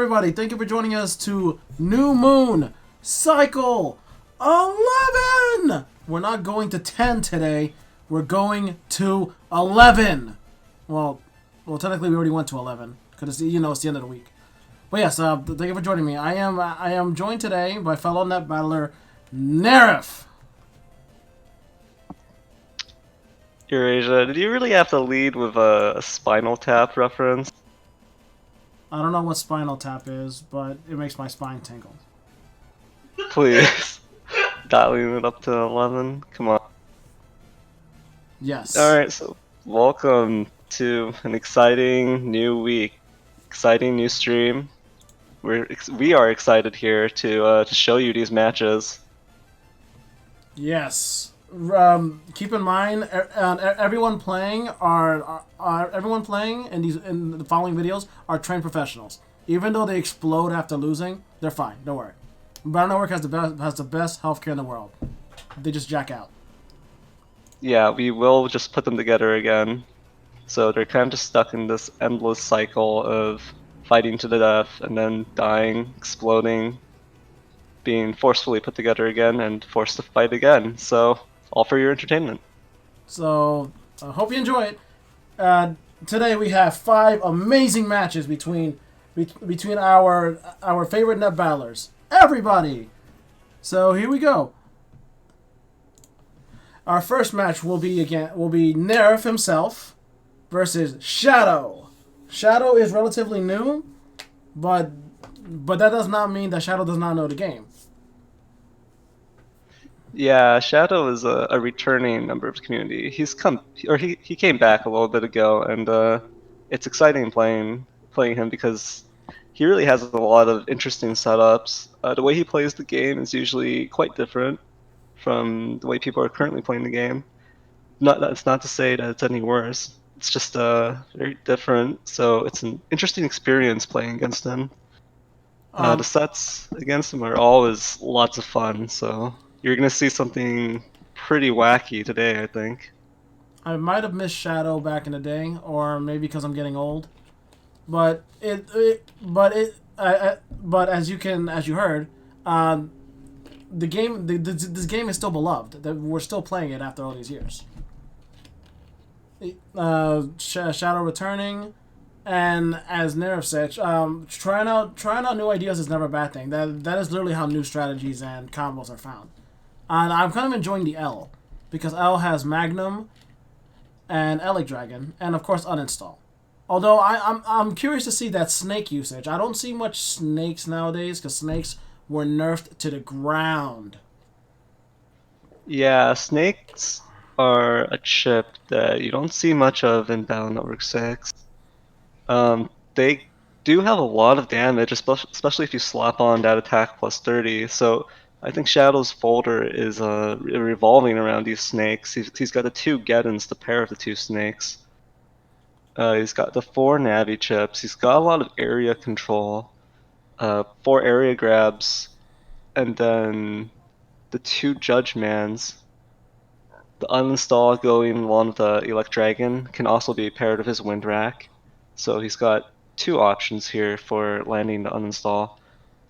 everybody. Thank you for joining us to New Moon Cycle 11. We're not going to 10 today. We're going to 11. Well, technically we already went to 11 because it's the end of the week. But yes, thank you for joining me. I am joined today by fellow net battler Neryth. Eurasia, did you really have to lead with a Spinal Tap reference? I don't know what Spinal Tap is, but it makes my spine tingle. Please. Dialing it up to 11? Come on. Yes. Alright, so welcome to an exciting new week. Exciting new stream. We are excited here to show you these matches. Yes. Keep in mind, everyone playing everyone playing in the following videos are trained professionals. Even though they explode after losing, they're fine. Don't worry. Battle Network has the best healthcare in the world. They just jack out. Yeah, we will just put them together again. So they're kind of just stuck in this endless cycle of fighting to the death and then dying, exploding, being forcefully put together again, and forced to fight again. So, all for your entertainment. So, I hope you enjoy it. Today we have 5 amazing matches between our favorite net battlers. Everybody! So, here we go. Our first match will be Neryth himself versus Shadow. Shadow is relatively new, but that does not mean that Shadow does not know the game. Yeah, Shadow is a returning member of the community. He came back a little bit ago, and it's exciting playing him because he really has a lot of interesting setups. The way he plays the game is usually quite different from the way people are currently playing the game. That's not to say that it's any worse. It's just very different. So it's an interesting experience playing against him. The sets against him are always lots of fun. So you're gonna see something pretty wacky today, I think. I might have missed Shadow back in the day, or maybe because I'm getting old. But but as you heard, this game is still beloved. That we're still playing it after all these years. Shadow returning, and as Neryth said, trying out new ideas is never a bad thing. That is literally how new strategies and combos are found. And I'm kind of enjoying the L, because L has Magnum and Elec Dragon, and of course uninstall. Although I'm curious to see that snake usage. I don't see much snakes nowadays because snakes were nerfed to the ground. Yeah, snakes are a chip that you don't see much of in Battle Network 6. They do have a lot of damage, especially if you slap on that attack plus 30. So I think Shadow's folder is revolving around these snakes. He's got the 2 Geddons to pair with the 2 snakes. He's got the 4 Navi chips. He's got a lot of area control, 4 area grabs, and then the 2 Judge Mans. The uninstall going along with the Elec Dragon can also be paired with his Wind Rack. So he's got 2 options here for landing the uninstall.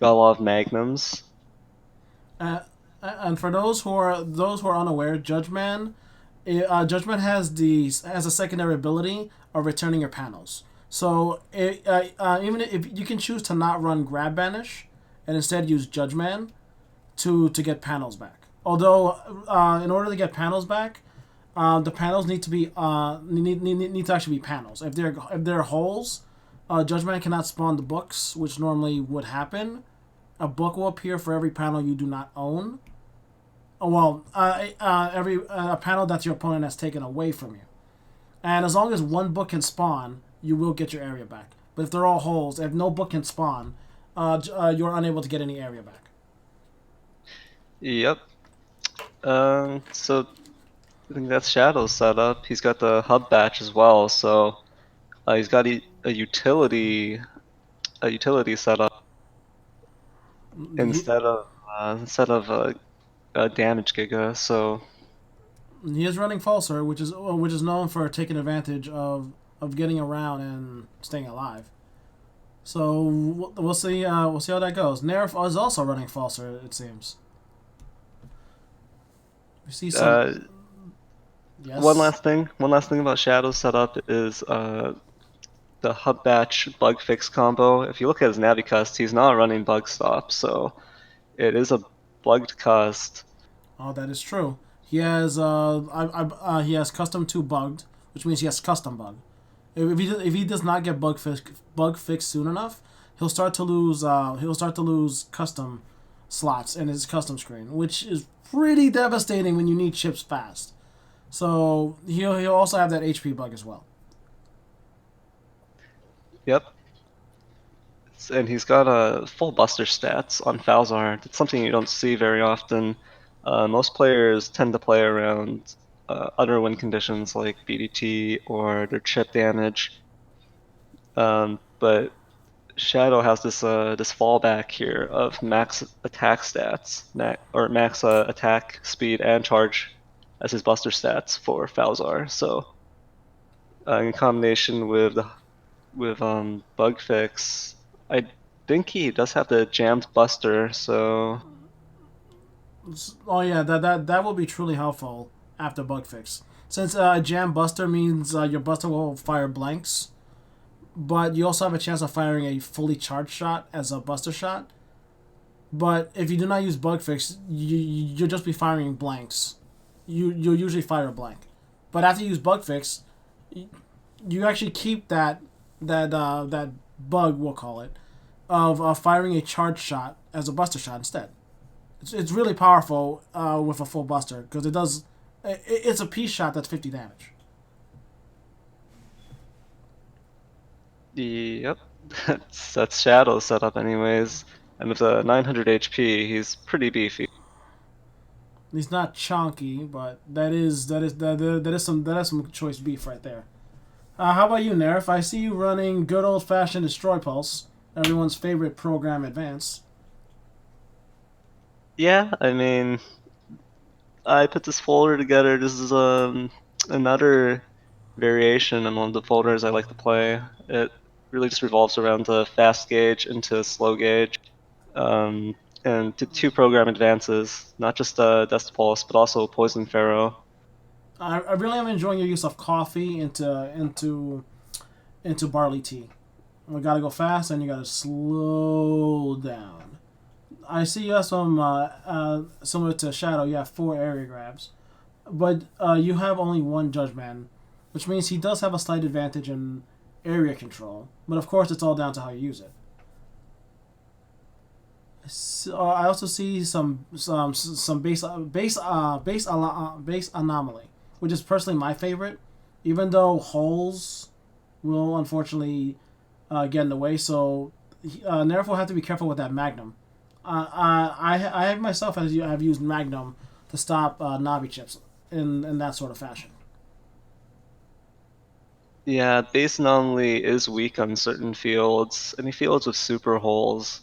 Got a lot of Magnums. And for those who are unaware, Judgment has a secondary ability of returning your panels. So even if you can choose to not run Grab Banish and instead use Judgment to get panels back. Although in order to get panels back, the panels need to be need to actually be panels. If they're holes, Judgment cannot spawn the books, which normally would happen. A book will appear for every panel you do not own. Every panel that your opponent has taken away from you. And as long as one book can spawn, you will get your area back. But if they're all holes, if no book can spawn, you're unable to get any area back. Yep. So I think that's Shadow's setup. He's got the hub batch as well, so he's got a utility setup instead of a damage giga. So He is running Falser, which is known for taking advantage of getting around and staying alive. So we'll see. We'll see how that goes. Neryth is also running Falser. It seems. We see some. Uh, Yes. one last thing about Shadow's setup is the hub batch bug fix combo. If you look at his Navicust, he's not running bug stop, so it is a bugged cust. Oh, that is true. He has he has custom two bugged, which means he has custom bug. If he does not get bug fixed soon enough, he'll start to lose custom slots in his custom screen, which is pretty devastating when you need chips fast. So he'll also have that HP bug as well. Yep, and he's got full Buster stats on Falzar. It's something you don't see very often. Most players tend to play around other win conditions like BDT or their chip damage. But Shadow has this fallback here of max attack stats, or max attack speed and charge as his Buster stats for Falzar. So in combination with bug fix, I think he does have the jammed Buster. So Oh yeah, that will be truly helpful after bug fix. Since jam buster means your buster will fire blanks, but you also have a chance of firing a fully charged shot as a buster shot. But if you do not use bug fix, you'll just be firing blanks. You'll usually fire a blank, but after you use bug fix, you actually keep that bug, we'll call it, of firing a charged shot as a buster shot instead. It's really powerful with a full buster because it does. It's a piece shot that's 50 damage. yep, that's Shadow's setup anyways. And with a 900 HP, he's pretty beefy. He's not chonky, but that is some choice beef right there. How about you, Neryth? I see you running good old fashioned Destroy Pulse, everyone's favorite program advance. Yeah, I mean, I put this folder together. This is another variation on one of the folders I like to play. It really just revolves around the fast gauge into slow gauge, um, and to two program advances, not just Dust Pulse, but also Poison Pharaoh. I really am enjoying your use of coffee into barley tea. We gotta go fast and you gotta slow down. I see you have some similar to Shadow. You have four area grabs, but you have only one Judgment, which means he does have a slight advantage in area control. But of course, it's all down to how you use it. So, I also see some base anomaly, which is personally my favorite, even though holes will unfortunately get in the way. So Nerf will have to be careful with that Magnum. I myself have used Magnum to stop Navi chips in that sort of fashion. Yeah, base anomaly is weak on certain fields. Any fields with super holes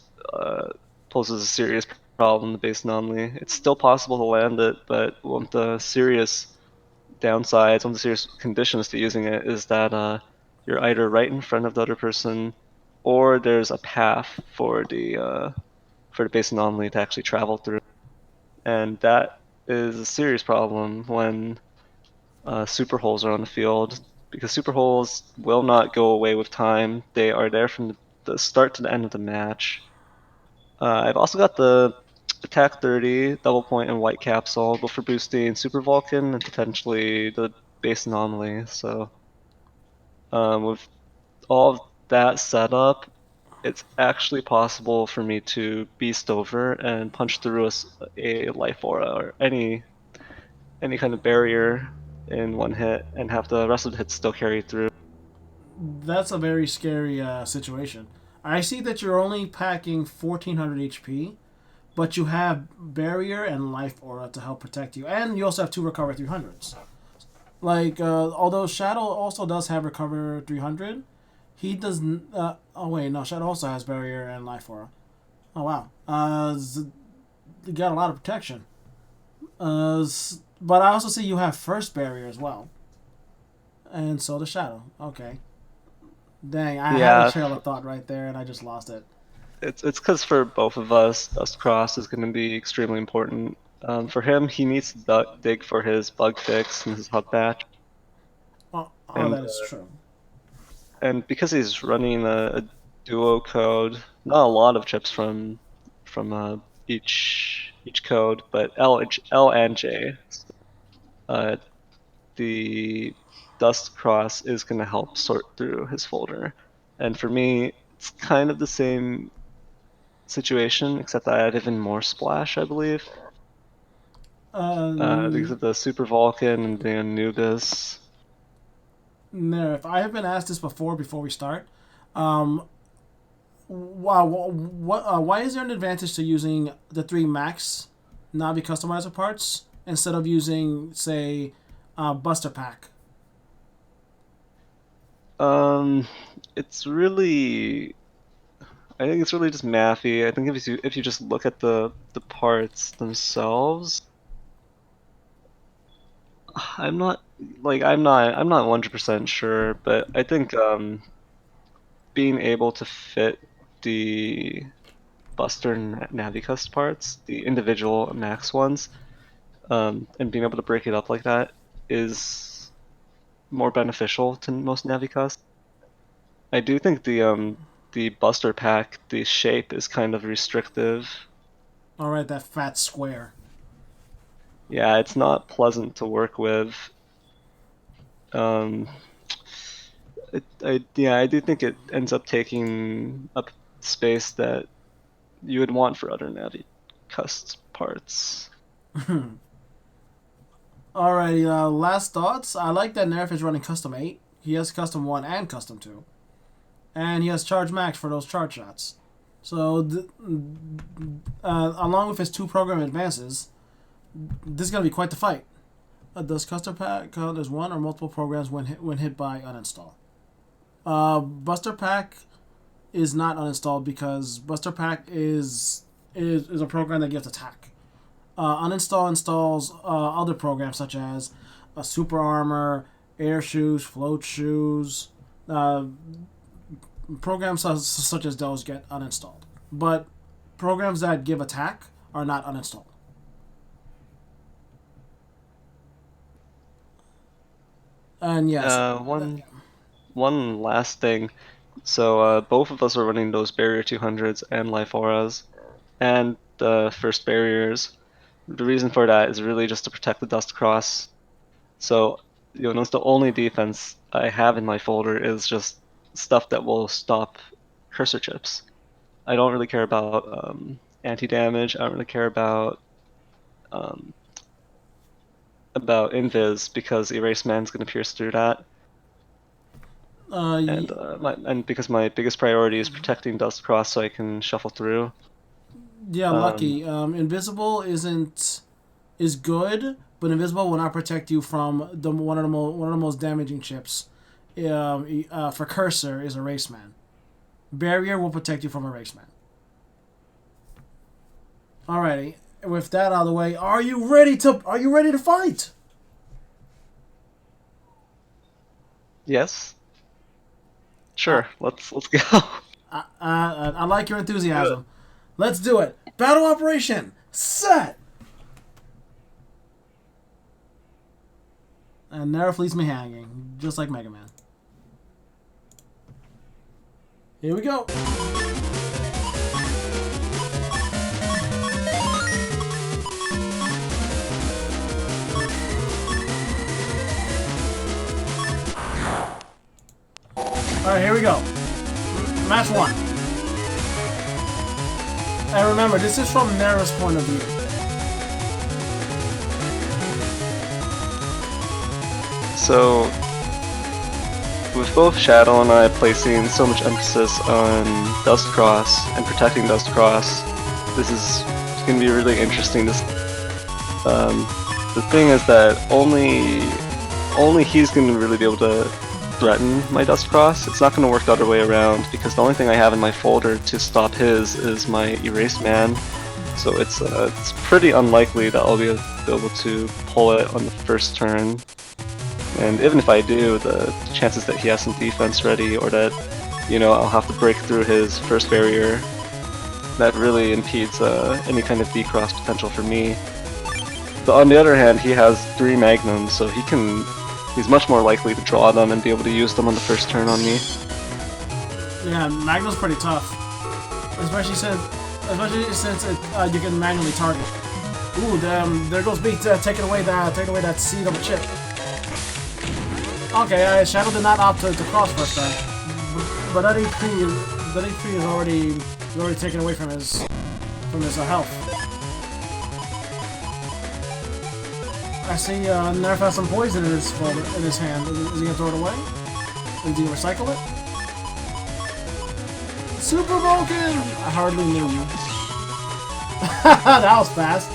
poses a serious problem. The base anomaly. It's still possible to land it, but one of the serious downsides, one of the serious conditions to using it is that you're either right in front of the other person, or there's a path for the base anomaly to actually travel through, and that is a serious problem when super holes are on the field, because super holes will not go away with time. They are there from the start to the end of the match. I've also got the Attack 30, Double Point, and White Capsule, both for boosting Super Vulcan and potentially the base anomaly. So with all of that set up, it's actually possible for me to beast over and punch through a life aura or any kind of barrier in one hit and have the rest of the hits still carry through. That's a very scary situation. I see that you're only packing 1400 HP, but you have barrier and life aura to help protect you, and you also have two recover 300s. Like, although Shadow also does have recover 300, he does. Oh wait, no, Shadow also has barrier and life aura. Oh wow, you got a lot of protection. But I also see you have first barrier as well, and so does Shadow. Okay, Dang, I had a Yeah, trail of thought right there and I just lost it. it's because for both of us, Dust Cross is going to be extremely important. For him, he needs to dig for his bug fix and his hug batch, Oh, and that is true. because he's running a duo code, not a lot of chips from each code, but L and J. Uh, the Dust Cross is going to help sort through his folder, and for me, it's kind of the same situation, except I had even more splash, I believe, because Um, of the Super Vulcan and the Anubis. Neryth, I have been asked this before we start. Um, why is there an advantage to using the three max Navi customizer parts instead of using, say, Buster Pack? Um, it's really, I think it's really just mathy. I think if you just look at the parts themselves, I'm not I'm not 100% sure, but I think being able to fit the Buster Navicust parts, the individual max ones, and being able to break it up like that is more beneficial to most Navicust. I do think the Buster Pack, the shape is kind of restrictive. All right, that fat square. Yeah, it's not pleasant to work with. Um, yeah, I do think it ends up taking up space that you would want for other Navicust parts. Alrighty, last thoughts. I like that Nerf is running custom 8. He has custom 1 and custom 2. And he has charge max for those charge shots. So, along with his 2 program advances, this is going to be quite the fight. Does custom pack count as one or multiple programs when hit by uninstall? Buster Pack is not uninstalled because Buster Pack is a program that gives attack. Uninstall installs other programs such as Super Armor, Air Shoes, Float Shoes. Programs such as those get uninstalled. But programs that give attack are not uninstalled. And yes, One last thing. So both of us are running those Barrier 200s and Life Auras, and the first barriers. The reason for that is really just to protect the Dust Cross. So, notice the only defense I have in my folder is just stuff that will stop cursor chips. I don't really care about anti-damage. I don't really care um, about invis because Erase Man's going to pierce through that. uh, And because my biggest priority is protecting Dust Cross so I can shuffle through. yeah, Um, lucky. Invisible is good, but invisible will not protect you from one of the most damaging chips. For cursor is Erase Man. Barrier will protect you from Erase Man. Alrighty. With that out of the way, are you ready to fight? yes, Uh, sure. Let's go. I like your Do it. enthusiasm. Let's do it. Battle operation set. And Neryth leaves me hanging, just like Mega Man. Here we go. Alright, here we go. Match 1. And remember, this is from Neryth's point of view. So, with both Shadow and I placing so much emphasis on Dust Cross and protecting Dust Cross, this is going to be really interesting to see. The thing is that only he's going to really be able to threaten my Dust Cross. It's not going to work the other way around because the only thing I have in my folder to stop his is my Erase Man. So it's pretty unlikely that I'll be able to pull it on the first turn. And even if I do, the chances that he has some defense ready, or that, you know, I'll have to break through his first barrier, that really impedes any kind of decross potential for me. But on the other hand, he has 3 magnums, so he's much more likely to draw them and be able to use them on the first turn on me. Yeah, Magnum's pretty tough, especially since you can manually target. Ooh, there goes B taking away that seed of a chip. Okay, Shadow did not opt to cross first time, but that HP is already taken away from his health. I see Neryth has some poison in his hand. Is he gonna throw it away? Is he gonna recycle it? Super broken! I hardly knew you. That was fast.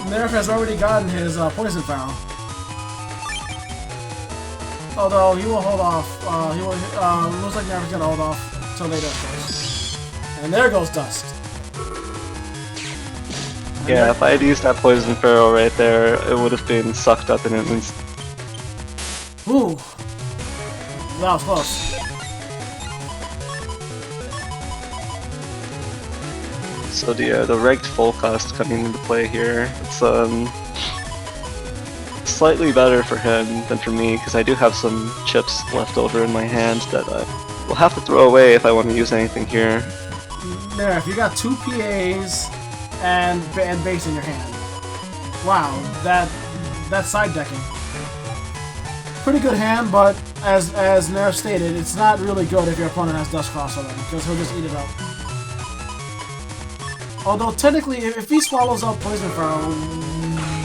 Neryth has already gotten his poison foul. Although he will hold off. Looks like Neryth's gonna hold off till later, of course. And there goes Dust. Yeah, if I had used that poison pharaoh right there, it would have been sucked up in an instant. Ooh, that was close. So the regged full cost coming into play here, it's slightly better for him than for me, because I do have some chips left over in my hand that I will have to throw away if I want to use anything here. There, if you got 2 PAs and base in your hand. Wow, that side decking. Pretty good hand, but as Neryth stated, it's not really good if your opponent has Dust Cross already, because he'll just eat it up. Although technically, if he swallows up Poison Pharaoh,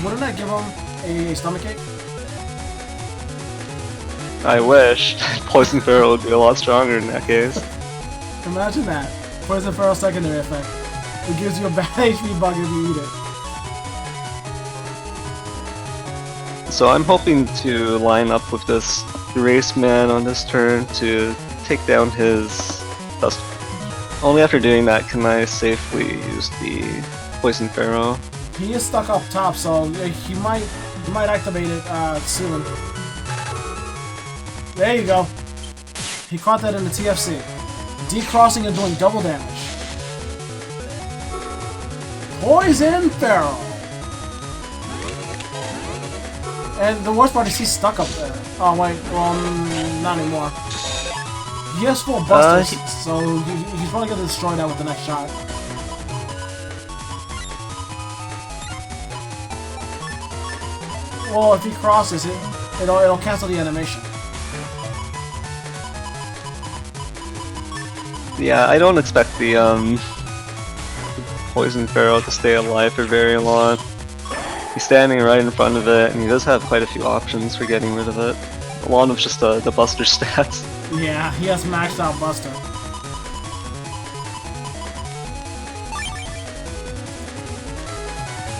wouldn't that give him a stomachache? I wish. Poison Pharaoh would be a lot stronger in that case. Imagine that. Poison Pharaoh secondary effect. It gives you a bad HP bug if you eat it. So I'm hoping to line up with this Erase Man on this turn to take down his Dust. Only after doing that can I safely use the Poison Pharaoh. He is stuck up top, so he might activate it soon. There you go. He caught that in the TFC. Decrossing and doing double damage. Poison Pharaoh! And the worst part is he's stuck up there. Oh wait, well, not anymore. He has full busters, so he's probably gonna destroy that with the next shot. Well, if he crosses it, it'll cancel the animation. Yeah, I don't expect the Poison Pharaoh to stay alive for very long. He's standing right in front of it, and he does have quite a few options for getting rid of it. A lot of just the Buster stats. Yeah, he has maxed out Buster.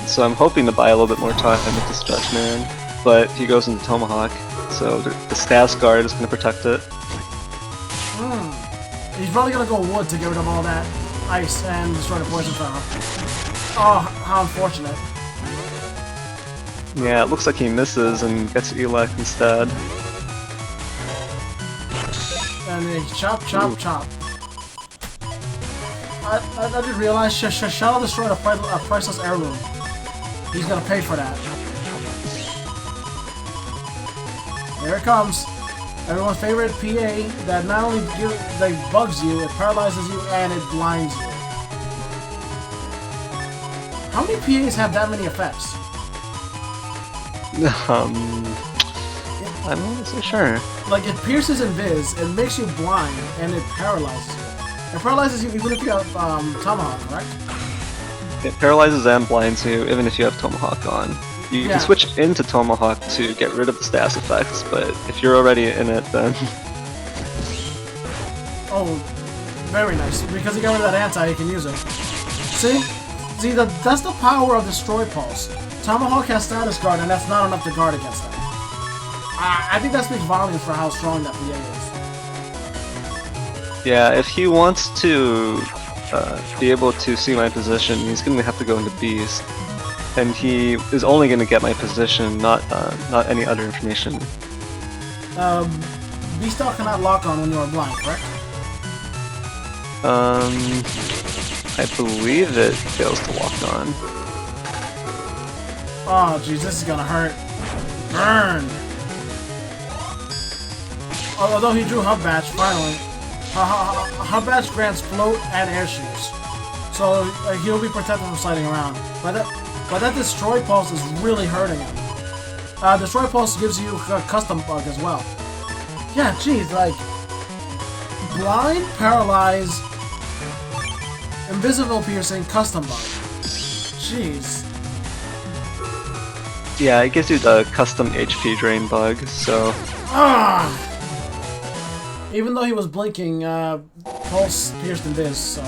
So I'm hoping to buy a little bit more time with this Judgment, but he goes into Tomahawk, so the Status Guard is going to protect it. He's probably gonna go wood to get rid of all that ice and destroy the Poison Pharaoh. Oh, how unfortunate. Yeah, it looks like he misses and gets Elec instead. And then chop, chop, chop. I didn't realize Shadow destroyed a priceless heirloom. He's gonna pay for that. Here it comes. Everyone's favorite PA that not only bugs you, it paralyzes you, and it blinds you. How many PAs have that many effects? I'm not so sure. Like, it pierces invis, it makes you blind, and it paralyzes you. It paralyzes you even if you have Tomahawk, correct? It paralyzes and blinds you, even if you have Tomahawk on. You can switch into Tomahawk to get rid of the status effects, but if you're already in it, then... Oh, very nice. Because he got rid of that anti, he can use it. See, that's the power of Destroy Pulse. Tomahawk has Status Guard, and that's not enough to guard against that. I think that speaks volumes for how strong that PA is. Yeah, if he wants to be able to see my position, he's going to have to go into Beast. And he is only going to get my position, not any other information. Beastal cannot lock on when you are blind, correct? I believe it fails to lock on. Oh, jeez, this is gonna hurt. Burn! Although he drew Hub Badge, finally. Hub Badge grants float and air shoes. So he'll be protected from sliding around. But that Destroy Pulse is really hurting him. Destroy Pulse gives you a custom bug as well. Yeah, jeez, like... Blind, Paralyze, Invisible Piercing, custom bug. Jeez. Yeah, it gives you the custom HP drain bug, so... Ah! Even though he was blinking, Pulse pierced Invis, so...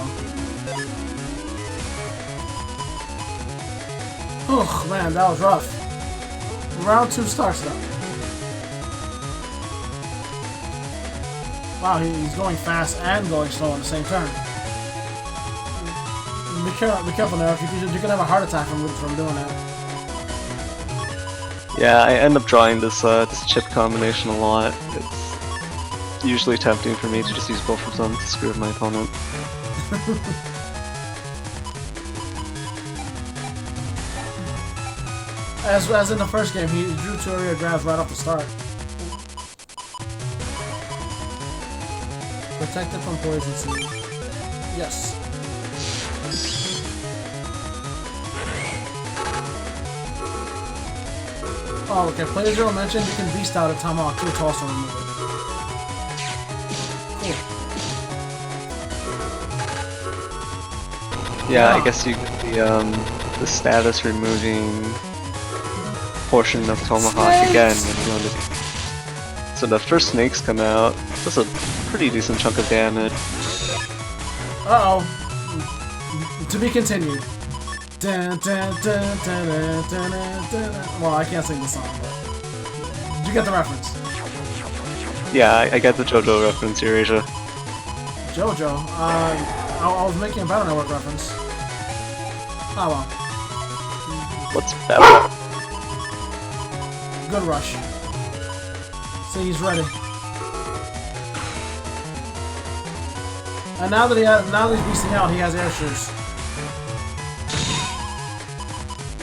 Oh man, that was rough. Round 2 starts though. Wow, he's going fast and going slow at the same time. Be careful now, you can have a heart attack from doing that. Yeah, I end up drawing this this chip combination a lot. It's usually tempting for me to just use both of them to screw with my opponent. As in the first game, he drew 2 area grabs right off the start. Protected from poison seed. Yes. Oh, okay. playerzero mentioned you can beast out a Tomahawk too to also remove it. Cool. Yeah, I guess you get the status removing portion of Tomahawk again when you want to. So the first snakes come out. That's a pretty decent chunk of damage. Uh-oh. To be continued. Dun, dun, dun, dun, dun, dun, dun, dun. Well, I can't sing the song, but... You get the reference. Yeah, I get the JoJo reference, Eurasia. JoJo? I was making a Battle Network reference. Oh well. What's Battle? Good rush. See, he's ready. And now that he's beasting out, he has air shoes.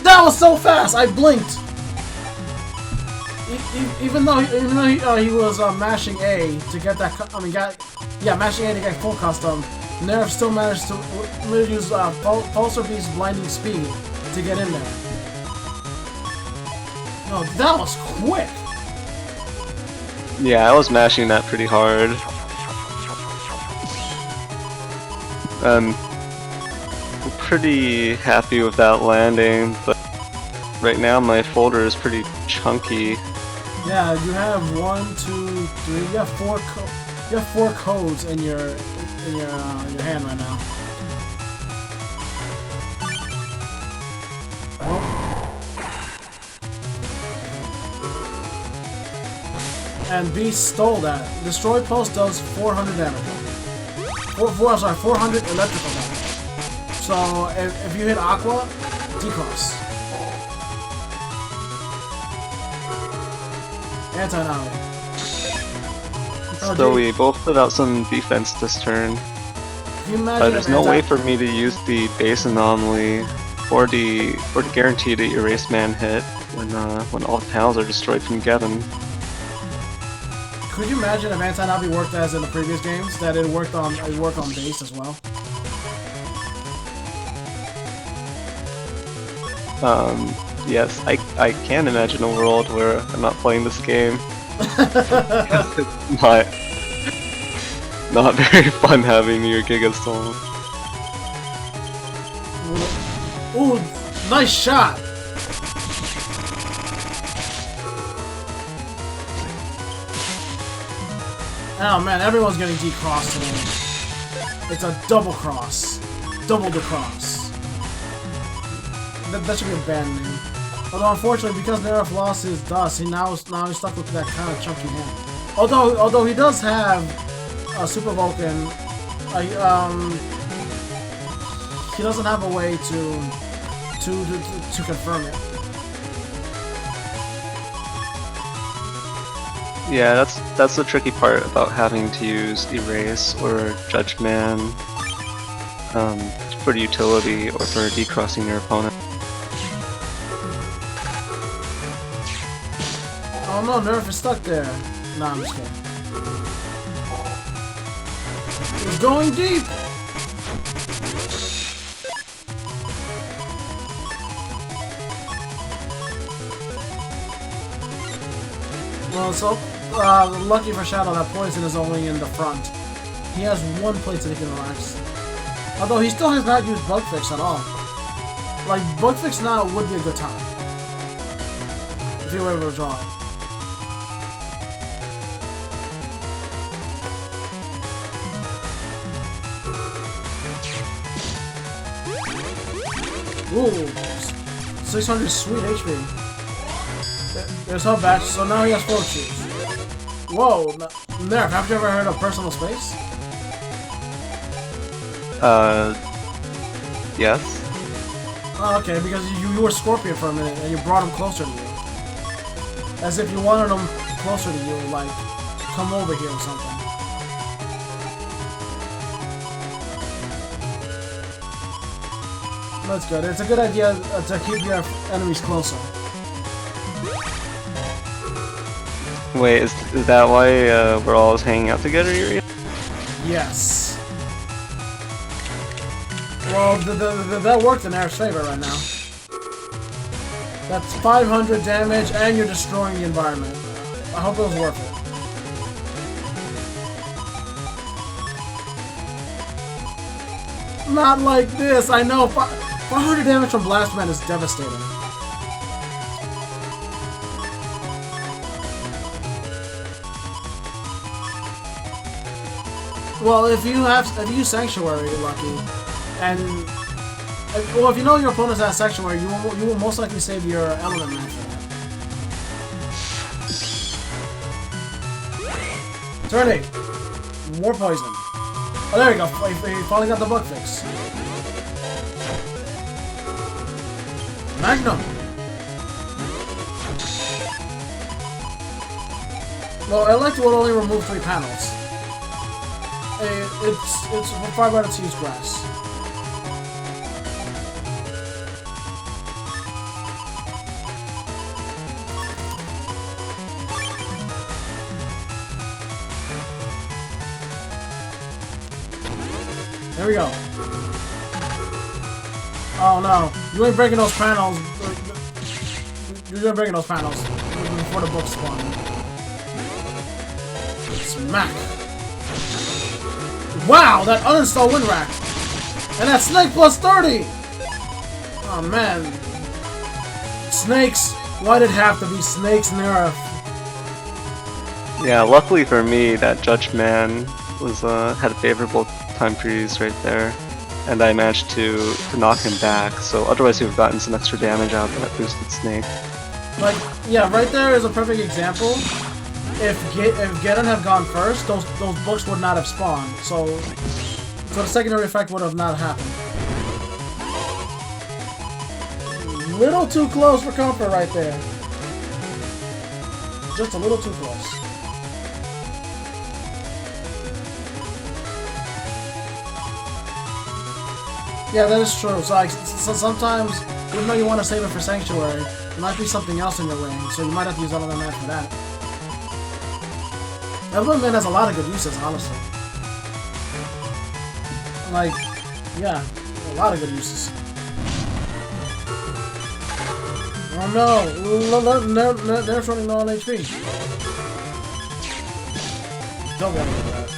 That was so fast! I blinked. Even though he was mashing A to get that. Mashing A to get full custom. Neryth still managed to use Pulsar Beast's blinding speed to get in there. No, that was quick. Yeah, I was mashing that pretty hard. I'm pretty happy with that landing, but right now my folder is pretty chunky. Yeah, you have 1, 2, 3. You have 4. You have 4 codes in your hand right now. And Beast stole that. Destroy Pulse does 400 damage. 400 electrical damage. So if you hit Aqua, decross. Anti-Nami. So we both put out some defense this turn. But there's no way for me to use the base anomaly or the guaranteed erase man hit when all the panels are destroyed from Gevin. Could you imagine if Anti-Navi worked as in the previous games, that it worked on base as well? Yes, I can imagine a world where I'm not playing this game. It's not very fun having your Giga Soul. Ooh, nice shot! Oh man, everyone's getting decrossed today. It's a double cross. Double decross. That should be a bad name. Although unfortunately, because Neryth lost his dust, he's stuck with that kind of chunky hand. Although he does have a Super Vulcan, he doesn't have a way to to confirm it. Yeah, that's the tricky part about having to use Erase or Judge Man for utility or for decrossing your opponent. Oh no, Neryth is stuck there. Nah, I'm just kidding. He's going deep! Well, so, lucky for Shadow, that poison is only in the front. He has one place that he can relax. Although he still has not used Bug Fix at all. Like, Bug Fix now would be a good time. If you were able to draw it. Ooh, 600 sweet HP. There's her batch, so now he has 4 shoes. Whoa, Neryth, have you ever heard of personal space? Yes. Oh, okay, because you were Scorpion for a minute and you brought him closer to you. As if you wanted him closer to you, like, come over here or something. That's good. It's a good idea to keep your enemies closer. Wait, is that why we're all hanging out together here? Yes. Well, that worked in Neryth's favor right now. That's 500 damage, and you're destroying the environment. I hope it was worth it. Not like this, I know. 500 damage from Blast Man is devastating. Well, if you use Sanctuary, you're lucky, and well, if you know your opponent has Sanctuary, you will most likely save your Element Man for that. Turn 8. More poison. Oh, there you go. He finally got the Bug Fix. Magnum. Well, Elect will only remove 3 panels. It's far better to use Grass. There we go. Oh no, you ain't breaking those panels. You ain't breaking those panels before the book spawn. Smack. Wow, that uninstall win rack! And that snake plus 30! Oh man. Snakes! Why did it have to be snakes, Neryth? Yeah, luckily for me, that Judge Man was had a favorable time freeze right there, and I managed to knock him back, so otherwise he would have gotten some extra damage out of that boosted snake. Like, yeah, right there is a perfect example. If Geddon had gone first, those books would not have spawned, so the secondary effect would have not happened. Little too close for comfort right there. Just a little too close. Yeah, that is true. So, like, sometimes, even though you want to save it for Sanctuary, there might be something else in your way, so you might have to use Element Man for that. Element Man has a lot of good uses, honestly. Like, yeah, a lot of good uses. Oh no, Neryth's running low on HP. Don't worry about that.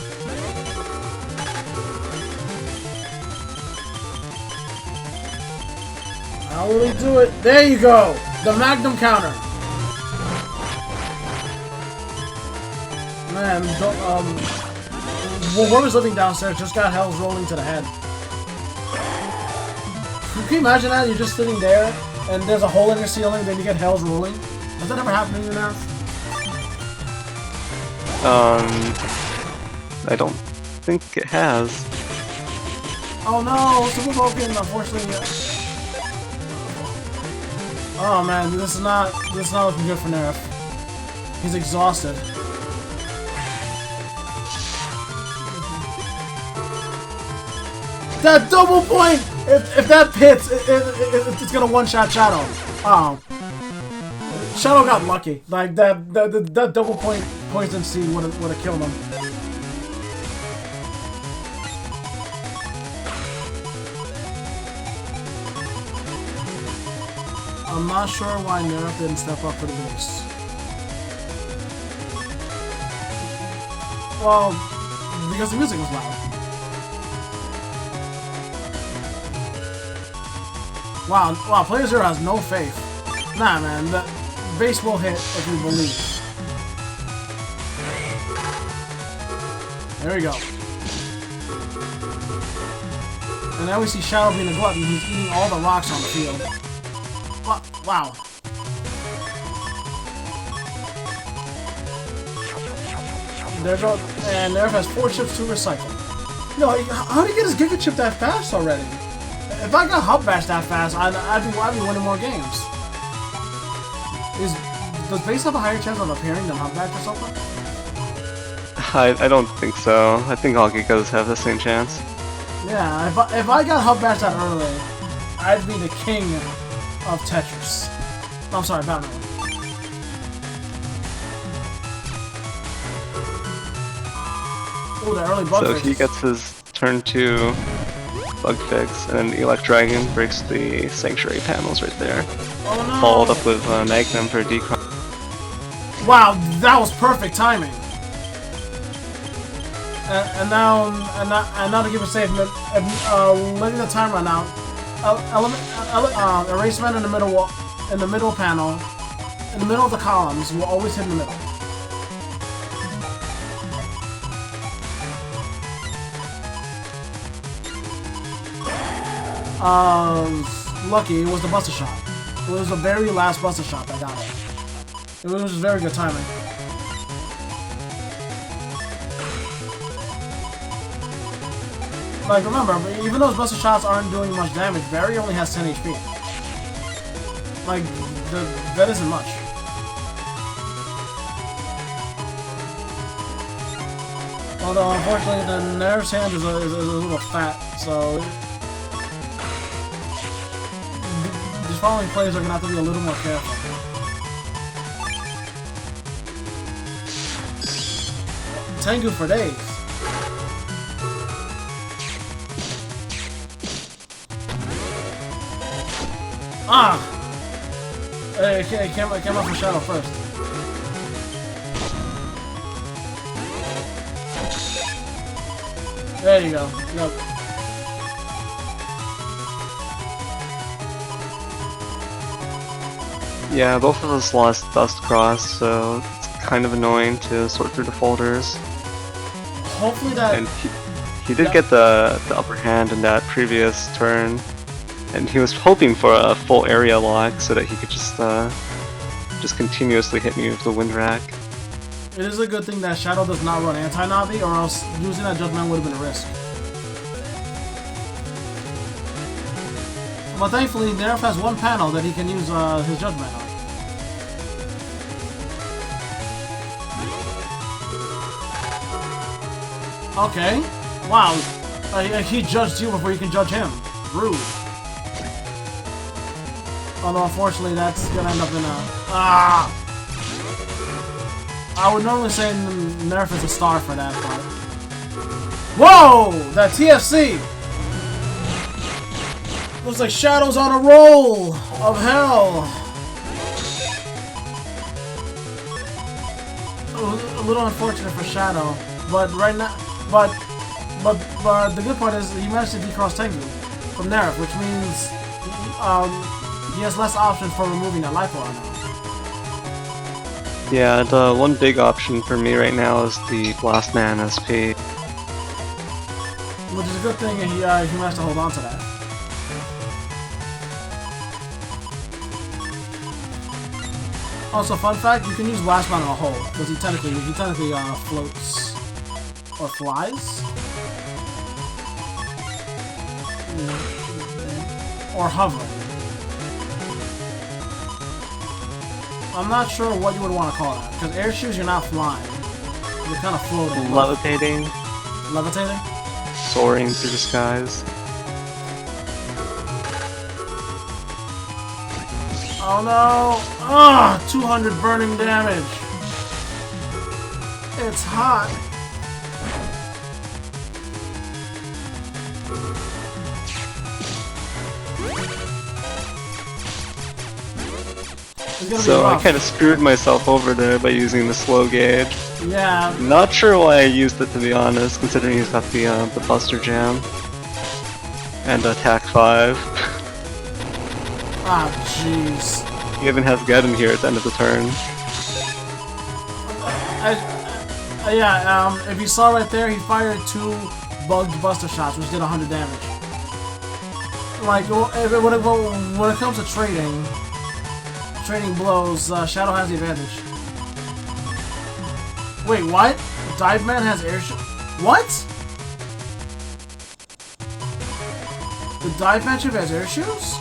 How will he do it? There you go! The Magnum counter! Man, whoever's living downstairs just got Hell's rolling to the head. Can you imagine that? You're just sitting there, and there's a hole in your ceiling, then you get Hell's rolling? Has that ever happened to you now? I don't think it has. Oh no, Super Vulcan, unfortunately. Oh man, this is not looking good for Neryth. He's exhausted. That double point! If that hits, it's gonna one-shot Shadow. Oh. Shadow got lucky. Like, that double point poison seed would have killed him. I'm not sure why Neryth didn't step up for the base. Well, because the music was loud. Wow, playerzero has no faith. Nah, man, the base will hit if you believe. There we go. And now we see Shadow being a glutton. He's eating all the rocks on the field. Wow. There goes, and Neryth has 4 chips to recycle. Yo, how did he get his Giga Chip that fast already? If I got Hub Bash that fast, I'd be winning more games. Does base have a higher chance of appearing than Hub Bash or something? I don't think so. I think all Gigas have the same chance. Yeah, if I got Hub Bash that early, I'd be the king of Tetris. I'm sorry, Batman. Ooh, the early bug fix. So he gets his turn 2 bug fix, and then Elect Dragon breaks the Sanctuary panels right there. Oh no! Followed up with Magnum for decon. Wow, that was perfect timing. And now to keep it safe, letting the time run out. Erasement in the middle panel, in the middle of the columns, will always hit in the middle. Lucky, it was the Buster Shot. It was the very last Buster Shot that got it. It was just very good timing. Like, remember, even those Buster Shots aren't doing much damage, Barry only has 10 HP. Like, that isn't much. Although, unfortunately, the Neryth's hand is a little fat, so... These following plays are going to have to be a little more careful. Tengu for days. Ah! It came up for Shadow first. There you go. Yep. Yeah, both of us lost Dust Cross, so it's kind of annoying to sort through the folders. Hopefully that... And he did get the upper hand in that previous turn. And he was hoping for a full area lock so that he could just continuously hit me with the Wind Rack. It is a good thing that Shadow does not run anti-Navi, or else using that Judgment would have been a risk. But thankfully, Neryth has one panel that he can use his Judgment on. Okay. Wow. He judged you before you can judge him. Rude. Although, unfortunately, that's gonna end up in a... Ah! I would normally say Neryth is a star for that, but... Whoa! That TFC! Looks like Shadow's on a roll of hell! A little unfortunate for Shadow, but right now... But the good part is he managed to decross Tengu from Neryth, which means... he has less options for removing that life bar now. Yeah, the one big option for me right now is the Blast Man SP. Which is a good thing, and he managed to hold on to that. Also, fun fact, you can use Last Man on a hole, because he technically floats or flies. Or hovering. I'm not sure what you would want to call that. Because air shoes, you're not flying. You're kind of floating. Levitating. Levitating? Soaring through the skies. Oh no! Ah, 200 burning damage. It's hot. So I kind of screwed myself over there by using the slow gauge. Yeah. Not sure why I used it, to be honest, considering he's got the Buster Jam and attack 5. Ah, jeez. He even has Get in here at the end of the turn. If you saw right there, he fired 2 bugged Buster shots, which did 100 damage. Like, when it comes to trading blows, Shadow has the advantage. Wait, what? Dive Man has air shoes? What? The Dive Man ship has air shoes?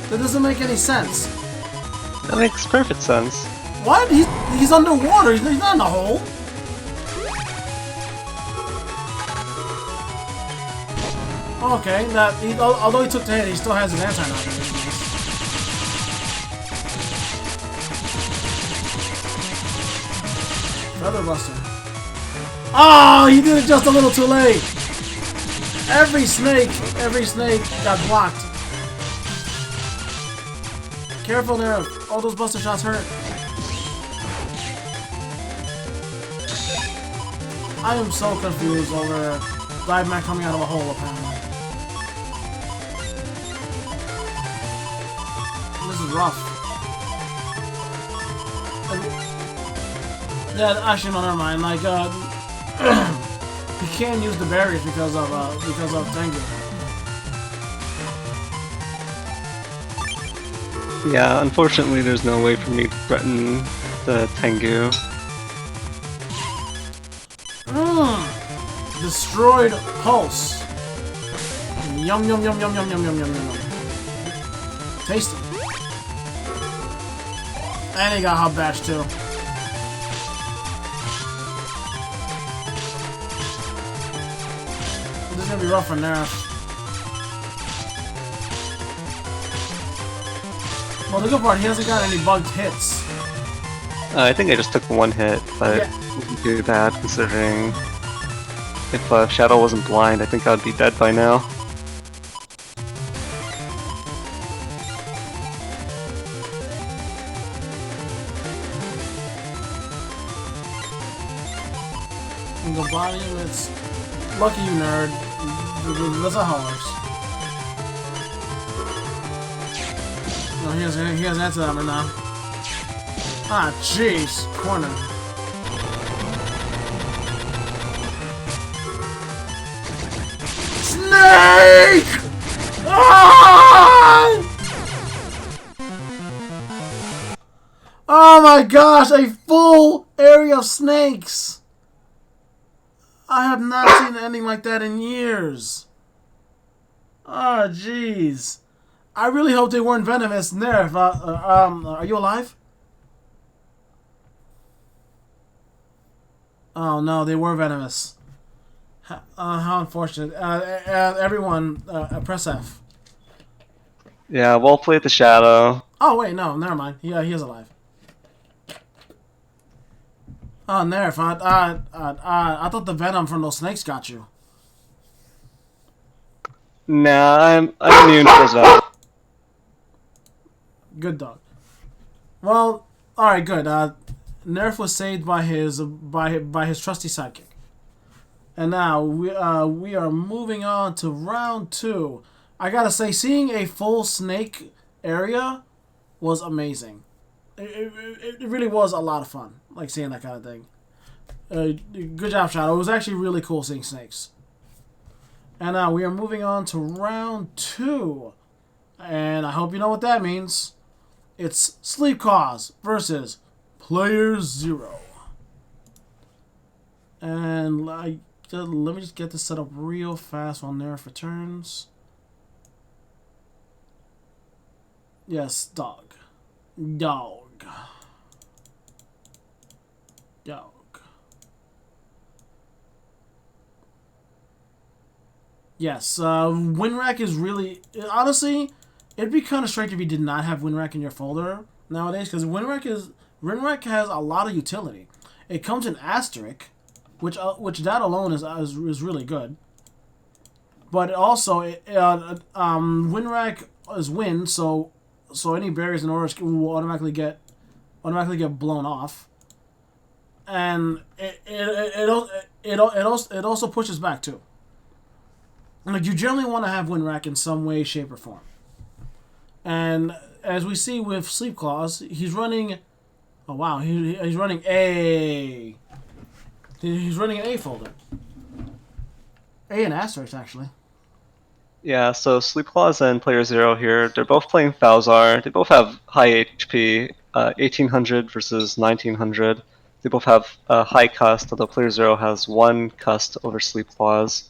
That doesn't make any sense. That makes perfect sense. What? He's underwater. He's not in a hole. Okay, although he took the hit, he still has his anti-knock. Feather Buster. Oh, he did it just a little too late. Every snake got blocked. Careful there. All those Buster shots hurt. I am so confused over Dive Man coming out of a hole, apparently. This is rough. Yeah, actually, no, never mind. Like, he can't use the barriers because of Tengu. Yeah, unfortunately, there's no way for me to threaten the Tengu. Destroyed Pulse. Yum yum yum yum yum yum yum yum yum. Tasty. And he got Hub Bash too. This is gonna be rough for Neryth. Well, the good part, he hasn't got any bugged hits. I think I just took 1 hit, but it wasn't too bad considering if Shadow wasn't blind, I think I'd be dead by now. In the body, it's lucky you nerd. That's a horse. No, he has answer that right now. Ah, jeez, corner. Snake! Ah! Oh my gosh, a full area of snakes! I have not seen anything like that in years. Oh, jeez. I really hope they weren't venomous. Neryth, are you alive? Oh no, they were venomous. How unfortunate. Everyone, press F. Yeah, well played the Shadow. Oh wait, no, never mind. He is alive. Oh, Neryth, I thought the venom from those snakes got you. Nah, I'm immune to those venom. Good dog. Well, all right, good. Neryth was saved by his trusty sidekick. And now we are moving on to round 2. I gotta say, seeing a full snake area was amazing. It really was a lot of fun, like seeing that kind of thing. Good job, Shadow. It was actually really cool seeing snakes. And now we are moving on to round 2. And I hope you know what that means. It's Sleep Cause versus playerzero. And let me just get this set up real fast while Neryth returns. Yes, dog. Dog. Dog. Yes, WinRack is really honestly. It'd be kind of strange if you did not have WinRack in your folder nowadays, because WinRack has a lot of utility. It comes in asterisk, which that alone is really good. But also, WinRack is win, so any barriers and orders will automatically get blown off, and it also pushes back too. Like you generally want to have WinRack in some way, shape, or form. And as we see with Sleep Claws, he's running. Oh wow, he's running A. He's running an A folder. A and asterisk actually. Yeah, so Sleepclaws and playerzero here, they're both playing Falzar. They both have high HP, 1800 versus 1900. They both have high cust, although playerzero has one cust over Sleepclaws.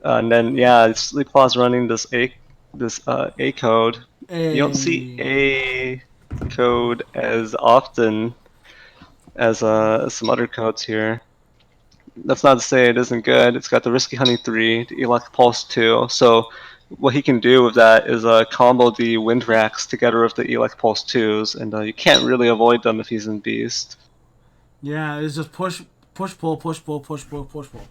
And then yeah, Sleepclaws running this A code. A. You don't see A code as often as some other codes here. That's not to say it isn't good. It's got the Risky Honey 3, the Elect Pulse 2. So what he can do with that is combo the Wind Racks together with the Elect Pulse 2s, and you can't really avoid them if he's in Beast. Yeah, it's just push, pull, push, pull, push, pull, push, pull.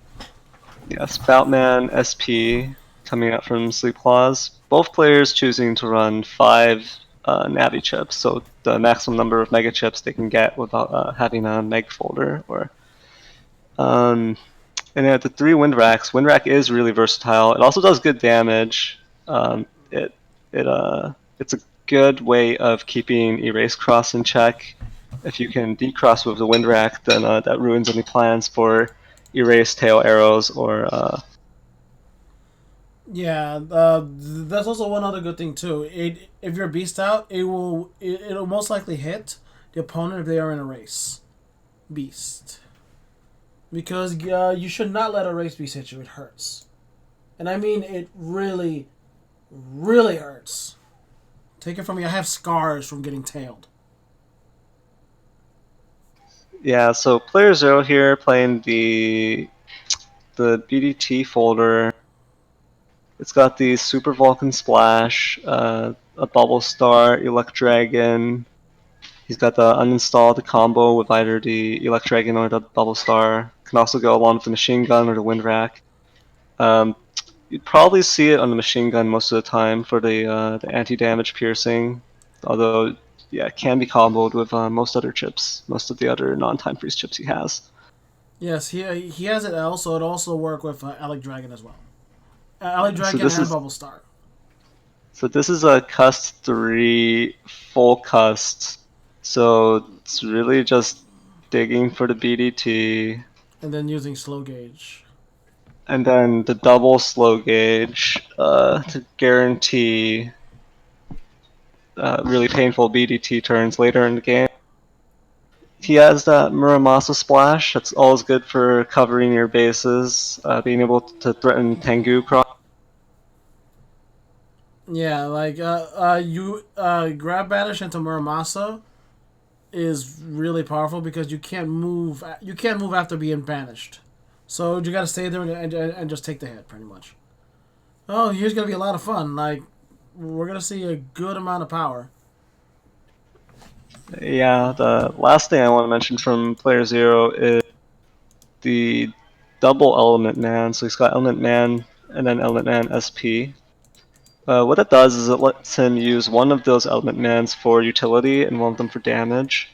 Yeah, Spoutman SP coming out from Sleepclaws. Both players choosing to run 5 Navi chips, so the maximum number of Mega chips they can get without having a Meg folder. And at the 3 Wind Rack is really versatile. It also does good damage. It it's a good way of keeping Erase Cross in check. If you can decross with the Wind Rack, then that ruins any plans for Erase Tail Arrows or. Yeah, that's also one other good thing too. If you're beast out, it'll most likely hit the opponent if they are in a race. Beast. Because you should not let a race beast hit you. It hurts, and I mean it really, really hurts. Take it from me. I have scars from getting tailed. Yeah, so playerzero here playing the BDT folder. It's got the Super Vulcan Splash, a Bubble Star, Elect Dragon. He's got the uninstalled combo with either the Elect Dragon or the Bubble Star. Can also go along with the Machine Gun or the Wind Rack. You'd probably see it on the Machine Gun most of the time for the anti-damage piercing. Although, yeah, it can be comboed with most other chips, most of the other non-time freeze chips he has. Yes, he has it L, so it also work with Alec Dragon as well. Alec So Dragon this and is Bubble Star. so this is a cust 3 full cust. So it's really just digging for the BDT. And then using slow gauge. And then the double slow gauge to guarantee really painful BDT turns later in the game. He has that Muramasa splash. That's always good for covering your bases, being able to threaten Tengu cross. Yeah, like you grab banish into Muramasa is really powerful because you can't move. You can't move after being banished, so you got to stay there and just take the hit pretty much. Oh, here's gonna be a lot of fun. Like we're gonna see a good amount of power. Yeah, the last thing I want to mention from playerzero is the double Element Man. So he's got Element Man and then Element Man SP. What it does is it lets him use one of those Element Mans for utility and one of them for damage.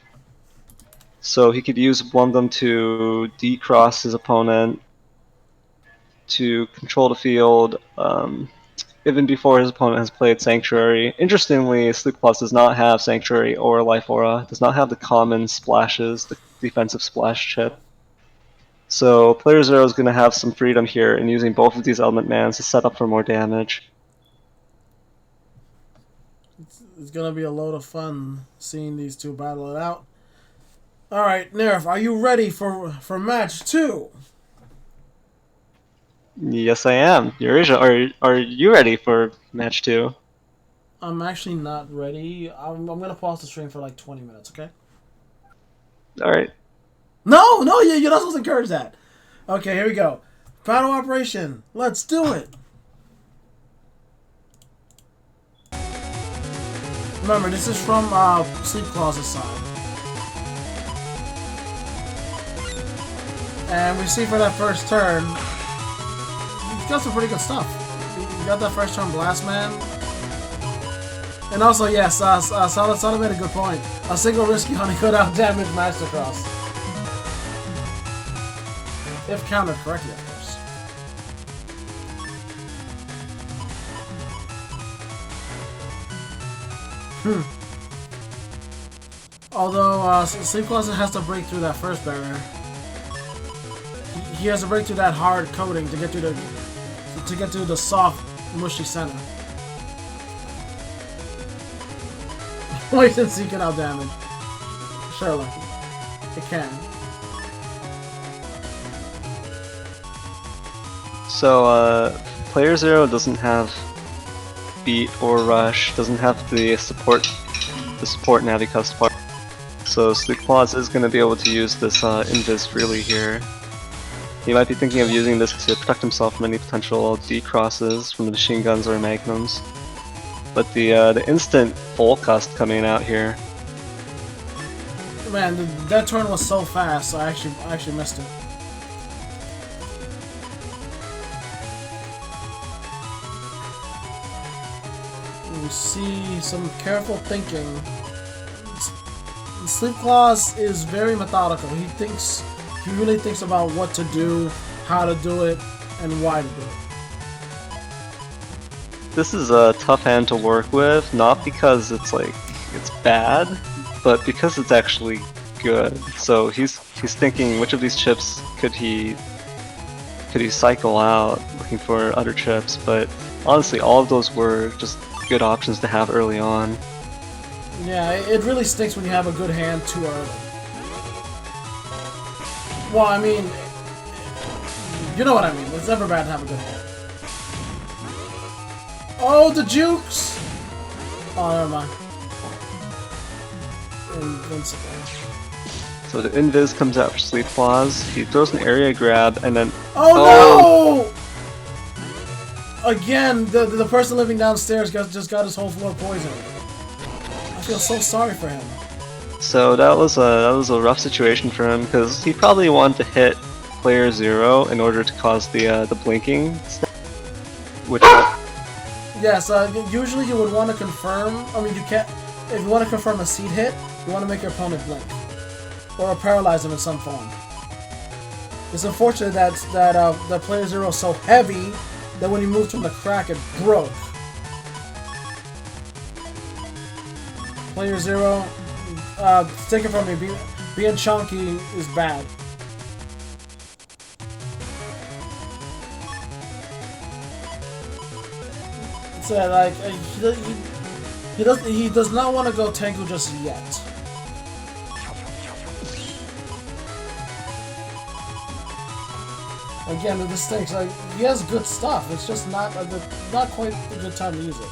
So he could use one of them to decross his opponent, to control the field, even before his opponent has played Sanctuary. Interestingly, Sleep Plus does not have Sanctuary or Life Aura, does not have the common splashes, the defensive splash chip. So playerzero is going to have some freedom here in using both of these Element Mans to set up for more damage. It's gonna be a load of fun seeing these two battle it out. All right, Neryth, are you ready for match 2? Yes, I am. Eurasia, are you ready for match 2? I'm actually not ready. I'm gonna pause the stream for like 20 minutes, okay? Alright. No, you're not supposed to encourage that. Okay, here we go. Battle operation. Let's do it. Remember, this is from Sleep Claw's side. And we see for that first turn, he's got some pretty good stuff. You got that first turn Blast Man. And also, yes, Solid made a good point. A single risky honey could out damage Mastercross. If countered correctly, of course. Although Sleep Claw has to break through that first barrier. He has to break through that hard coating to get to the soft, mushy center. Wait and see, can out damage. Surely. It can. So, Player Zero doesn't have Beat or Rush, doesn't have the support Navicuss part. So Sleep Claws is going to be able to use this Invis freely here. He might be thinking of using this to protect himself from any potential D-crosses from the machine guns or magnums. But the instant full cust coming out here. Man, that turn was so fast. I actually missed it. We see some careful thinking. Sleep Claws is very methodical. He really thinks about what to do, how to do it, and why to do it. This is a tough hand to work with, not because it's bad, but because it's actually good. So he's thinking which of these chips could he cycle out, looking for other chips, but honestly all of those were just good options to have early on. Yeah, it really stinks when you have a good hand too early. Well, I mean, you know what I mean. It's never bad to have a good hand. Oh, the jukes! Oh, never mind. Invincible. So the Invis comes out for Sleep Claws. He throws an area grab and then... Oh no! Again, the person living downstairs just got his whole floor poisoned. I feel so sorry for him. So that was a rough situation for him because he probably wanted to hit Player Zero in order to cause the blinking, which. Yes, usually you would want to confirm. I mean, you can't. If you want to confirm a seed hit, you want to make your opponent blink or paralyze him in some form. It's unfortunate that Player Zero is so heavy that when he moved from the crack, it broke. Player Zero, take it from me. Being chunky is bad. So like he does not want to go Tengu just yet. Again, this stinks. Like he has good stuff. It's just not quite a good time to use it.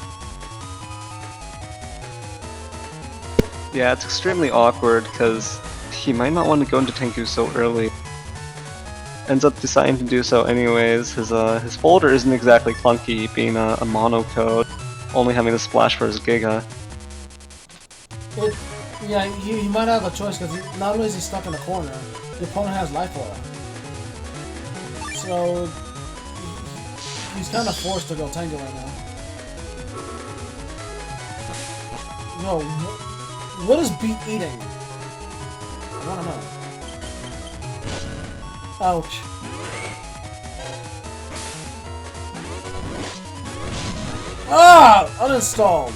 Yeah, it's extremely awkward because he might not want to go into Tenku so early. Ends up deciding to do so anyways. His folder isn't exactly clunky, being a mono code, only having the splash for his Giga. Yeah, he might have a choice because not only is he stuck in the corner, the opponent has life aura. So he's kind of forced to go Tengu right now. Yo, what is Beat eating? I wanna know. Ouch. Ah! Uninstalled!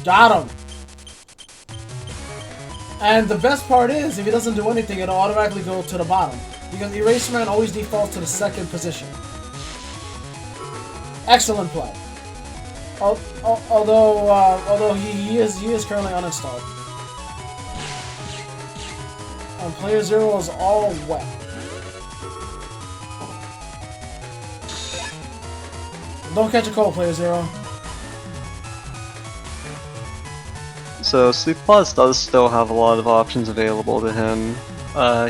Got him! And the best part is, if he doesn't do anything, it'll automatically go to the bottom. Because Eraser Man always defaults to the second position. Excellent play. Although he is currently uninstalled. And player zero is all wet. Don't catch a cold, player zero. So Sleep Plus does still have a lot of options available to him.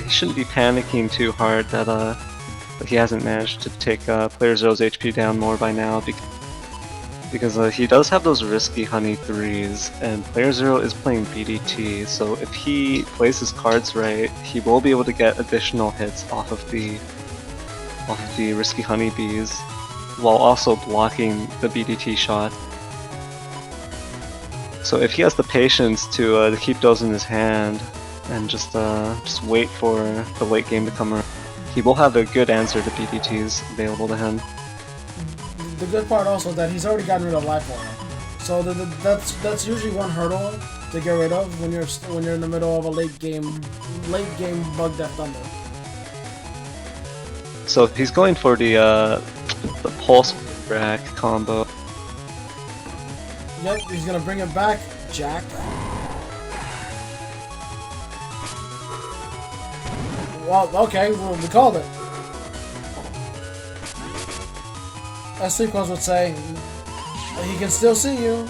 He shouldn't be panicking too hard that he hasn't managed to take player zero's HP down more by now, because he does have those risky honey 3s, and player zero is playing BDT, so if he plays his cards right, he will be able to get additional hits off of the risky honeybees, while also blocking the BDT shot. So if he has the patience to keep those in his hand and just wait for the late game to come around, he will have a good answer to BDTs available to him. The good part also that he's already gotten rid of life order, so that's usually one hurdle to get rid of when you're in the middle of a late game bug death thunder. So he's going for the pulse rack combo. Yep, he's gonna bring it back, Jack. Well, okay, we called it. As Sleep Plus would say, he can still see you.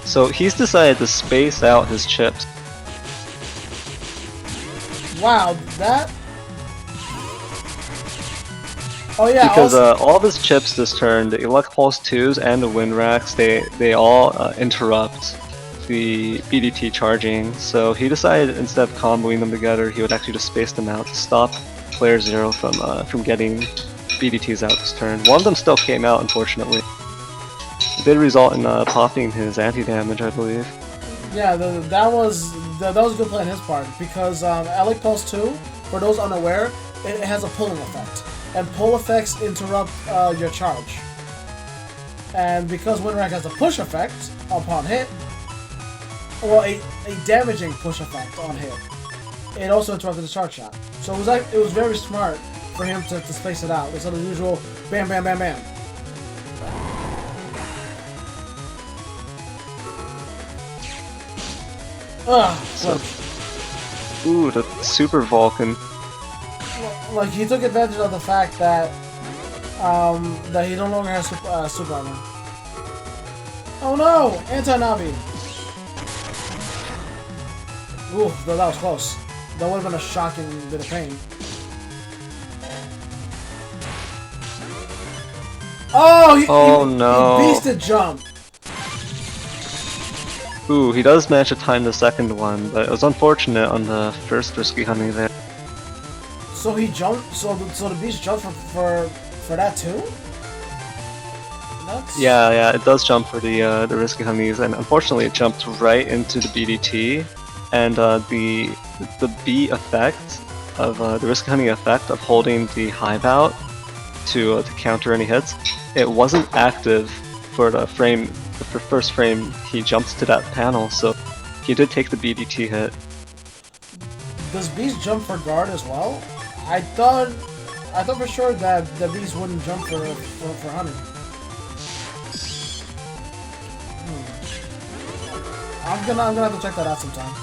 So he's decided to space out his chips. Wow, that... Oh yeah, because also... all of his chips this turn, the Elect Pulse 2s and the Wind Racks, they all interrupt the BDT charging. So he decided instead of comboing them together, he would actually just space them out to stop player zero from getting BDTs out this turn. One of them still came out, unfortunately. It did result in popping his anti-damage, I believe. Yeah, that was a good play on his part, because Elect Pulse 2, for those unaware, it has a pulling effect. And pull effects interrupt your charge. And because Wind Rack has a push effect upon hit, well, a damaging push effect on hit, it also interrupted the charge shot. So it was very smart for him to space it out instead of the usual bam, bam, bam, bam. Ooh, the Super Vulcan. Like, he took advantage of the fact that that he no longer has super armor. Oh no! Anti-Navi! Ooh, that was close. That would have been a shocking bit of pain. Oh, he beasted jump! Ooh, he does manage to time the second one, but it was unfortunate on the first risky honey there. So he jumped. So the beast jumped for that too. That's... Yeah, it does jump for the risky honeys, and unfortunately it jumped right into the BDT, and the B effect of the risky honey effect of holding the hive out to counter any hits, it wasn't active for the first frame he jumps to that panel, so he did take the BDT hit. Does Beast jump for guard as well? I thought for sure that the Beast wouldn't jump for honey. I'm gonna have to check that out sometime.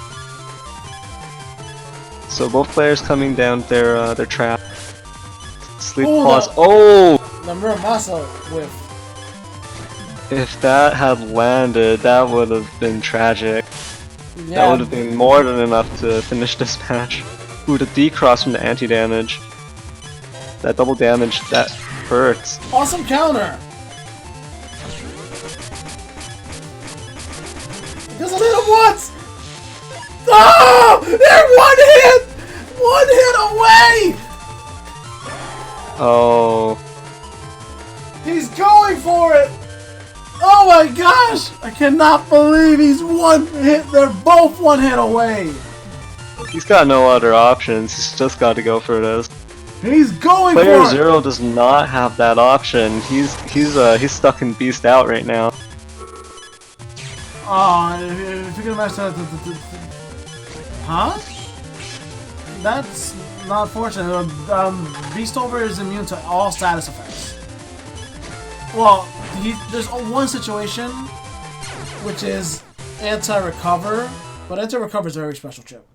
So both players coming down their trap. Sleep Plus. The Muramasa whiff. If that had landed, that would have been tragic. Yeah. That would have been more than enough to finish this match. Ooh, the D-cross from the anti-damage. That double damage, that hurts. Awesome counter! Doesn't hit him once! Oh! They're one hit! One hit away! Oh. He's going for it! Oh my gosh! I cannot believe he's one hit. They're both one hit away. He's got no other options. He's just got to go for this. He's going for it. Player zero does not have that option. He's stuck in Beast Out right now. Oh, if you can imagine that, huh? That's not fortunate. Beast Over is immune to all status effects. Well, there's one situation, which is anti-recover, but anti-recover is a very special chip.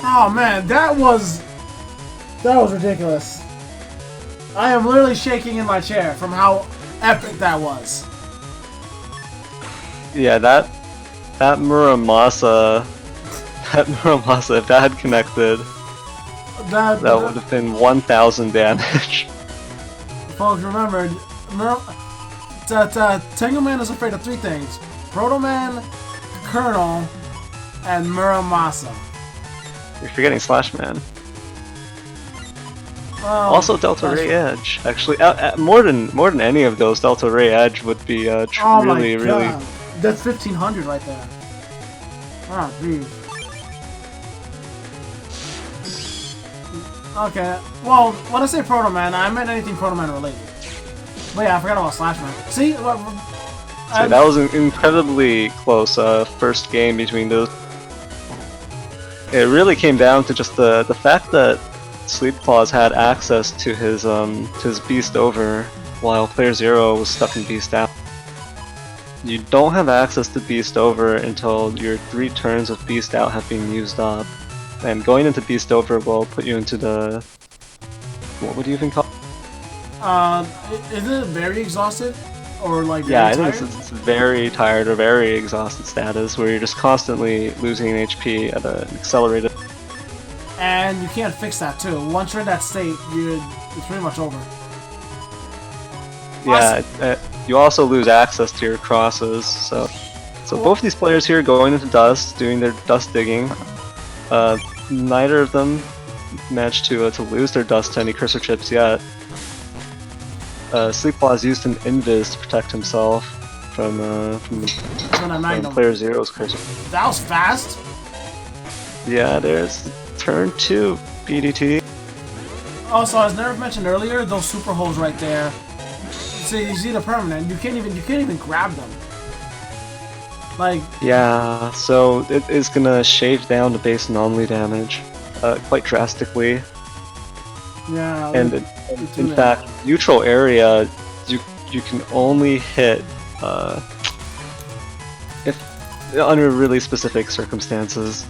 Oh man, that was ridiculous. I am literally shaking in my chair from how epic that was. Yeah, that Muramasa, if that had connected, that would have been 1,000 damage. Folks, remember, Tengu Man is afraid of 3 things: Proto Man, Colonel, and Muramasa. You're forgetting Slash Man. Well, Also, Delta Ray Edge. Actually, more than any of those, Delta Ray Edge would be really. That's 1,500 right there. Ah, geez. Okay. Well, when I say Proto Man, I meant anything Proto Man related. But yeah, I forgot about Slash Man. See, so that was an incredibly close first game between those. It really came down to just the fact that Sleepclaws had access to his Beast Over, while playerzero was stuck in Beast Out. You don't have access to Beast Over until your 3 turns of Beast Out have been used up, and going into Beast Over will put you into the, what would you even call it? Is it very exhausted? Or like very tired? I think it's very tired or very exhausted status, where you're just constantly losing HP at an accelerated. And you can't fix that too. Once you're in that state, it's pretty much over. Yeah, you also lose access to your crosses. So both these players here going into dust, doing their dust digging. Neither of them managed to lose their dust to any cursor chips yet. Sleepclaws used an invis to protect himself from playerzero's cursor. That was fast. Yeah, there's turn 2 BDT. Also, as Neryth mentioned earlier, those super holes right there. See, you see the permanent. You can't even grab them. Like. Yeah, so it is gonna shave down the base anomaly damage quite drastically. Yeah. And in fact, neutral area, you can only hit if under really specific circumstances.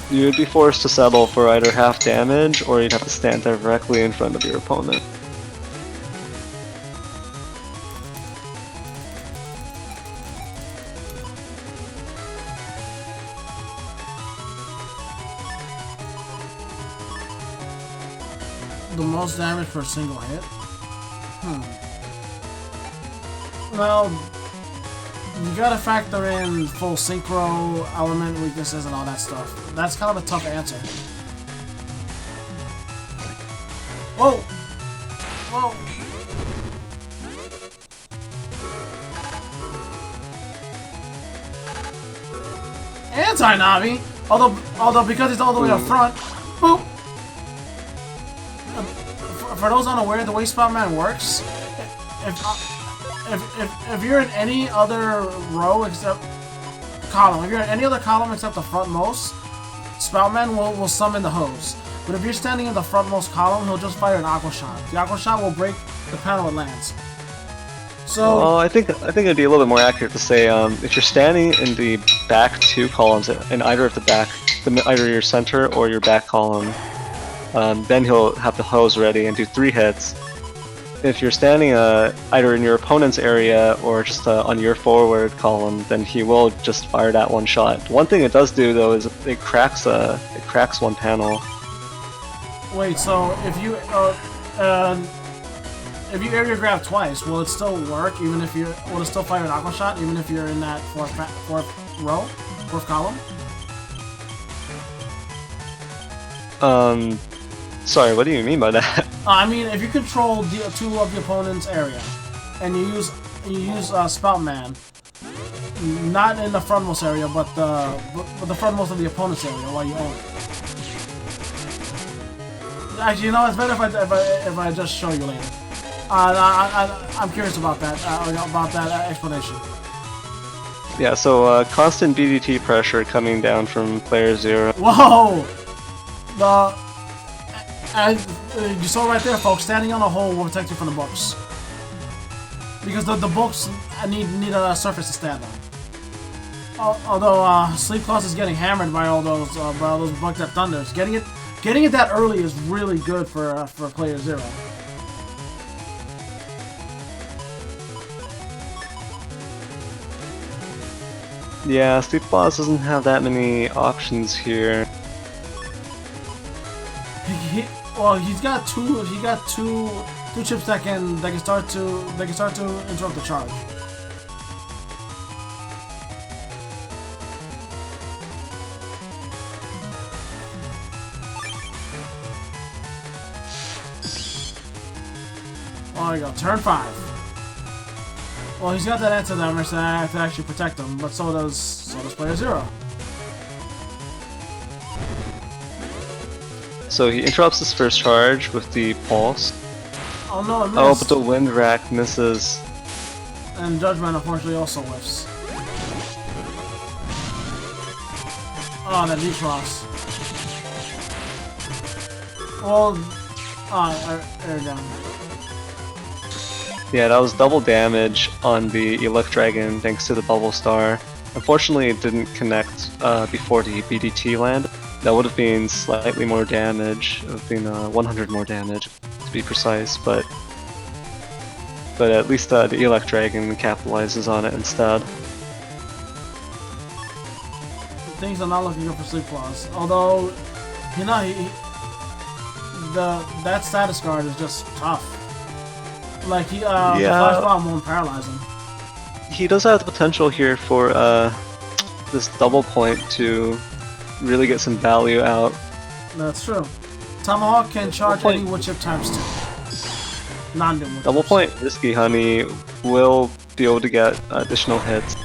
You'd be forced to settle for either half damage, or you'd have to stand directly in front of your opponent. The most damage for a single hit? Well, you gotta factor in full synchro, element weaknesses, and all that stuff. That's kind of a tough answer. Whoa! Whoa! Anti-Navi! Although because he's all the way up front, boop! For those unaware, the way Spoutman works, if you're in any other row except column, if you're in any other column except the frontmost, Spoutman will summon the hose. But if you're standing in the frontmost column, he'll just fire an Aqua Shot. The Aqua Shot will break the panel it lands. So I think it'd be a little bit more accurate to say if you're standing in the back 2 columns in either of either your center or your back column, then he'll have the hose ready and do 3 hits. If you're standing either in your opponent's area or just on your forward column, then he will just fire that 1 shot. One thing it does do though is it cracks 1 panel. Wait, so if you area grab twice, will it still work? Will it still fire an Aqua Shot even if you're in that fourth column? Sorry, what do you mean by that? I mean, if you control 2 of the opponent's area, and you use Spoutman, not in the frontmost area, but the frontmost of the opponent's area while you own it. Actually, you know, it's better if I just show you later. I'm curious about that explanation. Yeah, so constant BDT pressure coming down from playerzero. Whoa! And you saw right there, folks. Standing on a hole will protect you from the books. because the bulks need a surface to stand on. Although Sleep Claws is getting hammered by all those Bug Death Thunders, getting it that early is really good for player 0. Yeah, Sleep Claws doesn't have that many options here. He's got two chips that can start to interrupt the charge. Oh, there you go. Turn 5. Well, he's got that answer damage to actually protect him, but so does player 0. So he interrupts his first charge with the pulse. Oh no, it missed. Oh, but the wind rack misses. And Judgment unfortunately also whiffs. Oh, that D-Cross. Well, there we go. Yeah, that was double damage on the Elect Dragon thanks to the Bubble Star. Unfortunately, it didn't connect before the BDT landed. That would have been slightly more damage. It would have been 100 more damage, to be precise, but at least the Elect Dragon capitalizes on it instead. Things are not looking good for Sleep Claws. Although, you know, that status guard is just tough. Like the Flash Bomb won't paralyze him. He does have the potential here for this double point to really get some value out. That's true. Tomahawk can charge any wood chip times 2. Non-doom wood Double chips. point Risky Honey will be able to get additional hits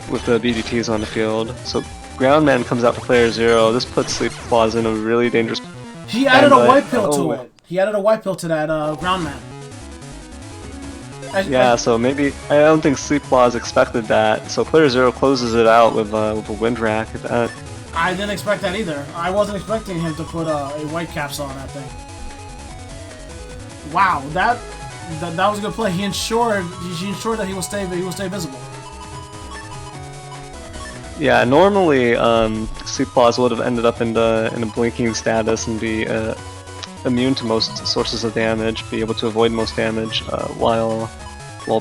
with the BDTs on the field. So Groundman comes out for player 0. This puts Sleep Claws in a really dangerous. He added a white pill to it. He added a white pill to that Groundman. So maybe I don't think Sleep Claws expected that. So player 0 closes it out with a wind rack. I didn't expect that either. I wasn't expecting him to put a white capsule on that thing. Wow, that was a good play. He ensured that he will stay visible. Yeah, normally Sleep Claws would have ended up in a blinking status and be immune to most sources of damage, be able to avoid most damage while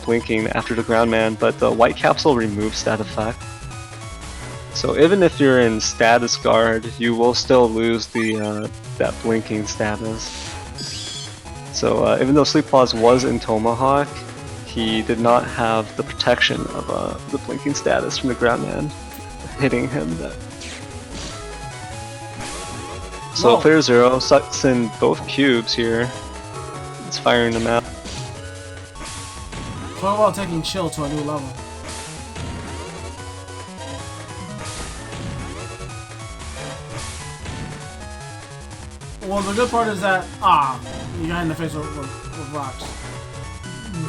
blinking after the Groundman, but the white capsule removes that effect. So even if you're in status guard, you will still lose that blinking status. So even though Sleep Claws was in Tomahawk, he did not have the protection of the blinking status from the Groundman hitting him. So Whoa. player 0 sucks in both cubes here. It's firing them out. Talk about taking chill to a new level. Well, the good part is that you got in the face with rocks.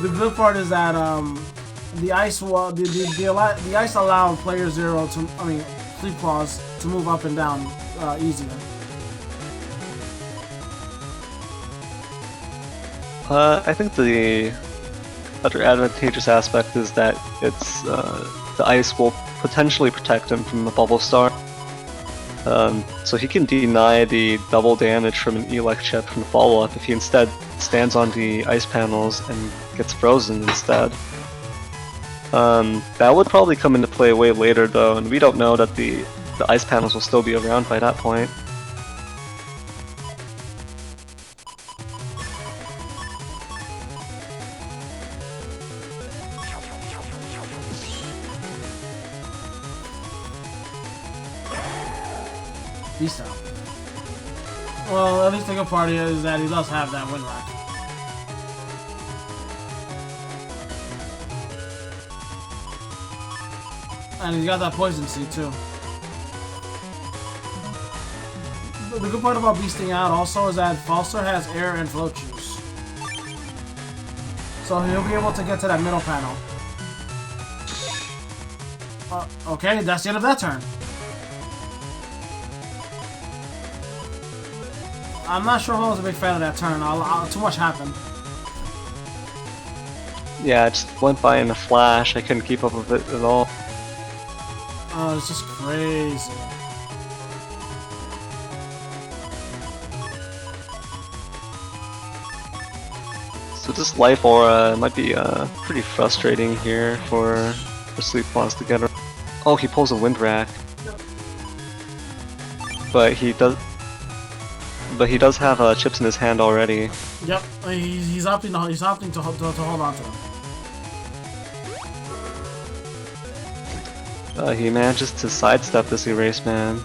The good part is that the ice allowed player 0 Sleep Claws to move up and down easier. I think the other advantageous aspect is that it's the ice will potentially protect him from the Bubble Star. So he can deny the double damage from an Elect chip from the follow-up if he instead stands on the ice panels and gets frozen instead. That would probably come into play way later though, and we don't know that the ice panels will still be around by that point. Beast out. Well, at least the good part is that he does have that wind rack. And he's got that poison seed too. The good part about beasting out also is that Falster has air and float juice. So he'll be able to get to that middle panel. Okay, that's the end of that turn. I'm not sure if I was a big fan of that turn. Too much happened. Yeah, it just went by in a flash. I couldn't keep up with it at all. Oh, it's just crazy. So this life aura might be pretty frustrating here for Sleep Boss to get her. Oh, he pulls a wind rack. But he does have chips in his hand already. Yep, he's opting to hold on to them. He manages to sidestep this erase man.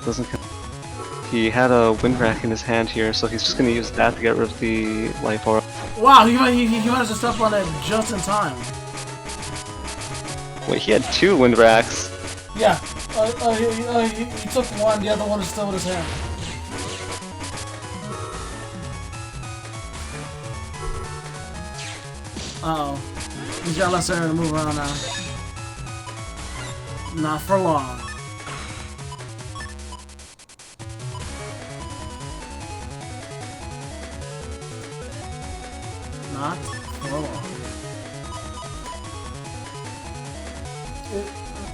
He had a wind rack in his hand here, so he's just gonna use that to get rid of the life aura. Wow, he managed to step on it just in time. Wait, he had 2 wind racks. Yeah, he took one, the other one is still in his hand. Uh-oh. He's got less area to move around now. Not for long. Not for long.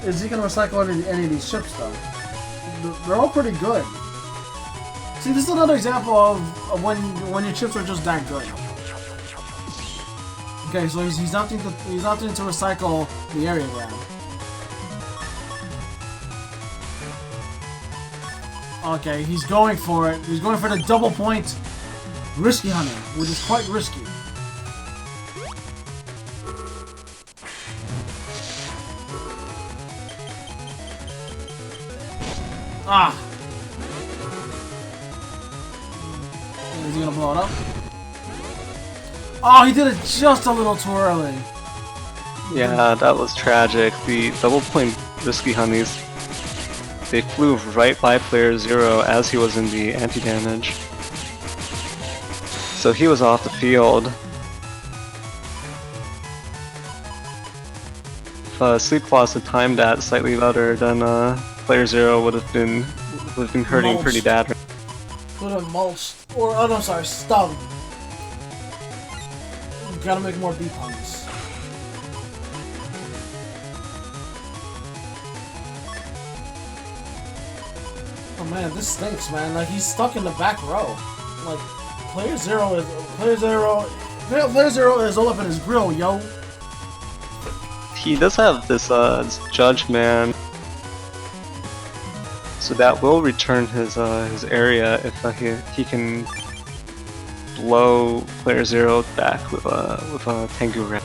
Is he going to recycle any of these chips, though? They're all pretty good. See, this is another example of when your chips are just that good. Okay, so he's opting to recycle the area grab. Okay, he's going for it. He's going for the double point risky hunter, which is quite risky. Ah! Is he gonna blow it up? Oh, he did it just a little too early. Yeah, that was tragic. The double point risky honeys, they flew right by player 0 as he was in the anti-damage. So he was off the field. If Sleep Boss had timed that slightly better, then player 0 would have been hurting Mulched. pretty bad. Would have mulched. Or, oh no, sorry, stung. Gotta make more beep on this. Oh man, this stinks, man. Like, he's stuck in the back row. Like, player zero is all up in his grill, yo. He does have this judge man, so that will return his area if he can blow player 0 back with a Tengu Red.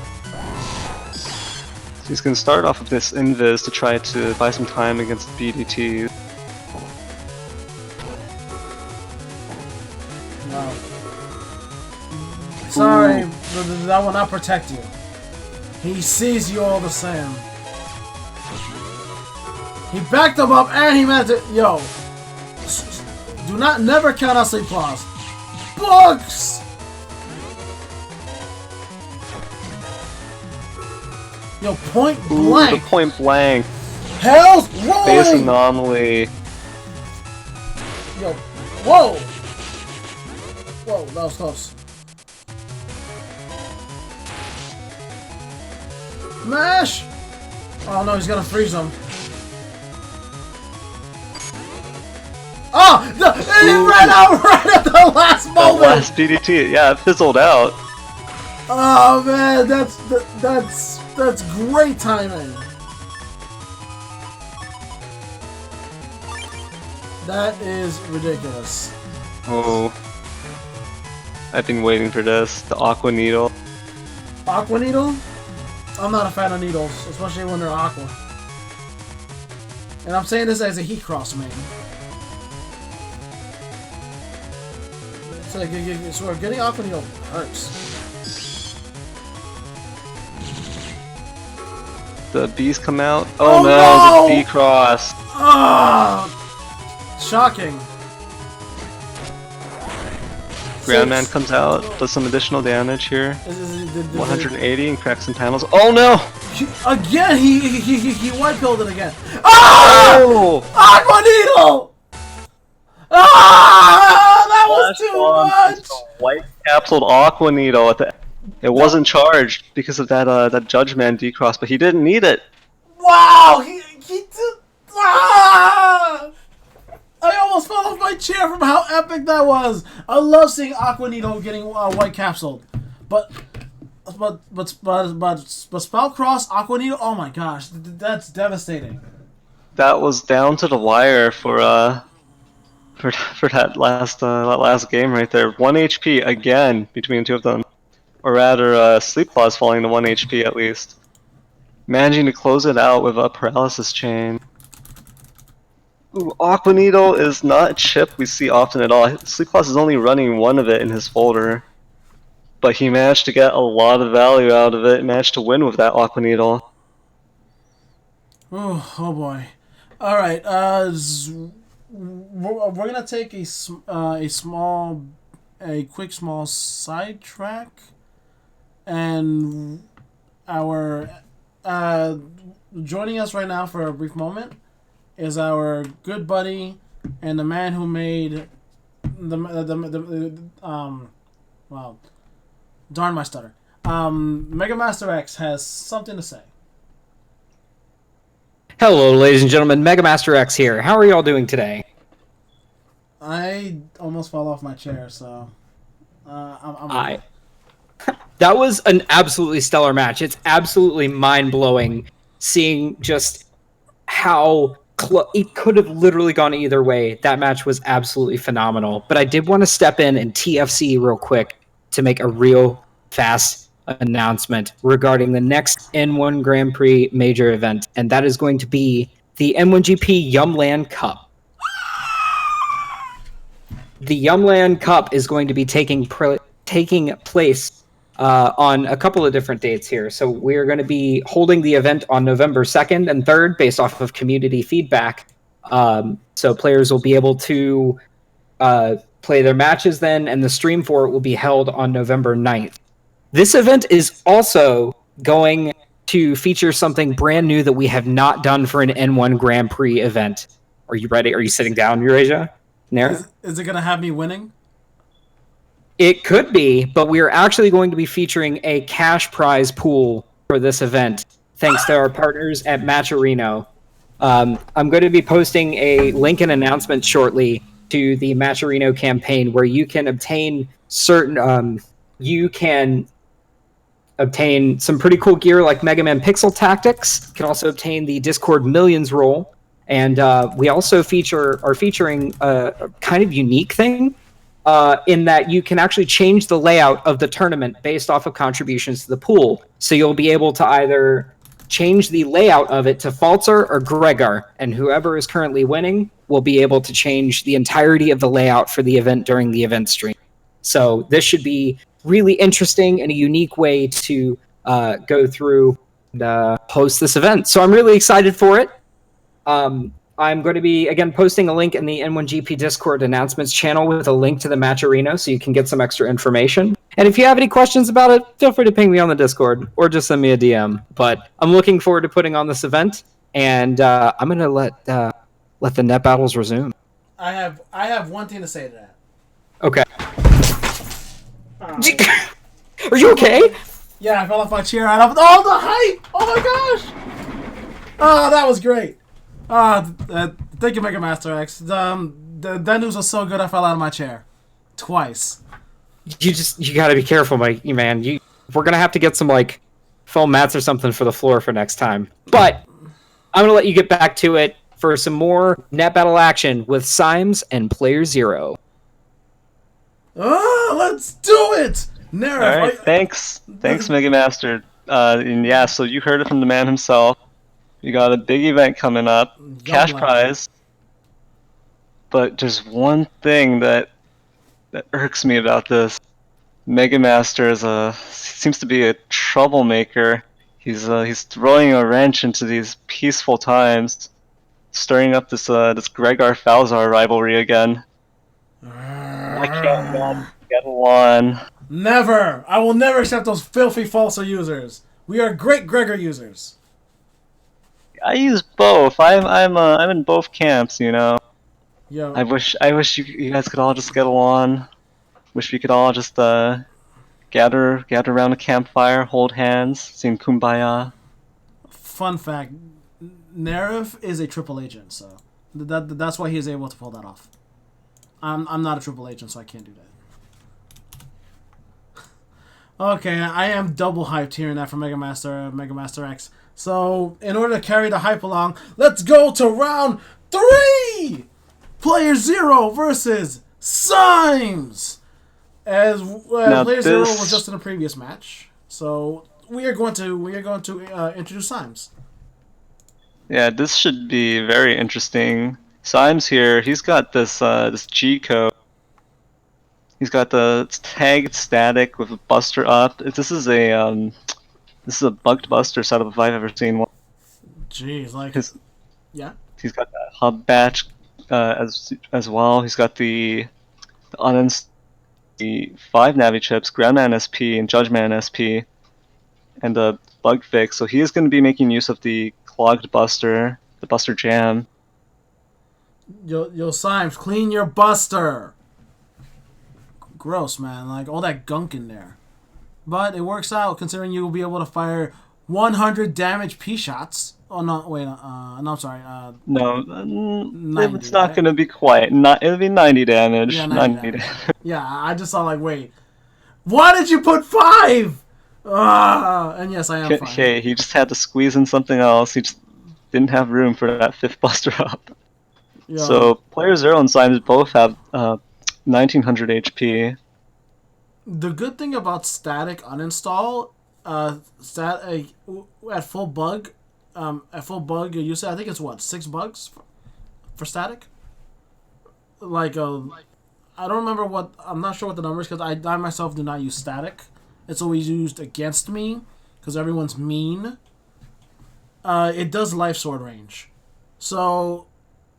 So he's gonna start off with this invis to try to buy some time against the BDT. No. Sorry, that will not protect you. He sees you all the same. He backed him up and he meant it. Yo, do not never count out Sleep Boss. Books. Yo, point blank. The point blank. Hell's rolling. Base anomaly. Yo, whoa. Whoa, that was close. Mash! Oh no, he's gonna freeze him. Oh! And it ran out right at the last moment! The last BDT, yeah, it fizzled out. Oh man, that's great timing. That is ridiculous. Oh. I've been waiting for this. The Aqua Needle. Aqua Needle? I'm not a fan of needles, especially when they're aqua. And I'm saying this as a heat cross main. So, so getting aqua needle hurts. The bees come out. Oh, Oh, no, no! the bee cross. Ah, shocking. Groundman comes out, does some additional damage here. Did 180 and cracks some panels. Oh no! Again, he white-pilled it again. Ah! Oh! Aqua Needle! Ah! That was too much! White capsuled Aqua Needle at the It wasn't charged because of that Judgman decross, but he didn't need it. Wow! He did. Ah! I almost fell off my chair from how epic that was. I love seeing Aquanito getting white capsuled, but Spellcross Aquanito. Oh my gosh, that's devastating. That was down to the wire for that last game right there. 1 HP again between the two of them, or rather, Sleep Claws falling to 1 HP at least. Managing to close it out with a paralysis chain. Ooh, Aquanito is not a chip we see often at all. Sleep Claws is only running one of it in his folder, but he managed to get a lot of value out of it. Managed to win with that Aquanito. Oh boy. All right. We're gonna take a quick small sidetrack, and our joining us right now for a brief moment is our good buddy and the man who made well, darn my stutter. Mega Master X has something to say. Hello, ladies and gentlemen. Mega Master X here. How are y'all doing today? I almost fell off my chair, so I'm That was an absolutely stellar match. It's absolutely mind-blowing seeing just how it could have literally gone either way. That match was absolutely phenomenal. But I did want to step in and TFC real quick to make a real fast announcement regarding the next N1 Grand Prix major event, and that is going to be the N1GP Yumland Cup. The Yumland Cup is going to be taking place on a couple of different dates here. So we're going to be holding the event on November 2nd and 3rd based off of community feedback. So players will be able to play their matches then, and the stream for it will be held on November 9th. This event is also going to feature something brand new that we have not done for an N1 Grand Prix event. Are you ready? Are you sitting down, Eurasia? Is it gonna have me winning? It could be, but we're actually going to be featuring a cash prize pool for this event, thanks to our partners at Matcherino. I'm going to be posting a link and announcement shortly to the Matcherino campaign where you can obtain obtain some pretty cool gear like Mega Man Pixel Tactics. You can also obtain the Discord Millions roll. And we also are featuring a kind of unique thing in that you can actually change the layout of the tournament based off of contributions to the pool. So you'll be able to either change the layout of it to Falzer or Gregor, and whoever is currently winning will be able to change the entirety of the layout for the event during the event stream. So this should be really interesting and a unique way to go through and host this event. So I'm really excited for it. I'm going to be, again, posting a link in the N1GP Discord announcements channel with a link to the Matcherino so you can get some extra information. And if you have any questions about it, feel free to ping me on the Discord or just send me a DM. But I'm looking forward to putting on this event, and I'm going to let the net battles resume. I have one thing to say to that. Okay. Are you okay? Yeah, I fell off my chair out of all the hype. Oh my gosh! Oh, that was great. Thank you, Mega Master X. That news was so good, I fell out of my chair twice. You gotta be careful, man. We're gonna have to get some foam mats or something for the floor for next time. But I'm gonna let you get back to it for some more net battle action with Symes and playerzero. Let's do it, Neryth. All right, thanks, Mega Master. And yeah, so you heard it from the man himself. You got a big event coming up, cash prize. But there's one thing that irks me about this. Mega Master seems to be a troublemaker. He's throwing a wrench into these peaceful times, stirring up this Gregor Falzar rivalry again. Why can't we all get along? Never! I will never accept those filthy falser users. We are great Gregor users. I use both. I'm in both camps, you know. Yo. I wish you guys could all just get along. Wish we could all just gather around a campfire, hold hands, sing Kumbaya. Fun fact: Neryth is a triple agent, so that's why he is able to pull that off. I'm not a triple agent, so I can't do that. Okay, I am double hyped hearing that from Mega Master X. So, in order to carry the hype along, let's go to round 3! playerzero versus Symes! As playerzero was just in a previous match. So, we are going to introduce Symes. Yeah, this should be very interesting. Symes here, he's got this G code. He's got the tagged static with a buster up. This is a bugged buster setup if I've ever seen one. Jeez, like, His, yeah. he's got that hub batch as well. He's got the the 5 Navi chips, Groundman SP and Judgeman SP, and the bug fix. So he is going to be making use of the clogged buster, the buster jam. Yo, Symes, clean your buster! Gross, man. Like, all that gunk in there. But it works out, considering you will be able to fire 100 damage P shots. Oh, no, wait, no, I'm sorry. No, 90, it's not right? going to be quite. It'll be 90 damage. Yeah, 90 damage. Yeah, I just saw, like, wait. Why did you put 5? And yes, I am 5. Okay, he just had to squeeze in something else. He just didn't have room for that 5th buster up. Yo, So, playerzero and Symes both have 1900 HP. the good thing about static uninstall, at full bug, you said, I think it's what, 6 bugs for static? Like, I don't remember I'm not sure what the number is, because I myself do not use static. It's always used against me, because everyone's mean. It does life sword range. So,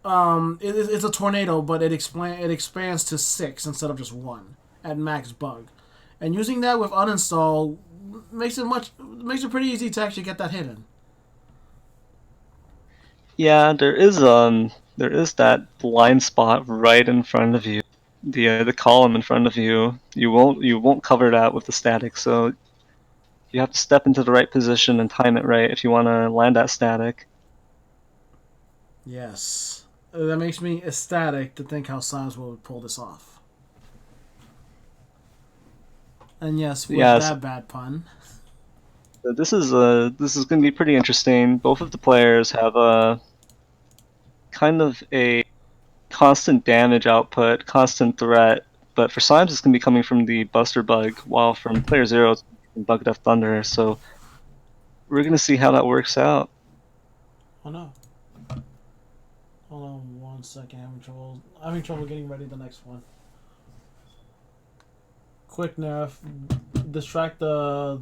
it's a tornado, but it expands to 6 instead of just 1 at max bug. And using that with uninstall makes it pretty easy to actually get that hidden. Yeah, there is that blind spot right in front of you. The column in front of you. You won't cover that with the static, so you have to step into the right position and time it right if you want to land that static. Yes. That makes me ecstatic to think how Symes will pull this off. And yes, with that bad pun. So this is going to be pretty interesting. Both of the players have a kind of a constant damage output, constant threat, but for Symes it's going to be coming from the Buster bug, while from playerzero it's Bug Death Thunder. So we're going to see how that works out. Oh no. Hold on 1 second. Having trouble getting ready the next one. Quick, Neryth, distract the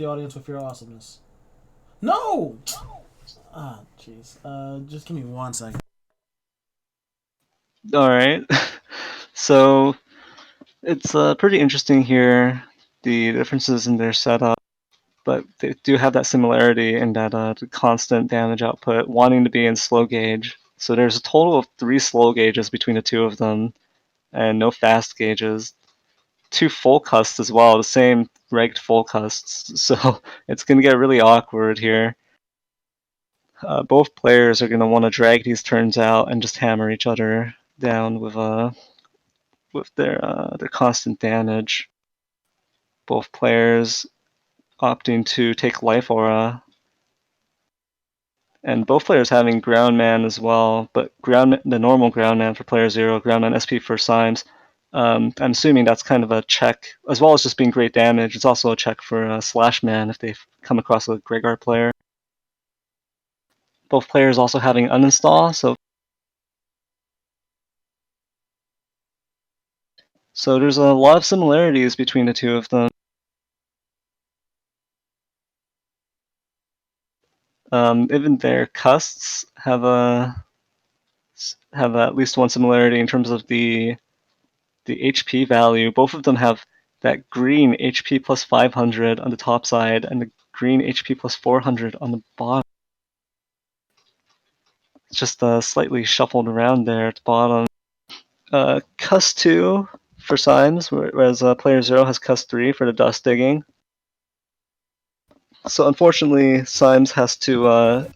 audience with your awesomeness. No. Ah, jeez. Just give me 1 second. All right. So it's pretty interesting here, the differences in their setup, but they do have that similarity in that constant damage output, wanting to be in slow gauge. So there's a total of 3 slow gauges between the two of them, and no fast gauges. 2 full custs as well, the same regged full custs. So it's going to get really awkward here. Both players are going to want to drag these turns out and just hammer each other down with their constant damage. Both players opting to take life aura, and both players having groundman as well. But the normal groundman for playerzero, groundman SP for Symes. I'm assuming that's kind of a check, as well as just being great damage. It's also a check for Slashman if they've come across a Gregar player. Both players also having uninstall, so there's a lot of similarities between the two of them. Even their custs have at least one similarity in terms of the HP value. Both of them have that green HP plus 500 on the top side and the green HP plus 400 on the bottom. It's just slightly shuffled around there at the bottom. Cust 2 for Symes, whereas player 0 has Cuss 3 for the dust digging. So unfortunately, Symes has to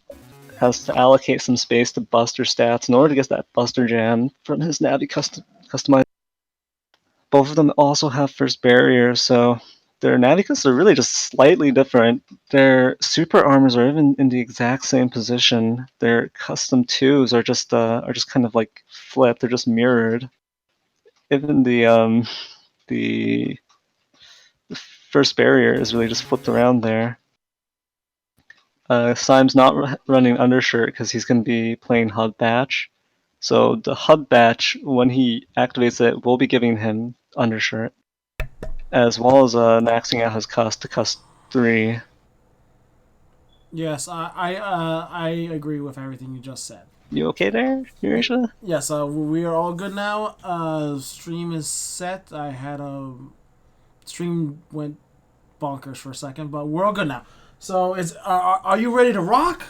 allocate some space to Buster stats in order to get that Buster Jam from his Navi customized. Both of them also have first barrier, so their Navicusts are really just slightly different. Their super armors are even in the exact same position. Their custom 2s are just kind of like flipped. They're just mirrored. Even the first barrier is really just flipped around there. Symes not running undershirt because he's going to be playing Hub Batch. So the Hub Batch, when he activates it, will be giving him undershirt, as well as maxing out his Cuss to Cuss 3. Yes, I agree with everything you just said. You okay there, Eurasia? Yes, we are all good now. Stream is set. I had a stream went bonkers for a second, but we're all good now. So are you ready to rock,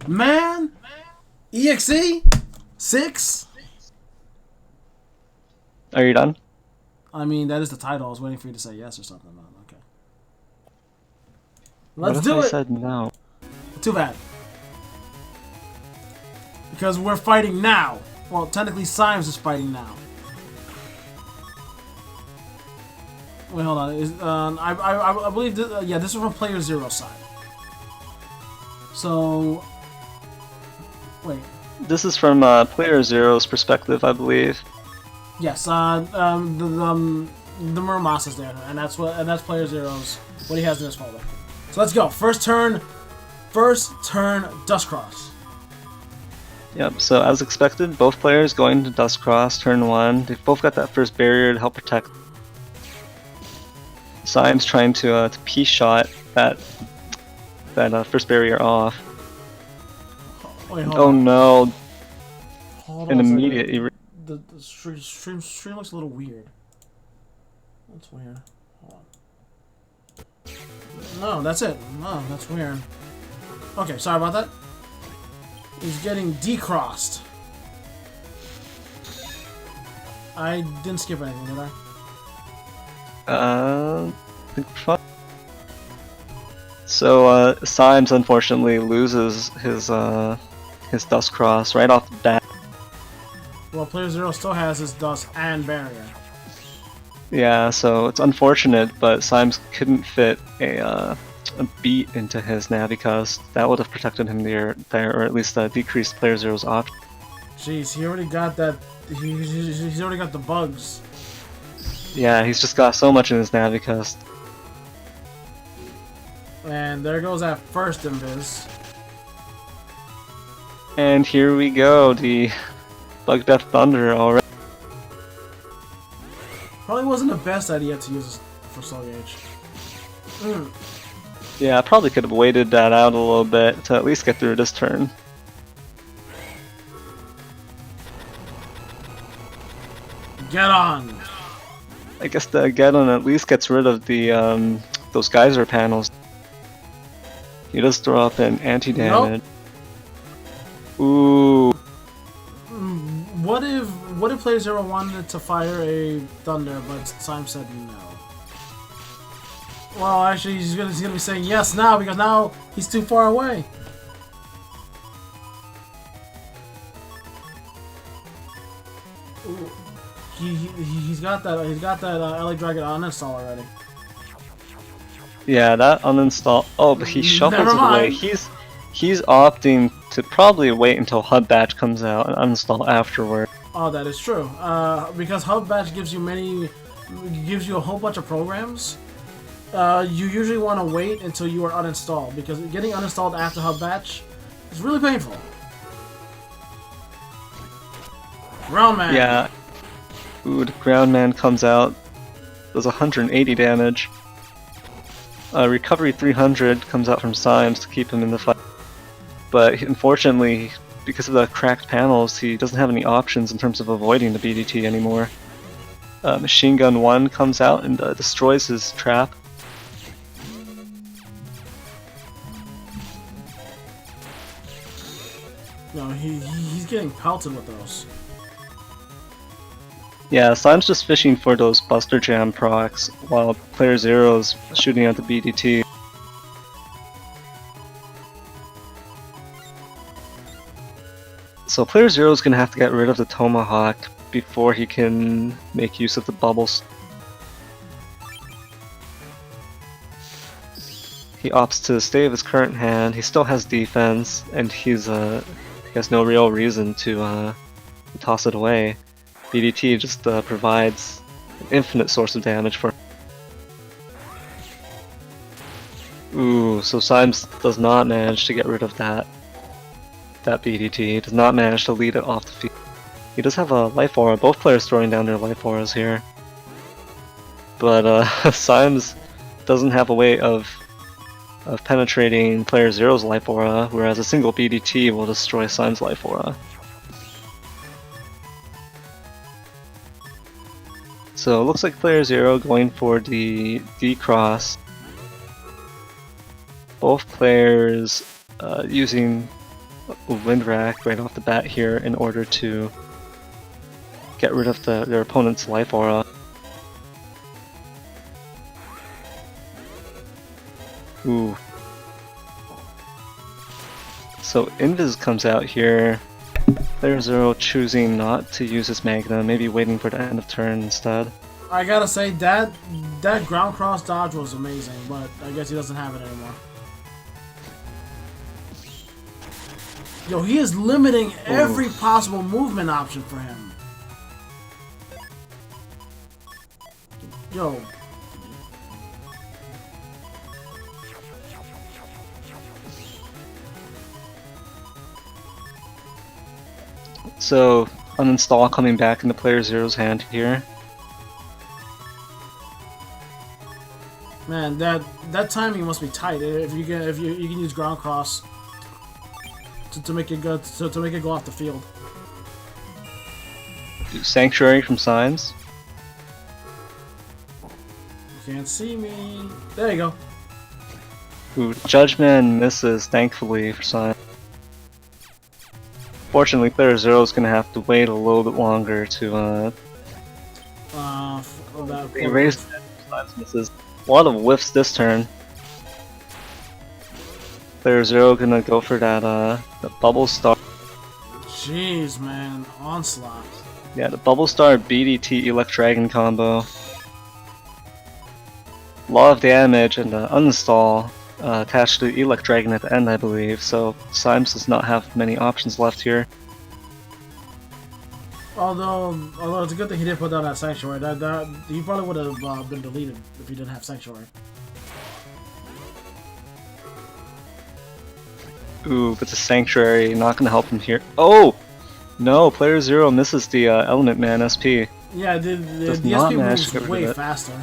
man? EXE 6. Are you done? I mean, that is the title. I was waiting for you to say yes or something. Okay. Let's do What if I it. said no? Too bad. Because we're fighting now. Well, technically, Symes is fighting now. Wait, hold on. I believe this, yeah, this is from player 0 side. So, wait. This is from player 0's perspective, I believe. Yes. The Muramasa there, and that's player 0's what he has in his folder. So let's go. First turn, Dust Cross. Yep, so as expected, both players going to Dust Cross turn 1. They've both got that first barrier to help protect. Symes trying to P-shot that first barrier off. Wait, oh on. no, Hold an on immediate... The stream looks a little weird. That's weird. Hold on. No, that's it. No, that's weird. Okay, sorry about that. He's getting decrossed. I didn't skip anything, did I? I think we're fine. So Symes unfortunately loses his Dust Cross right off the bat. Well, player 0 still has his dust and barrier. Yeah, so it's unfortunate, but Symes couldn't fit a beat into his Navicust. That would have protected him there, or at least decreased player 0's option. Jeez, he already got that. He's already got the bugs. Yeah, he's just got so much in his Navicust. And there goes that first invis. And here we go, the Bug Death Thunder already. Probably wasn't the best idea to use for Soul Gauge. Yeah, I probably could have waited that out a little bit to at least get through this turn. Get on! I guess the Geddon at least gets rid of the those geyser panels. He does throw up an anti-damage. Nope. Ooh. What if player 0 wanted to fire a Thunder, but Symes said no? Well, actually, he's gonna be saying yes now because now he's too far away. Ooh. He's got that LA Dragon uninstall already. Yeah, that uninstall. Oh, but he shuffles it away. He's opting to probably wait until Hub Batch comes out and uninstall afterward. Oh, that is true. Because Hub Batch gives you a whole bunch of programs. You usually want to wait until you are uninstalled because getting uninstalled after Hub Batch is really painful. Groundman. Yeah. Ooh, the Groundman comes out. Does 180 damage. Recovery 300 comes out from Symes to keep him in the fight. But unfortunately, because of the cracked panels, he doesn't have any options in terms of avoiding the BDT anymore. Machine Gun 1 comes out and destroys his trap. No, he's getting pelted with those. Yeah, Symes just fishing for those Buster Jam procs, while player Zero's shooting at the BDT. So player Zero's gonna have to get rid of the Tomahawk before he can make use of the bubbles. He opts to stay with his current hand. He still has defense, and he has no real reason to toss it away. BDT just provides an infinite source of damage for him. Ooh, so Symes does not manage to get rid of that BDT. Does not manage to lead it off the field. He does have a life aura. Both players throwing down their life auras here. But Symes doesn't have a way of penetrating player Zero's life aura, whereas a single BDT will destroy Symes' life aura. So it looks like player Zero going for the D-Cross. Both players using Wind Rack right off the bat here in order to get rid of their opponent's life aura. Ooh. So Invis comes out here. Player Zero choosing not to use his Magna, maybe waiting for the end of turn instead. I gotta say, that ground cross dodge was amazing, but I guess he doesn't have it anymore. Yo, he is limiting every possible movement option for him. Yo. So, uninstall coming back into player Zero's hand here. Man, that timing must be tight. If you can use ground cross to make it go to make it go off the field. Sanctuary from Symes. You can't see me. There you go. Ooh, Judgment misses, thankfully, for Symes. Fortunately, player Zero is gonna have to wait a little bit longer to erase Symes misses. A lot of whiffs this turn. Player Zero gonna go for that the Bubble Star. Jeez, man, onslaught. Yeah, the Bubble Star BDT Elect Dragon combo. A lot of damage and the uninstall attached to Elect Dragon at the end, I believe. So Symes does not have many options left here. Although it's a good thing he didn't put down that Sanctuary. That he probably would have been deleted if he didn't have Sanctuary. Ooh, but the Sanctuary not gonna help him here. Oh! No, player Zero misses the Element Man SP. Yeah, the not SP manage to moves get rid way of it. faster.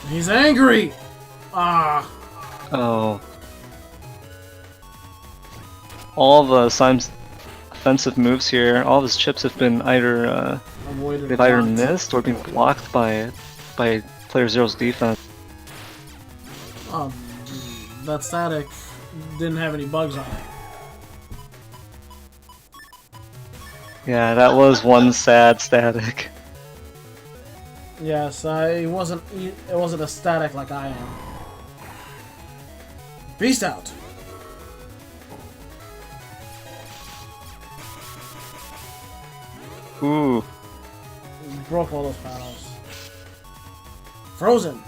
He's angry! Ah. Oh. All of Symes' offensive moves here, all of his chips have been either Avoided. they've either blocked. missed or been blocked by player Zero's defense. That static didn't have any bugs on it. Yeah, that was one sad static. Yes, it wasn't a static like I am. Beast out. Ooh. Broke all those panels. Frozen.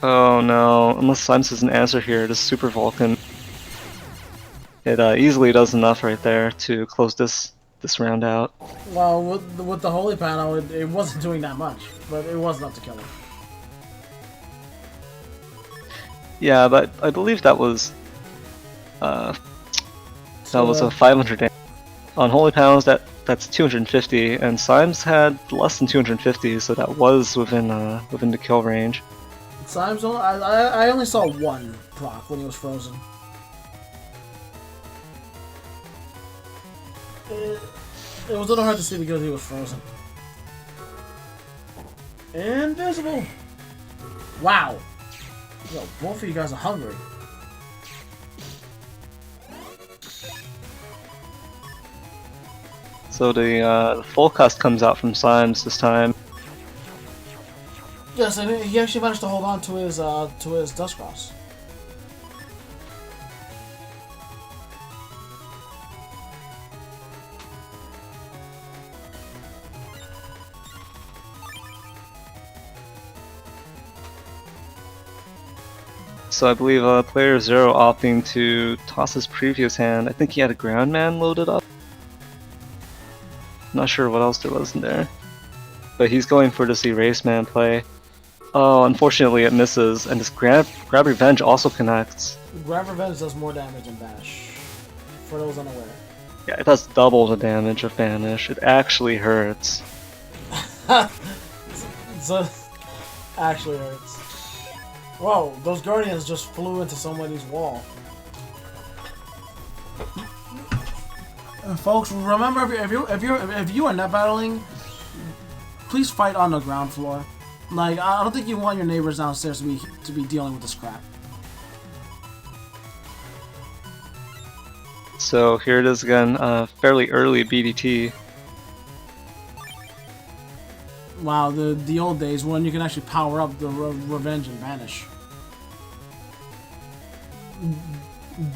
Oh no, unless Symes doesn't answer here, this Super Vulcan. It easily does enough right there to close this round out. Well, with the holy panel, it wasn't doing that much, but it was enough to kill him. Yeah, but I believe that was a 500 damage. On holy panels, that's 250, and Symes had less than 250, so that was within the kill range. Symes, I only saw one proc when he was frozen. It was a little hard to see because he was frozen. Invisible! Wow! Yo, both of you guys are hungry. So the full cost comes out from Symes this time. Yes, and he actually managed to hold on to his Dustcross. So I believe player 0 opting to toss his previous hand. I think he had a ground man loaded up. Not sure what else there was in there. But he's going for this erase man play. Oh, unfortunately it misses, and this grab revenge also connects. Grab Revenge does more damage than Banish, for those unaware. Yeah, it does double the damage of Banish. It actually hurts. So, actually hurts. Whoa, those Guardians just flew into somebody's wall. Folks, remember if you are net battling, please fight on the ground floor. Like, I don't think you want your neighbors downstairs to be dealing with this crap. So here it is again, fairly early BDT. Wow, the old days when you can actually power up the Revenge and Banish.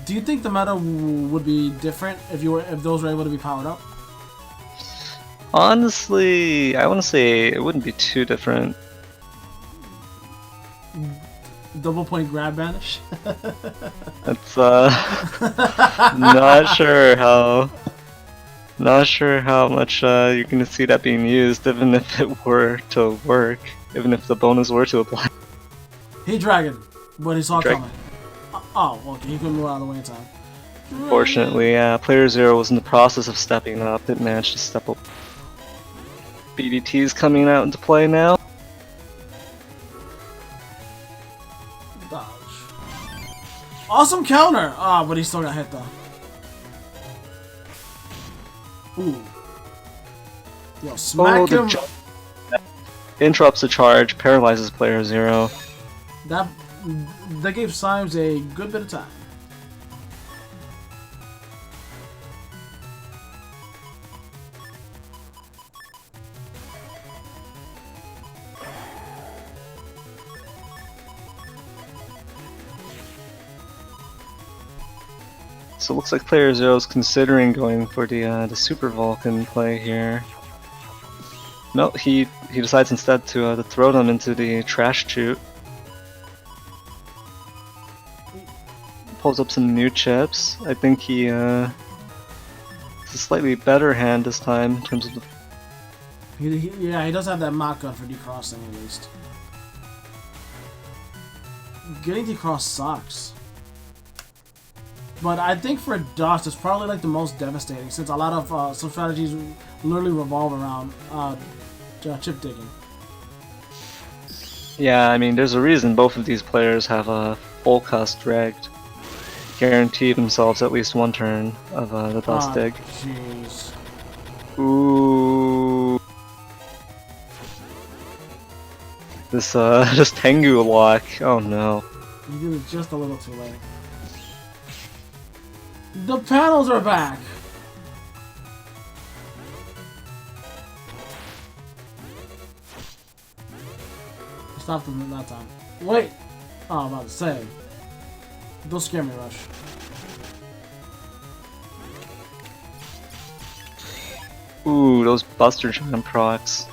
Do you think the meta would be different if those were able to be powered up? Honestly, I want to say it wouldn't be too different. Double point grab Banish? That's not sure how much you're gonna see that being used, even if it were to work, even if the bonus were to apply. He Dragon, but he saw coming. Oh, okay, he couldn't move out of the way in time. Fortunately, yeah, player 0 was in the process of stepping up, didn't manage to step up. BDT is coming out into play now. Dodge. Awesome counter! Ah, but he still got hit though. Ooh. Yo, smack him! Interrupts the charge, paralyzes player 0. That gave Symes a good bit of time. So it looks like player 0 is considering going for the Super Vulcan play here. No, he decides instead to throw them into the trash chute. Pulls up some new chips. I think he it's a slightly better hand this time in terms of the... Yeah, he does have that mock gun for decrossing at least. Getting decross sucks. But I think for Dust, it's probably like the most devastating since a lot of some strategies literally revolve around chip digging. Yeah, I mean, there's a reason both of these players have a full cast dragged. Guarantee themselves at least one turn of the Dust dig. Jeez. Ooh. This Tengu lock. Oh no. You did it just a little too late. The panels are back! Stop them that time. Wait! Oh, I'm about to say. Don't scare me, Rush. Ooh, those Buster Jam procs.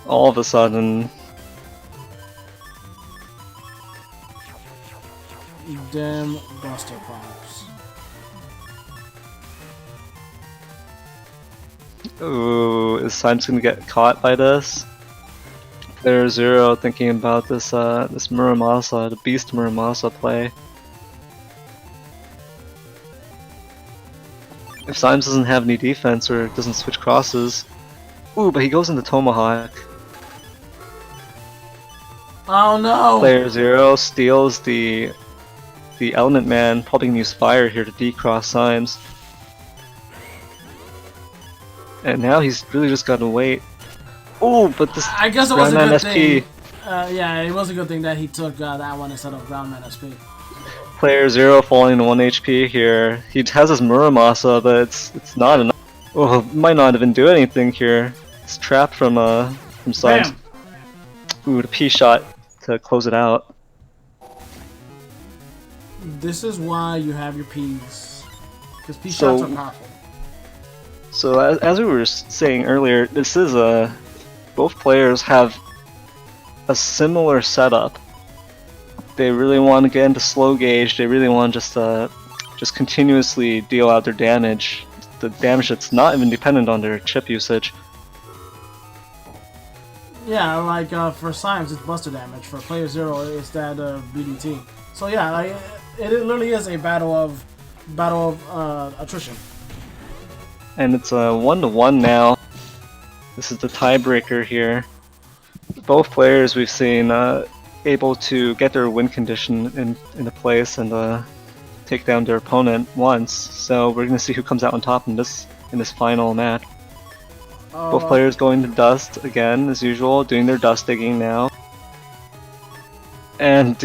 All of a sudden. Damn Buster procs. Ooh, is Symes gonna get caught by this? Player 0 thinking about this this Muramasa, the Beast Muramasa play. If Symes doesn't have any defense or doesn't switch crosses. Ooh, but he goes into Tomahawk. Oh no! Player 0 steals the Element Man, probably gonna use Fire here to decross Symes. And now he's really just gotta wait. Oh, but this I guess it was a good SP. thing. Yeah, it was a good thing that he took that one instead of Groundman SP. Player zero falling to 1 HP here. He has his Muramasa, but it's not enough. Oh, might not even do anything here. It's trapped from Symes. Bam! Ooh, the P shot to close it out. This is why you have your P's. Because P So- shots are powerful. So as we were saying earlier, this is both players have a similar setup. They really want to get into slow gauge. They really want to just continuously deal out their damage. The damage that's not even dependent on their chip usage. Yeah, like for Symes, it's buster damage. For player zero, it's that BDT. So yeah, like it literally is a battle of attrition. And it's a 1-1 now. This is the tiebreaker here. Both players we've seen able to get their win condition into place and take down their opponent once. So we're gonna see who comes out on top in this final match. Both players going to dust again as usual, doing their dust digging now. And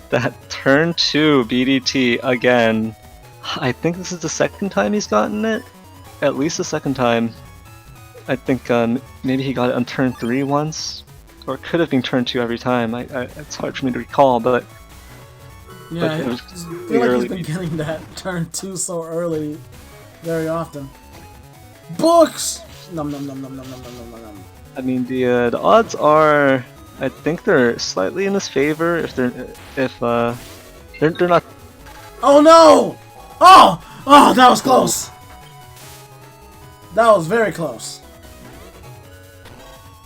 that turn 2 BDT again. I think this is the second time he's gotten it. At least the second time. I think maybe he got it on turn 3 once, or it could have been turn 2 every time. It's hard for me to recall, but Yeah, it I was feel like early. he's been getting that turn 2 so early, very often. Books. Num num num num num num num num num. I mean the odds are, I think they're slightly in his favor if they're not. Oh no! Oh, that was close. That was very close.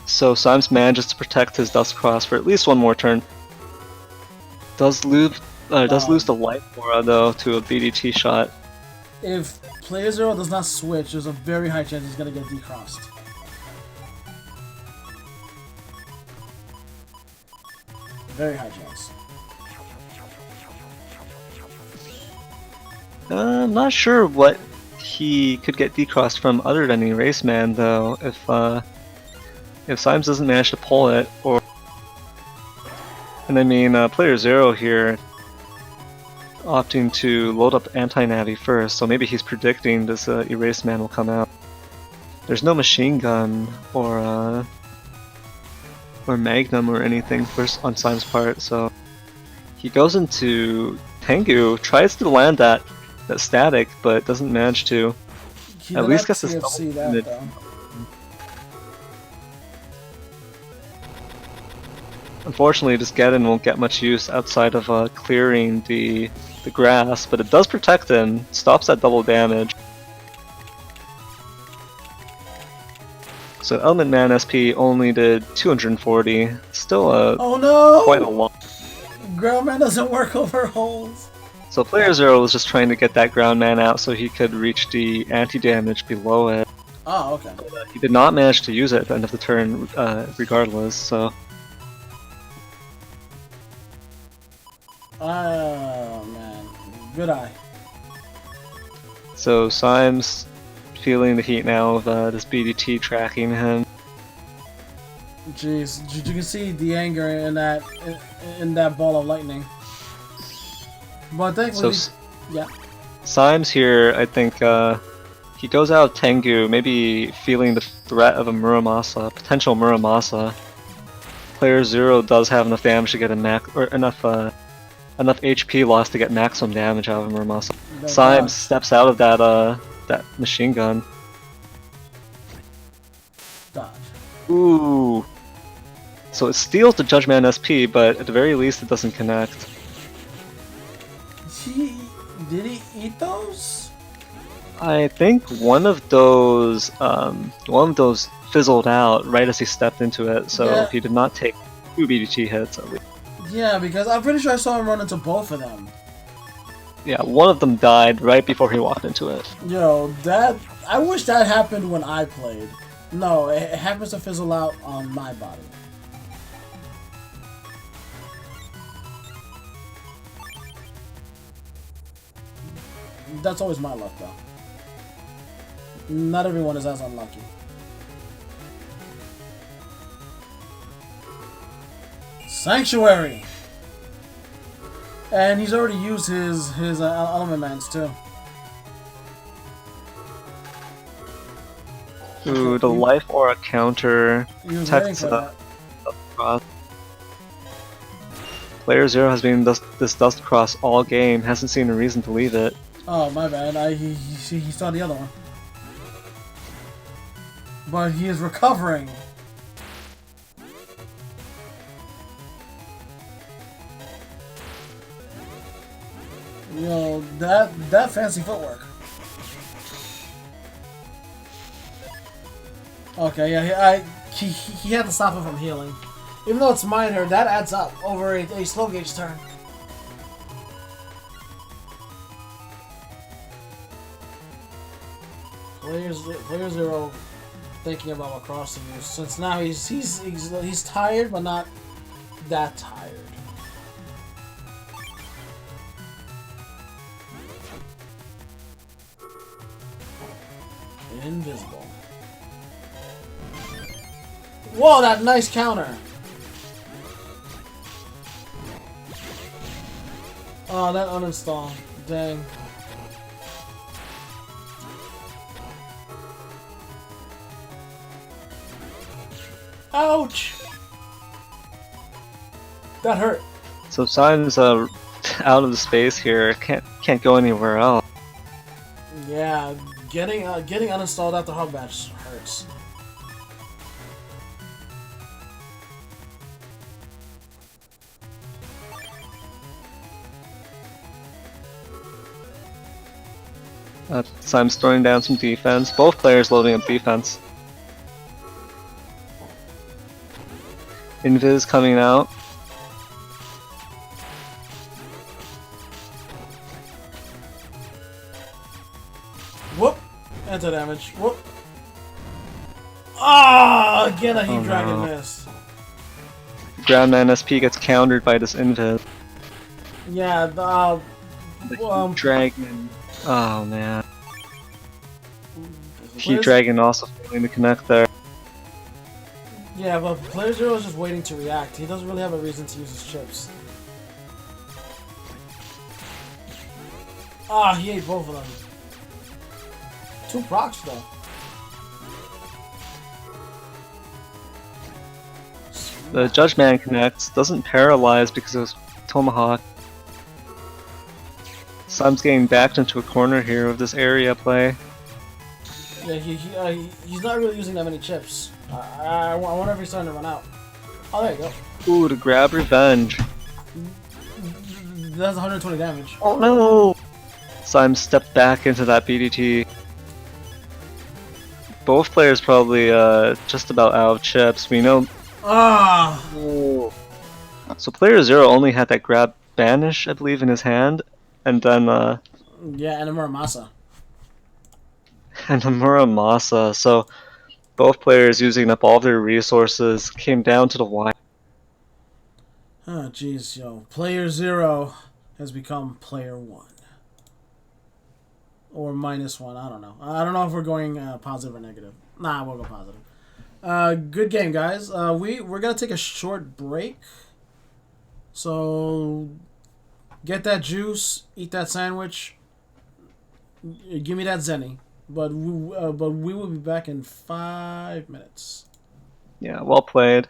So Symes manages to protect his Dust Cross for at least one more turn. Does lose the life aura though to a BDT shot. If player zero does not switch, there's a very high chance he's gonna get decrossed. Very high chance. I'm not sure what he could get decrossed from other than Erase Man though. If Symes doesn't manage to pull it, and I mean player zero here opting to load up anti-navi first, so maybe he's predicting this Erase Man will come out. There's no machine gun or Magnum or anything on Symes' part, so he goes into Tengu, tries to land that static, but doesn't manage to. He At did least not gets this CFC double that mid. though. Unfortunately, this Geddon won't get much use outside of clearing the grass, but it does protect him, stops that double damage. So Element Man SP only did 240, still Oh no! quite a lot. Groundman doesn't work over holes. So player zero was just trying to get that ground man out so he could reach the anti-damage below it. Oh, okay. He did not manage to use it at the end of the turn regardless, so... Oh man, good eye. So Symes feeling the heat now of this BDT tracking him. Jeez, you can see the anger in that ball of lightning. But thankfully, yeah. Symes here, I think he goes out Tengu, maybe feeling the threat of a Muramasa, potential Muramasa. Player zero does have enough damage to get enough HP loss to get maximum damage out of Muramasa. Symes steps out of that machine gun. Dodge. Ooh. So it steals the Judgman SP, but at the very least it doesn't connect. Did he eat those? I think one of those fizzled out right as he stepped into it, so Yeah. he did not take 2 BDT hits at least. Yeah, because I'm pretty sure I saw him run into both of them. Yeah, one of them died right before he walked into it. Yo, I wish that happened when I played. No, it happens to fizzle out on my body. That's always my luck, though. Not everyone is as unlucky. Sanctuary! And he's already used his element mans too. Ooh, the life aura counter He was waiting protects for that. cross. Player Zero has been this dust cross all game. Hasn't seen a reason to leave it. Oh, my bad. He saw the other one. But he is recovering. Yo, that fancy footwork. Okay, yeah, he had to stop him from healing. Even though it's minor, that adds up over a slow gauge turn. Player Zero thinking about what crossing is, since now he's tired, but not that tired. Invisible. Whoa, that nice counter. Oh, that uninstall. Dang. Ouch! That hurt. So Symes out of the space here. Can't go anywhere else. Yeah, getting uninstalled after Hog Bash hurts. Symes throwing down some defense. Both players loading up defense. Invis coming out. Whoop! Anti-damage. Whoop! Ah! Again a Heat Dragon no. missed. Groundman SP gets countered by this Invis. Yeah, The Dragon. Oh man. Heat Players- Dragon also failing to connect there. Yeah, but Player Zero is just waiting to react. He doesn't really have a reason to use his chips. Ah, he ate both of them. 2 procs though. The Judgman connects, doesn't paralyze because of Tomahawk. Symes getting backed into a corner here with this area play. Yeah, he's not really using that many chips. I wonder if he's starting to run out. Oh, there you go. Ooh, to grab revenge. That's 120 damage. Oh no! Symes stepped back into that BDT. Both players probably just about out of chips. We know. Ah! So player Zero only had that grab banish, I believe, in his hand, and then Yeah, and a Muramasa. and a Muramasa. So both players using up all their resources came down to the wire. Oh, jeez, yo. Player Zero has become Player 1. Or -1, I don't know. I don't know if we're going positive or negative. Nah, we'll go positive. Good game, guys. We're gonna take a short break. So get that juice, eat that sandwich, give me that zenny. But we will be back in 5 minutes. Yeah, well played.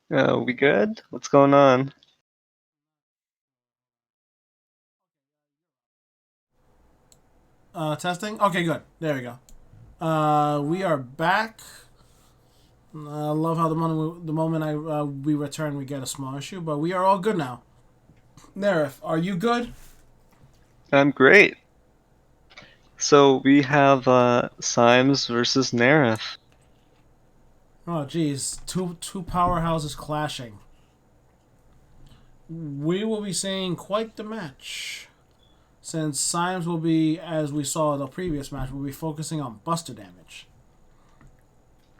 We good? What's going on? Testing? Okay, good. There we go. We are back. I love how the moment we return, we get a small issue, but we are all good now. Neryth, are you good? I'm great. So we have Symes versus Neryth. Oh, geez, two powerhouses clashing. We will be seeing quite the match. Since Symes will be, as we saw in the previous match, will be focusing on buster damage.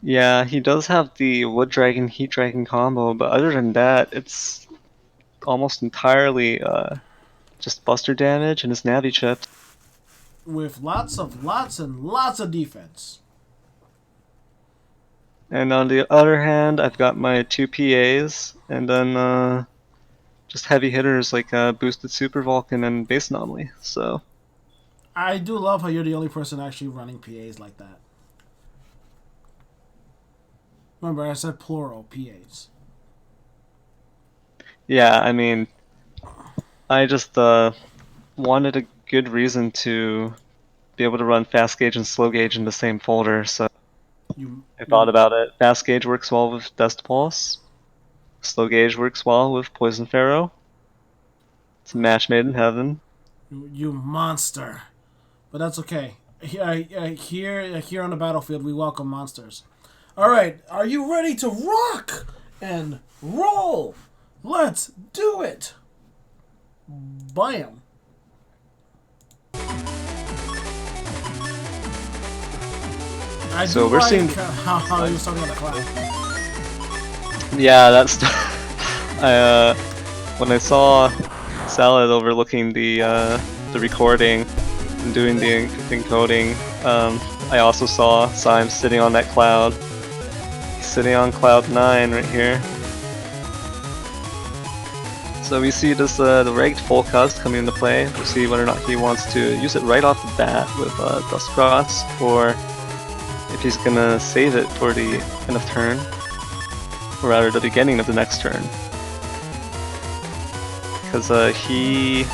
Yeah, he does have the Wood Dragon, Heat Dragon combo, but other than that, it's almost entirely just buster damage and his Navi chips. With lots and lots of defense. And on the other hand, I've got my 2 PAs, and then just heavy hitters like Boosted Super Vulcan and Base Anomaly. So I do love how you're the only person actually running PAs like that. Remember, I said plural PAs. yeah, I mean, I just wanted a good reason to be able to run Fast Gauge and Slow Gauge in the same folder, so I thought about it. Fast Gauge works well with Dust Pulse. Slow Gauge works well with Poison Pharaoh. It's a match made in heaven. You monster. But that's okay. Here on the battlefield, we welcome monsters. All right, are you ready to rock and roll? Let's do it. Bam. So we're seeing how he was talking about the cloud. Yeah, that's when I saw Salad overlooking the recording and doing the encoding, I also saw Symes sitting on that cloud. He's sitting on cloud 9 right here. So we see this the Regged Full Cust coming into play. We'll see whether or not he wants to use it right off the bat with Dust Cross, or if he's gonna save it for the end of turn, or rather the beginning of the next turn. Because he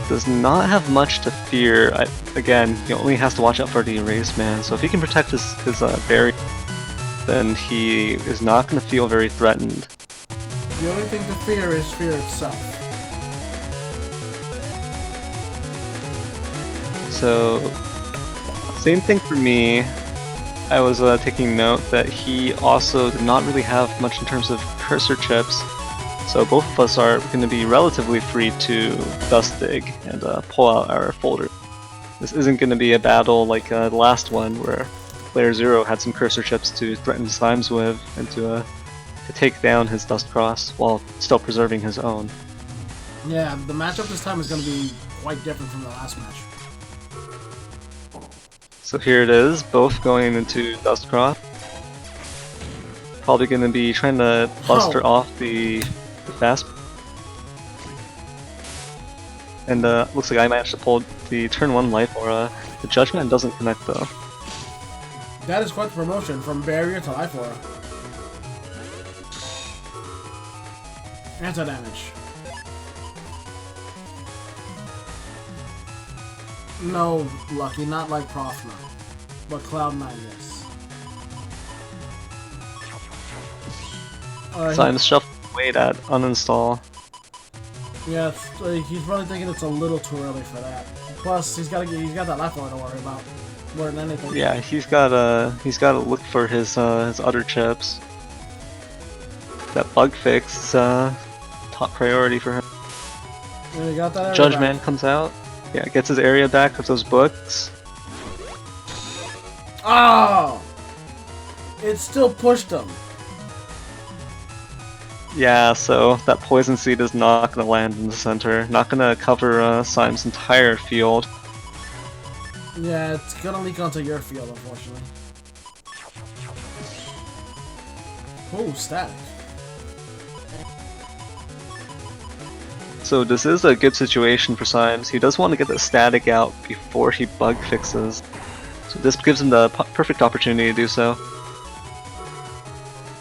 does not have much to fear. Again, he only has to watch out for the Erase Man, so if he can protect his berry, then he is not going to feel very threatened. The only thing to fear is fear itself. So, same thing for me. I was taking note that he also did not really have much in terms of cursor chips, so both of us are going to be relatively free to dust dig and pull out our folder. This isn't going to be a battle like the last one where playerzero had some cursor chips to threaten Symes with and to take down his Dust Cross while still preserving his own. Yeah, the matchup this time is going to be quite different from the last match. So here it is, both going into Dust Cross. Probably going to be trying to buster off the fast. And looks like I managed to pull the turn 1 life aura. The Judgment doesn't connect though. That is quite the promotion from barrier to life aura. Anti-damage. No, Lucky, not like Profna. But Cloud9, yes. Symes shuffled away that uninstall. Yeah, he's probably thinking it's a little too early for that. Plus, he's got that life aura to worry about more than anything. Yeah, he's got to look for his other chips. That bug fix top priority for him. Yeah, you got that. Judgment comes out. Yeah, gets his area back with those books. Oh! It still pushed him. Yeah, so that Poison Seed is not going to land in the center. Not going to cover Symes' entire field. Yeah, it's going to leak onto your field, unfortunately. Oh, static. So this is a good situation for Symes. He does want to get the static out before he bug fixes. So this gives him the perfect opportunity to do so.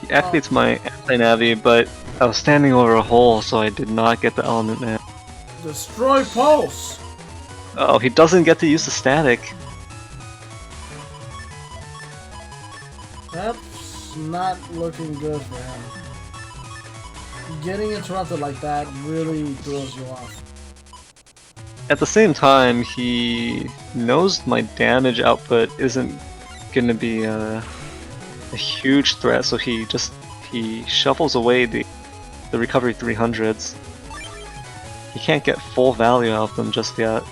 He activates my anti-navi, but I was standing over a hole, so I did not get the element man. Destroy pulse! Oh, he doesn't get to use the static. That's not looking good for him. Getting interrupted like that really throws you off. At the same time, he knows my damage output isn't gonna be a huge threat, so he shuffles away the recovery 300s. He can't get full value out of them just yet.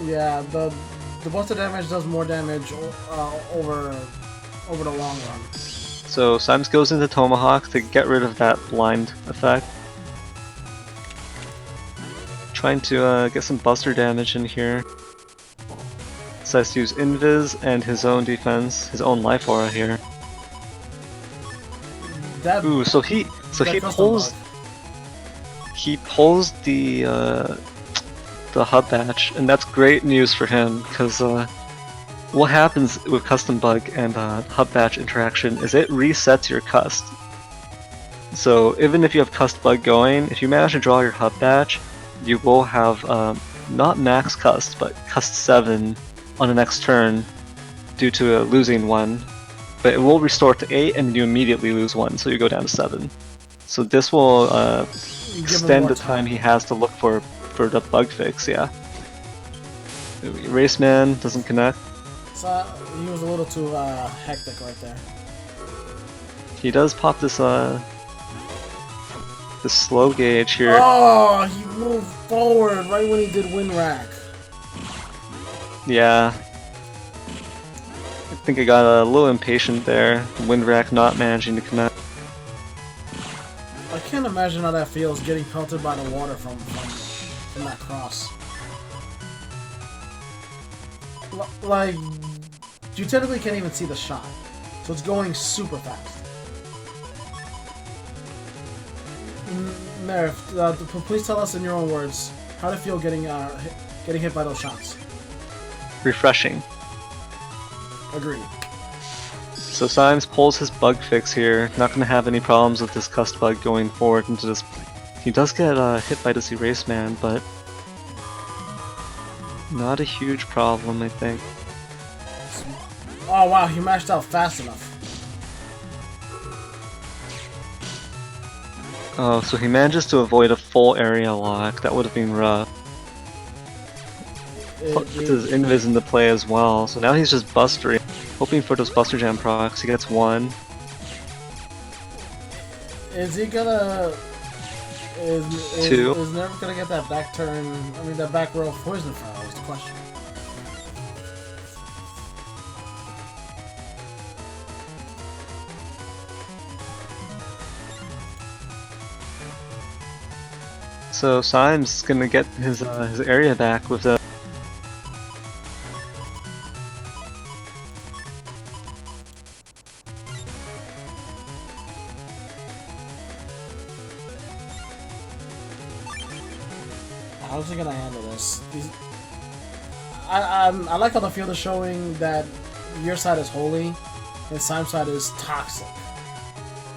Yeah, the buster damage does more damage over the long run. So Symes goes into Tomahawk to get rid of that blind effect. Trying to get some buster damage in here. Decides to use Invis and his own defense, his own life aura here. Ooh, so he pulls the hub batch, and that's great news for him because what happens with custom bug and hub batch interaction is it resets your cust. So even if you have cust bug going, if you manage to draw your hub batch, you will have not max cust, but cust 7 on the next turn due to losing 1. But it will restore to 8 and you immediately lose 1, so you go down to 7. So this will extend the time he has to look for the bug fix, yeah. Race Man doesn't connect. So he was a little too hectic right there. He does pop this slow gauge here. Oh, he moved forward right when he did wind rack. Yeah. I think I got a little impatient there. Wind rack not managing to connect. I can't imagine how that feels getting pelted by the water from that cross. Like, you technically can't even see the shot, so it's going super fast. Neryth, please tell us in your own words how to feel getting hit by those shots. Refreshing. Agreed. So Symes pulls his bug fix here. Not going to have any problems with this cust bug going forward into this. He does get hit by this Erase Man, but not a huge problem, I think. Oh wow, he mashed out fast enough. Oh, so he manages to avoid a full area lock. That would have been rough. Puts his Invis into play as well, so now he's just bustering. Hoping for those Buster Jam procs. He gets 1. Is he gonna... Is 2. Is Neryth gonna get that back turn... I mean, that back row poison fire is the question. So Symes is gonna get his area back with the... How's he gonna handle this? I like how the field is showing that your side is holy and Symes' side is toxic.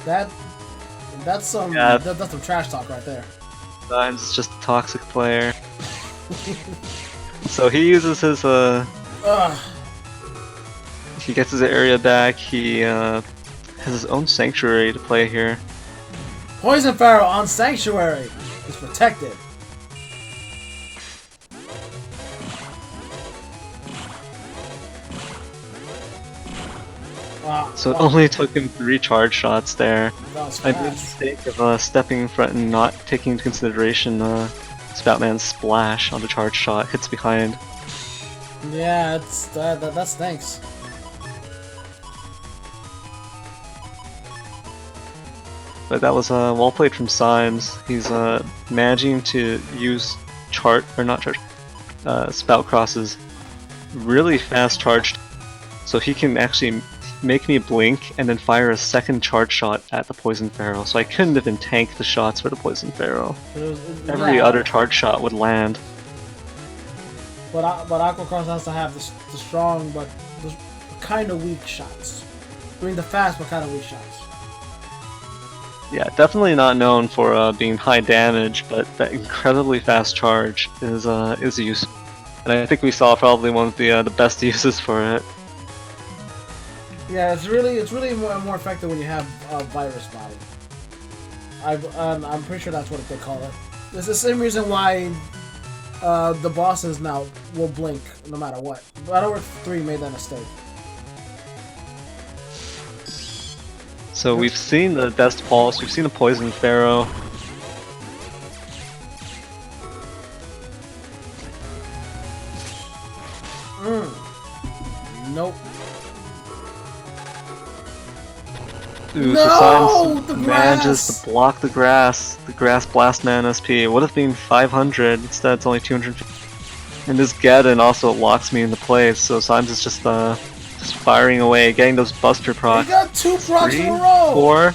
That's some that's some trash talk right there. Symes is just a toxic player. So he uses his he gets his area back. He has his own sanctuary to play here. Poison Pharaoh on Sanctuary is protected. Wow. So it only took him 3 charge shots there. I made the Fast. mistake of stepping in front and not taking into consideration Spoutman's splash on the charge shot. Hits behind. Yeah, that stinks. But that was well played from Symes. He's managing to use spout crosses really fast charged, so he can actually make me blink and then fire a second charge shot at the Poison Pharaoh. So I couldn't even tank the shots for the Poison Pharaoh. Every other charge shot would land. But Aquacross has to have the strong but the kind of weak shots. I mean the fast but kind of weak shots. Yeah, definitely not known for being high damage, but that incredibly fast charge is useful. And I think we saw probably one of the best uses for it. Yeah, it's really more effective when you have a virus body. I'm pretty sure that's what they call it. It's the same reason why the bosses now will blink no matter what. Battleworld 3 made that mistake. So we've seen the Dest Pulse, we've seen the Poison Pharaoh. Nope. Ooh, No! so The Symes manages grass! to block the grass. The grass blast man SP. It would have been 500, instead it's only 250. And this Geddon also locks me into place, so Symes is just firing away, getting those buster procs. He got 2 procs 3, in a row! 4.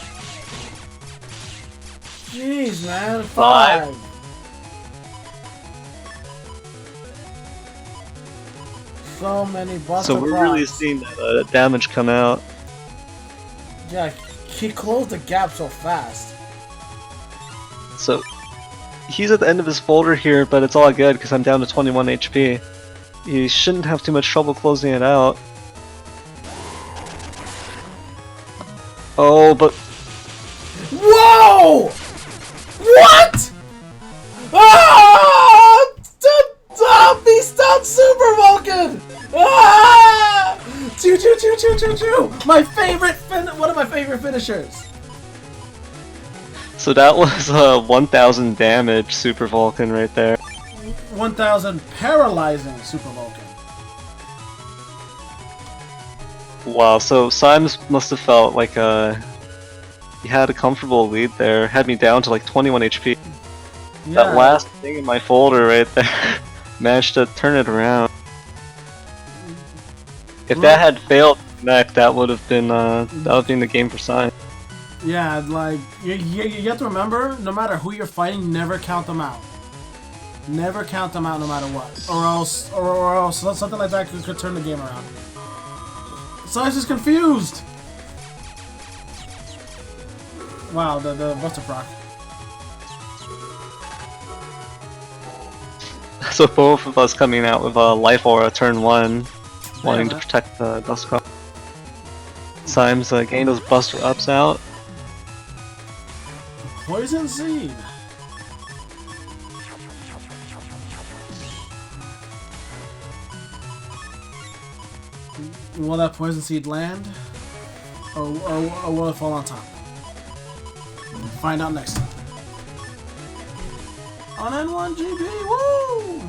Jeez, man. 5. So many buster So we're procs. really seeing that damage come out. Yeah, he closed the gap so fast. So he's at the end of his folder here, but it's all good because I'm down to 21 HP. He shouldn't have too much trouble closing it out. Oh, but Whoa! What? Ah! Beast down Super Vulcan! Ah! Choo choo choo choo choo choo! My favorite one of my favorite finishers. so that was 1000 damage Super Vulcan right there. 1000 paralyzing Super Vulcan. Wow, so Symes must have felt like he had a comfortable lead there, had me down to like 21 HP. Yeah. That last thing in my folder right there managed to turn it around. If that had failed to connect, that would have been the game for Symes. Yeah, like you have to remember, no matter who you're fighting, never count them out. Never count them out, no matter what, or else something like that could turn the game around. Symes is confused. Wow, the Buster Proc. So both of us coming out with a Life Aura turn 1, wanting to protect the Dust Cross. Symes getting those Buster Ups out. Poison Seed. Will that Poison Seed land? Or will it fall on top? We'll find out next time. On N1GP, woo!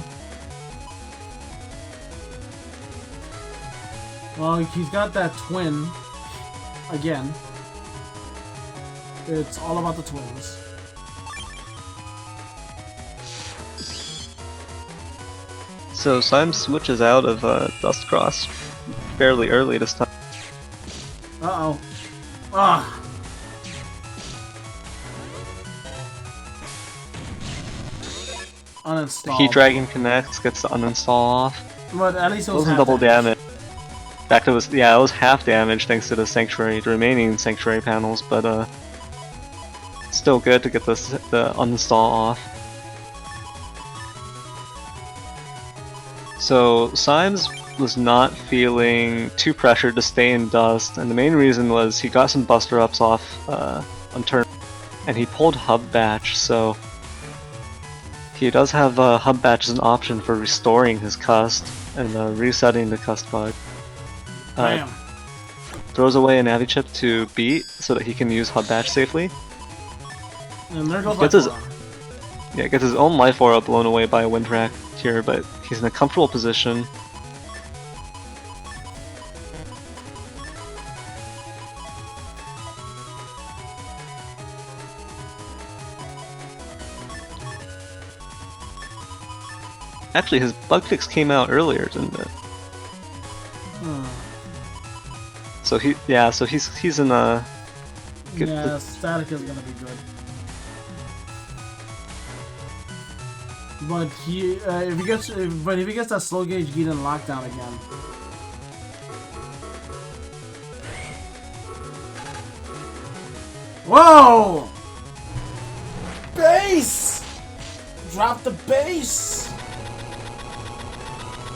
Well, he's got that twin. Again. It's all about the twins. So Symes switches out of Dust Cross fairly early this time. Uh-oh. Ah! Uninstall. Heat Dragon connects, gets the uninstall off. But at least it was Wasn't half double damage. In fact, it was half damage thanks to the Sanctuary, the remaining Sanctuary panels, but still good to get the uninstall off. So Symes was not feeling too pressured to stay in Dust, and the main reason was he got some Buster Ups off on turn, and he pulled Hub Batch, so he does have Hub Batch as an option for restoring his cust and resetting the cust bug. Damn. Throws away a Navi chip to beat so that he can use Hub Batch safely. And there goes Gets gets his own Life Aura blown away by a Windwrack here, but he's in a comfortable position. Actually, his bug fix came out earlier, didn't it? So he's in a good yeah, static is gonna be good. But if he gets that slow gauge Geeden lockdown again. Whoa! Base! Drop the base!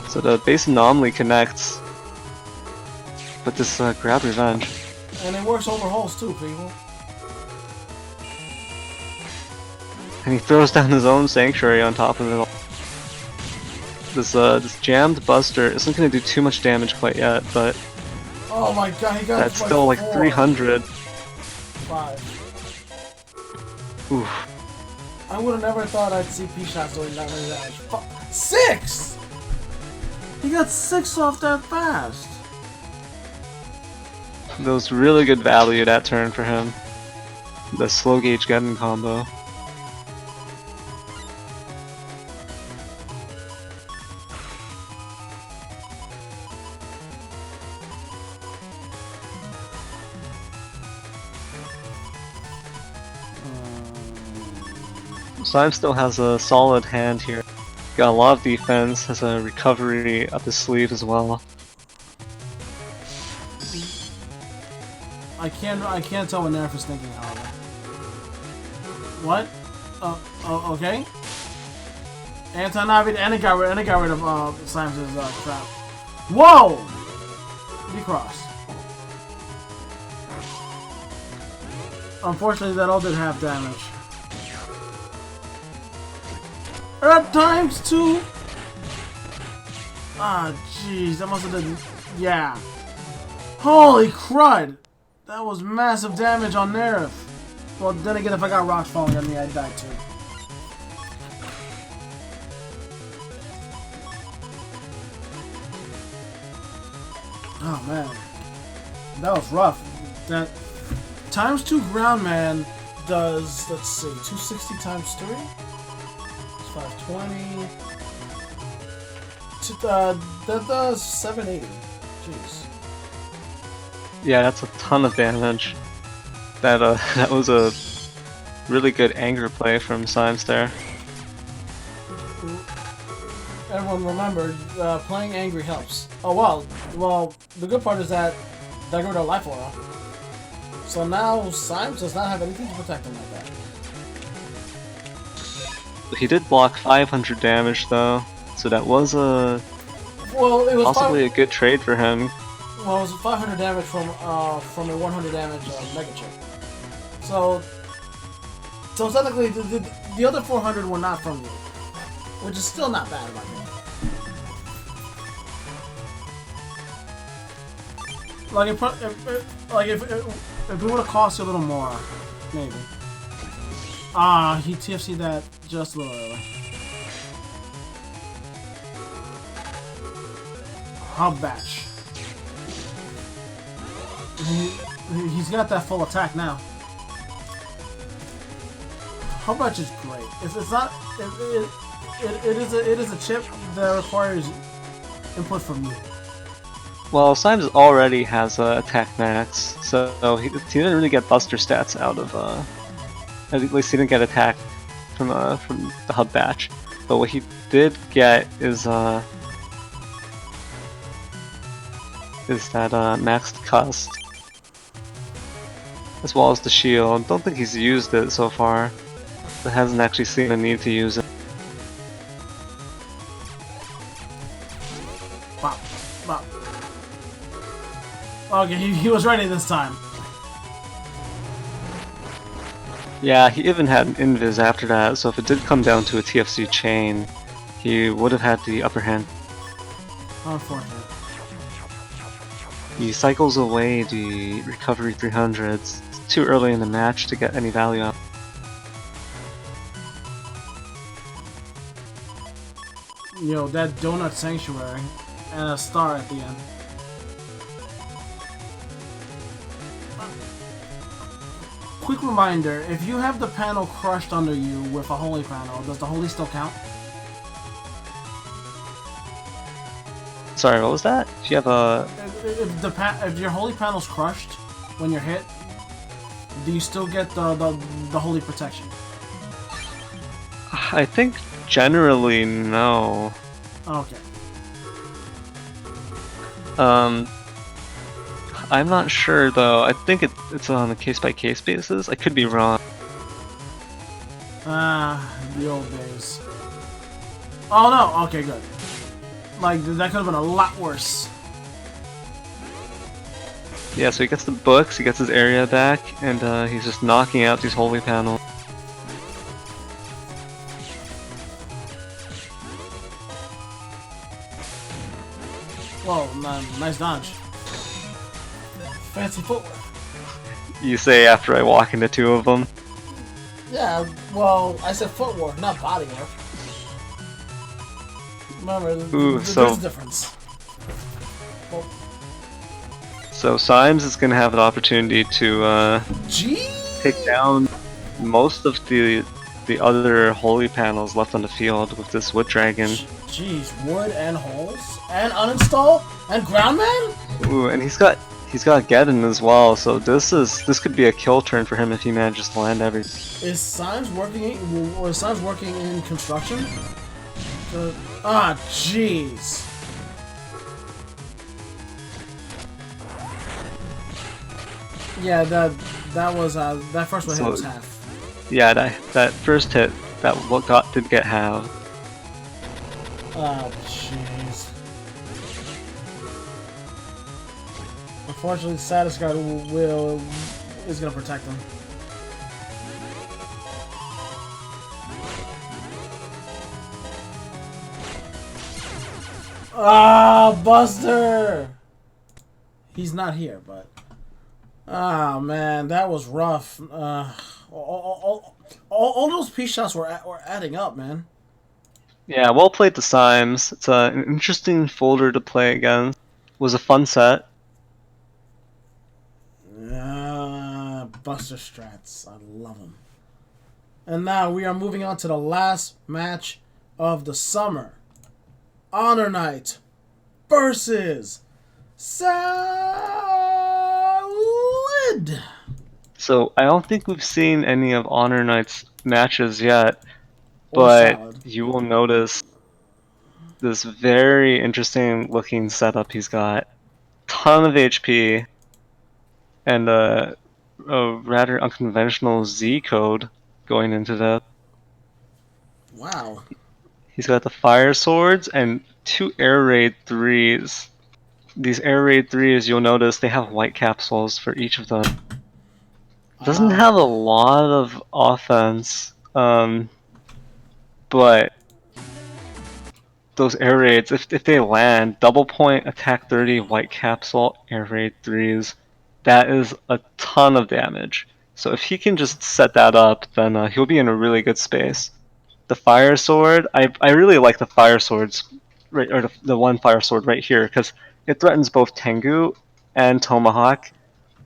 So the base anomaly connects. But this grab revenge. And it works over holes too, people. And he throws down his own sanctuary on top of it all. This jammed buster isn't going to do too much damage quite yet, but oh my god, he got that's still like 300. 5. Oof. I would have never thought I'd see P-shots doing that many damage. 6! He got 6 off that fast. That was really good value that turn for him. The slow gauge Geddon combo. Symes still has a solid hand here. Got a lot of defense, has a recovery up his sleeve as well. I can't tell what Neryth is thinking, however. What? Okay. Anti-Navi, and it got rid of Symes' trap. Whoa! D-cross. Unfortunately, that all did half damage. Times 2! Ah, jeez, that must have been... yeah. Holy crud! That was massive damage on Neryth. Well, then again, if I got rocks falling on me, I'd die too. Oh man, that was rough. That times 2 ground man does, let's see, 260 times 3? It's 520. That does 780. Jeez. Yeah, that's a ton of damage. That that was a really good anger play from Symes there. Everyone remember, playing angry helps. Oh well, the good part is that they got rid of life aura. So now Symes does not have anything to protect him like that. He did block 500 damage though, so that was a possibly a good trade for him. Well, it was 500 damage from a 100 damage mega chip. So technically the other 400 were not from you, which is still not bad about me. Like if it would have cost you a little more, maybe. Ah, he TFC'd that just a little early. Hub batch. He's got that full attack now. Hub batch is great. It's not. It is a chip that requires input from you. Well, Symes already has attack max, so he didn't really get buster stats out of. At least he didn't get attack from the hub batch. But what he did get is that maxed cust, as well as the shield. Don't think he's used it so far. But hasn't actually seen a need to use it. Bop, bop. Okay, he was ready this time. Yeah, he even had an invis after that, so if it did come down to a TFC chain, he would have had the upper hand. Unfortunate. He cycles away the recovery 300s. It's too early in the match to get any value out. Yo, that donut sanctuary and a star at the end. Quick reminder, if you have the panel crushed under you with a holy panel, does the holy still count? Sorry, what was that? If you have a... If your holy panel's crushed when you're hit, do you still get the holy protection? I think generally no. Okay. I'm not sure though. I think it's on a case-by-case basis. I could be wrong. The old days. Oh no, okay, good. Like, that could have been a lot worse. Yeah, so he gets the books, he gets his area back, and he's just knocking out these holy panels. Whoa, nice dodge. Fancy footwork. You say after I walk into two of them. Yeah, well, I said footwork, not body work. Remember, there's a difference. Well, so Symes is going to have an opportunity to take down most of the other holy panels left on the field with this wood dragon. Jeez, wood and holes and uninstall and groundman. Ooh, and he's got Geddon as well, so this could be a kill turn for him if he manages to land everything. Is Symes working in construction? Jeez. Yeah, that was that first one hit was half. Yeah, that first hit did get halved. Oh jeez. Unfortunately, Status Guard is gonna protect him. Buster! He's not here, but man, that was rough. All those P shots were adding up, man. Yeah, well played to Symes. It's an interesting folder to play against. It was a fun set. Buster strats, I love them. And now we are moving on to the last match of the summer. Honornite versus Salad. So I don't think we've seen any of Honornite's matches yet, but you will notice this very interesting looking setup he's got. Ton of HP and a rather unconventional Z code going into that. Wow. He's got the fire swords and 2 air raid 3s. These air raid 3s, you'll notice they have white capsules for each of them. Doesn't have a lot of offense, but those air raids, if they land, double point, attack 30, white capsule, air raid 3s, that is a ton of damage. So if he can just set that up, then he'll be in a really good space. The fire sword, I really like the fire swords, right, or the one fire sword right here, because it threatens both Tengu and Tomahawk.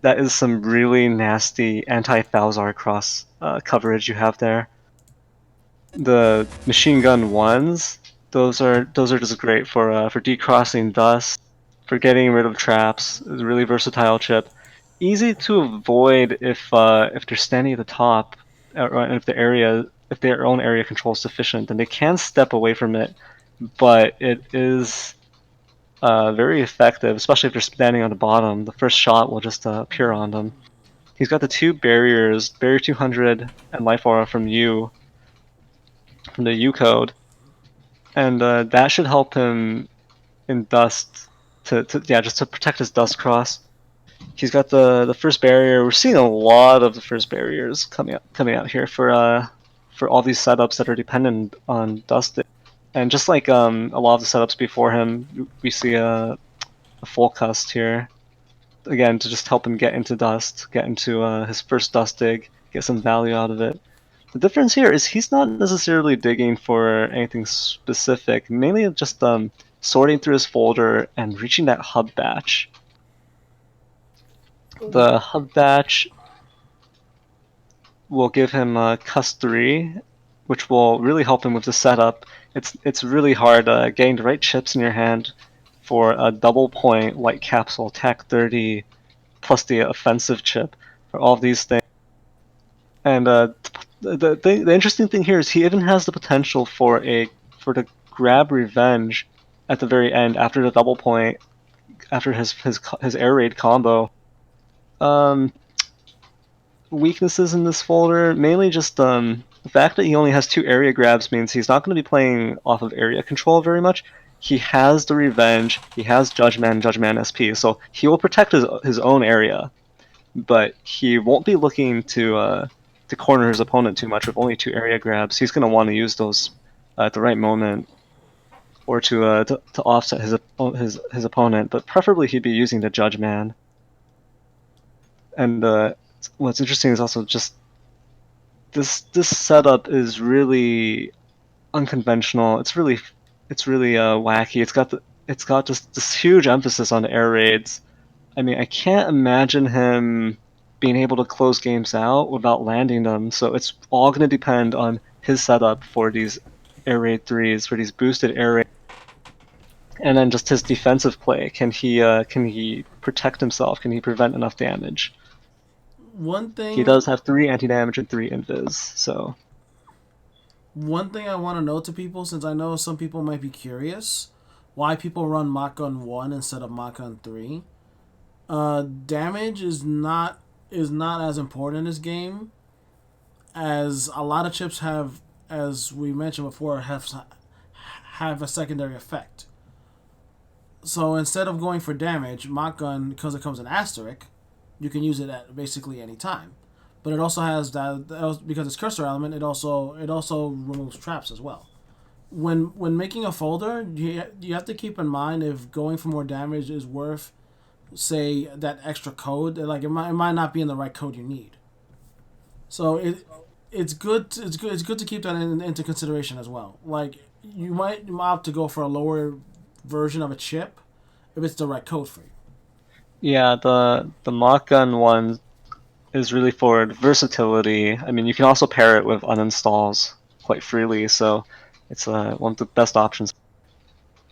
That is some really nasty anti-Thalzar cross coverage you have there. The machine gun ones, those are just great for decrossing dust, for getting rid of traps. It's a really versatile chip. Easy to avoid if they're standing at the top, or if their own area control is sufficient, then they can step away from it. But it is very effective, especially if they're standing on the bottom. The first shot will just appear on them. He's got the 2 barriers, Barrier 200 and Life Aura from the U code, and that should help him in dust just to protect his dust cross. He's got the first barrier. We're seeing a lot of the first barriers coming out here for all these setups that are dependent on dust. And just like a lot of the setups before him, we see a full cust here. Again, to just help him get into dust, get into his first dust dig, get some value out of it. The difference here is he's not necessarily digging for anything specific, mainly just sorting through his folder and reaching that hub batch. The hub batch will give him Cust 3, which will really help him with the setup. It's really hard getting the right chips in your hand for a double point white capsule, attack 30, plus the offensive chip for all of these things. And the interesting thing here is he even has the potential for to grab revenge at the very end after the double point, after his air raid combo. Weaknesses in this folder, mainly just the fact that he only has 2 area grabs means he's not going to be playing off of area control very much. He has the revenge, he has Judgman SP, so he will protect his own area, but he won't be looking to corner his opponent too much with only 2 area grabs. He's going to want to use those at the right moment, or to offset his opponent, but preferably he'd be using the Judgman. And what's interesting is also just this setup is really unconventional. It's really wacky. It's got just this huge emphasis on air raids. I mean, I can't imagine him being able to close games out without landing them. So it's all going to depend on his setup for these air raid 3s, for these boosted air raids, and then just his defensive play. Can he protect himself? Can he prevent enough damage? One thing He does have 3 anti-damage and 3 invis, so... One thing I want to note to people, since I know some people might be curious, why people run Mach Gun 1 instead of Mach Gun 3. Damage is not as important in this game, as a lot of chips have, as we mentioned before, have a secondary effect. So instead of going for damage, Mach Gun, because it comes in asterisk, you can use it at basically any time. But it also has that, because it's cursor element. It also removes traps as well. When making a folder, you have to keep in mind if going for more damage is worth, say, that extra code. Like it might not be in the right code you need. So it's good to keep that into consideration as well. Like you might opt to go for a lower version of a chip if it's the right code for you. Yeah, the Mach Gun one is really for versatility. I mean, you can also pair it with uninstalls quite freely, so it's one of the best options.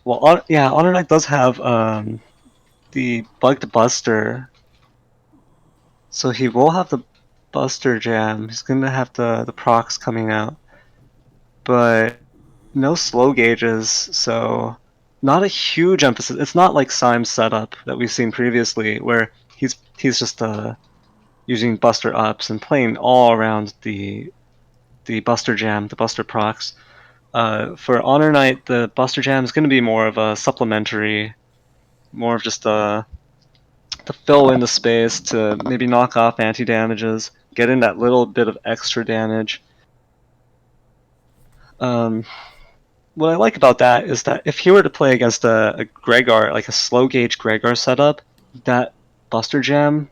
Well, Honornite does have the bugged Buster, so he will have the Buster Jam. He's gonna have the procs coming out, but no slow gauges, so not a huge emphasis. It's not like Symes setup that we've seen previously, where he's just using Buster ups and playing all around the Buster Jam, the Buster procs. For Honornite, the Buster Jam is going to be more of a supplementary, more of just to fill in the space, to maybe knock off anti-damages, get in that little bit of extra damage. What I like about that is that if he were to play against a Gregar, like a slow gauge Gregar setup, that Buster Jam,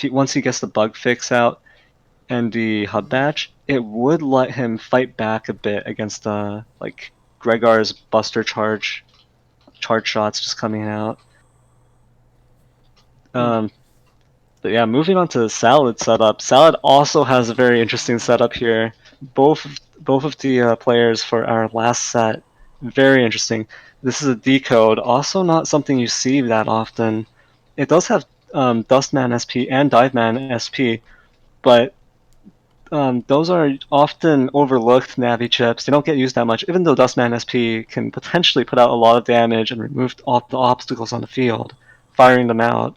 once he gets the bug fix out and the hub batch, it would let him fight back a bit against like Gregar's Buster charge shots just coming out. But yeah, moving on to Salad setup. Salad also has a very interesting setup here. Both of the players for our last set, very interesting. This is a decode, also not something you see that often. It does have Dustman SP and Diveman SP, but those are often overlooked Navi chips. They don't get used that much, even though Dustman SP can potentially put out a lot of damage and remove all the obstacles on the field, firing them out.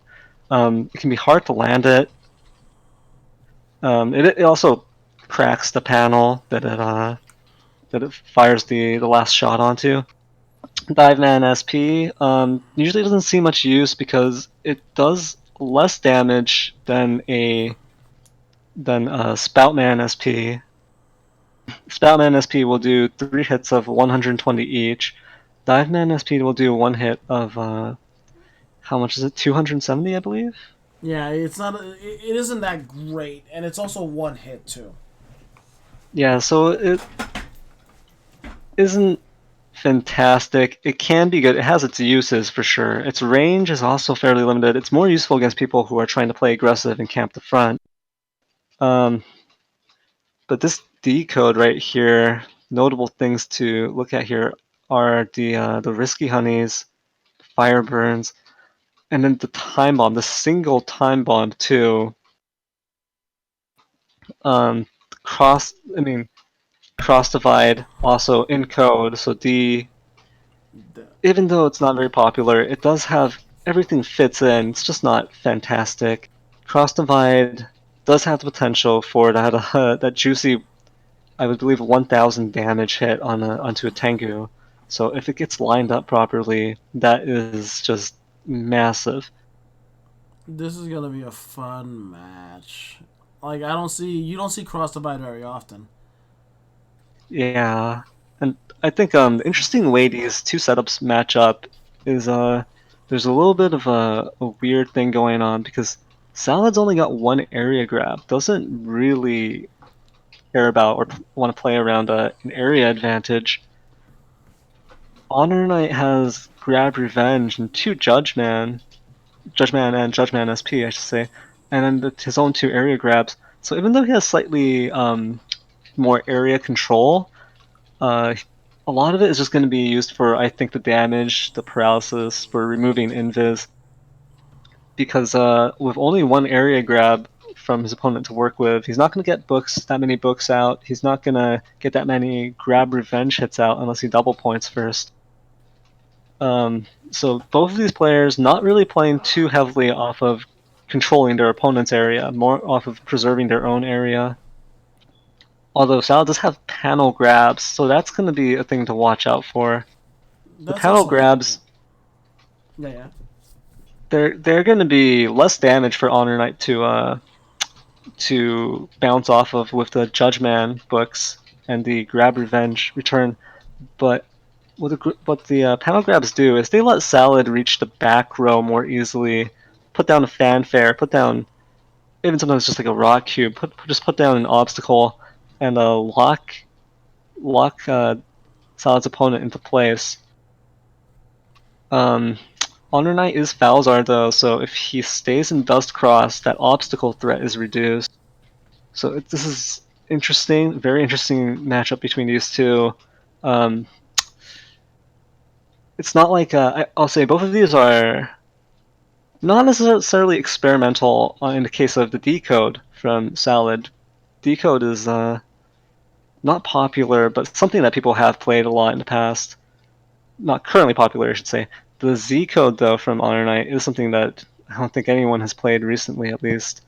It can be hard to land it. It also cracks the panel that it fires the last shot onto. Diveman SP usually doesn't see much use because it does less damage than Spoutman SP. Spoutman SP will do 3 hits of 120 each. Diveman SP will do 1 hit of how much is it? 270, I believe. Yeah, it's not. It isn't that great, and it's also one hit too. Yeah, so it isn't fantastic. It can be good. It has its uses for sure. Its range is also fairly limited. It's more useful against people who are trying to play aggressive and camp the front. But this decode right here, notable things to look at here are the risky honeys, fire burns, and then the time bomb, the single time bomb too. cross divide also in code. So D, even though it's not very popular, it does have everything fits in. It's just not fantastic. Cross divide does have the potential for that that juicy, I would believe, 1,000 damage hit onto a Tengu. So if it gets lined up properly, that is just massive. This is gonna be a fun match. Like you don't see cross divide very often. Yeah, and I think the interesting way these two setups match up is there's a little bit of a weird thing going on because Salad's only got one area grab, doesn't really care about or want to play around an area advantage. Honornite has grab revenge and two Judgeman and Judgeman SP, I should say, and then his own two area grabs. So even though he has slightly more area control, a lot of it is just going to be used for, I think, the damage, the paralysis, for removing invis. Because with only one area grab from his opponent to work with, he's not going to get that many books out. He's not going to get that many grab revenge hits out unless he double points first. So both of these players not really playing too heavily off of controlling their opponent's area, more off of preserving their own area. Although Salad does have panel grabs, so that's going to be a thing to watch out for. The That's panel also grabs, yeah. they're going to be less damage for Honornite to bounce off of with the Judgeman books and the Grab Revenge return, but what the panel grabs do is they let Salad reach the back row more easily, put down a fanfare, put down even sometimes just like a rock cube, just put down an obstacle, and lock Salad's opponent into place. Honor Knight is Falzar though, so if he stays in Dust Cross, that obstacle threat is reduced. So this is interesting, very interesting matchup between these two. It's not like I'll say both of these are not necessarily experimental in the case of the decode from Salad. Decode is not popular, but something that people have played a lot in the past. Not currently popular, I should say. The Z code, though, from Honor Knight is something that I don't think anyone has played recently, at least.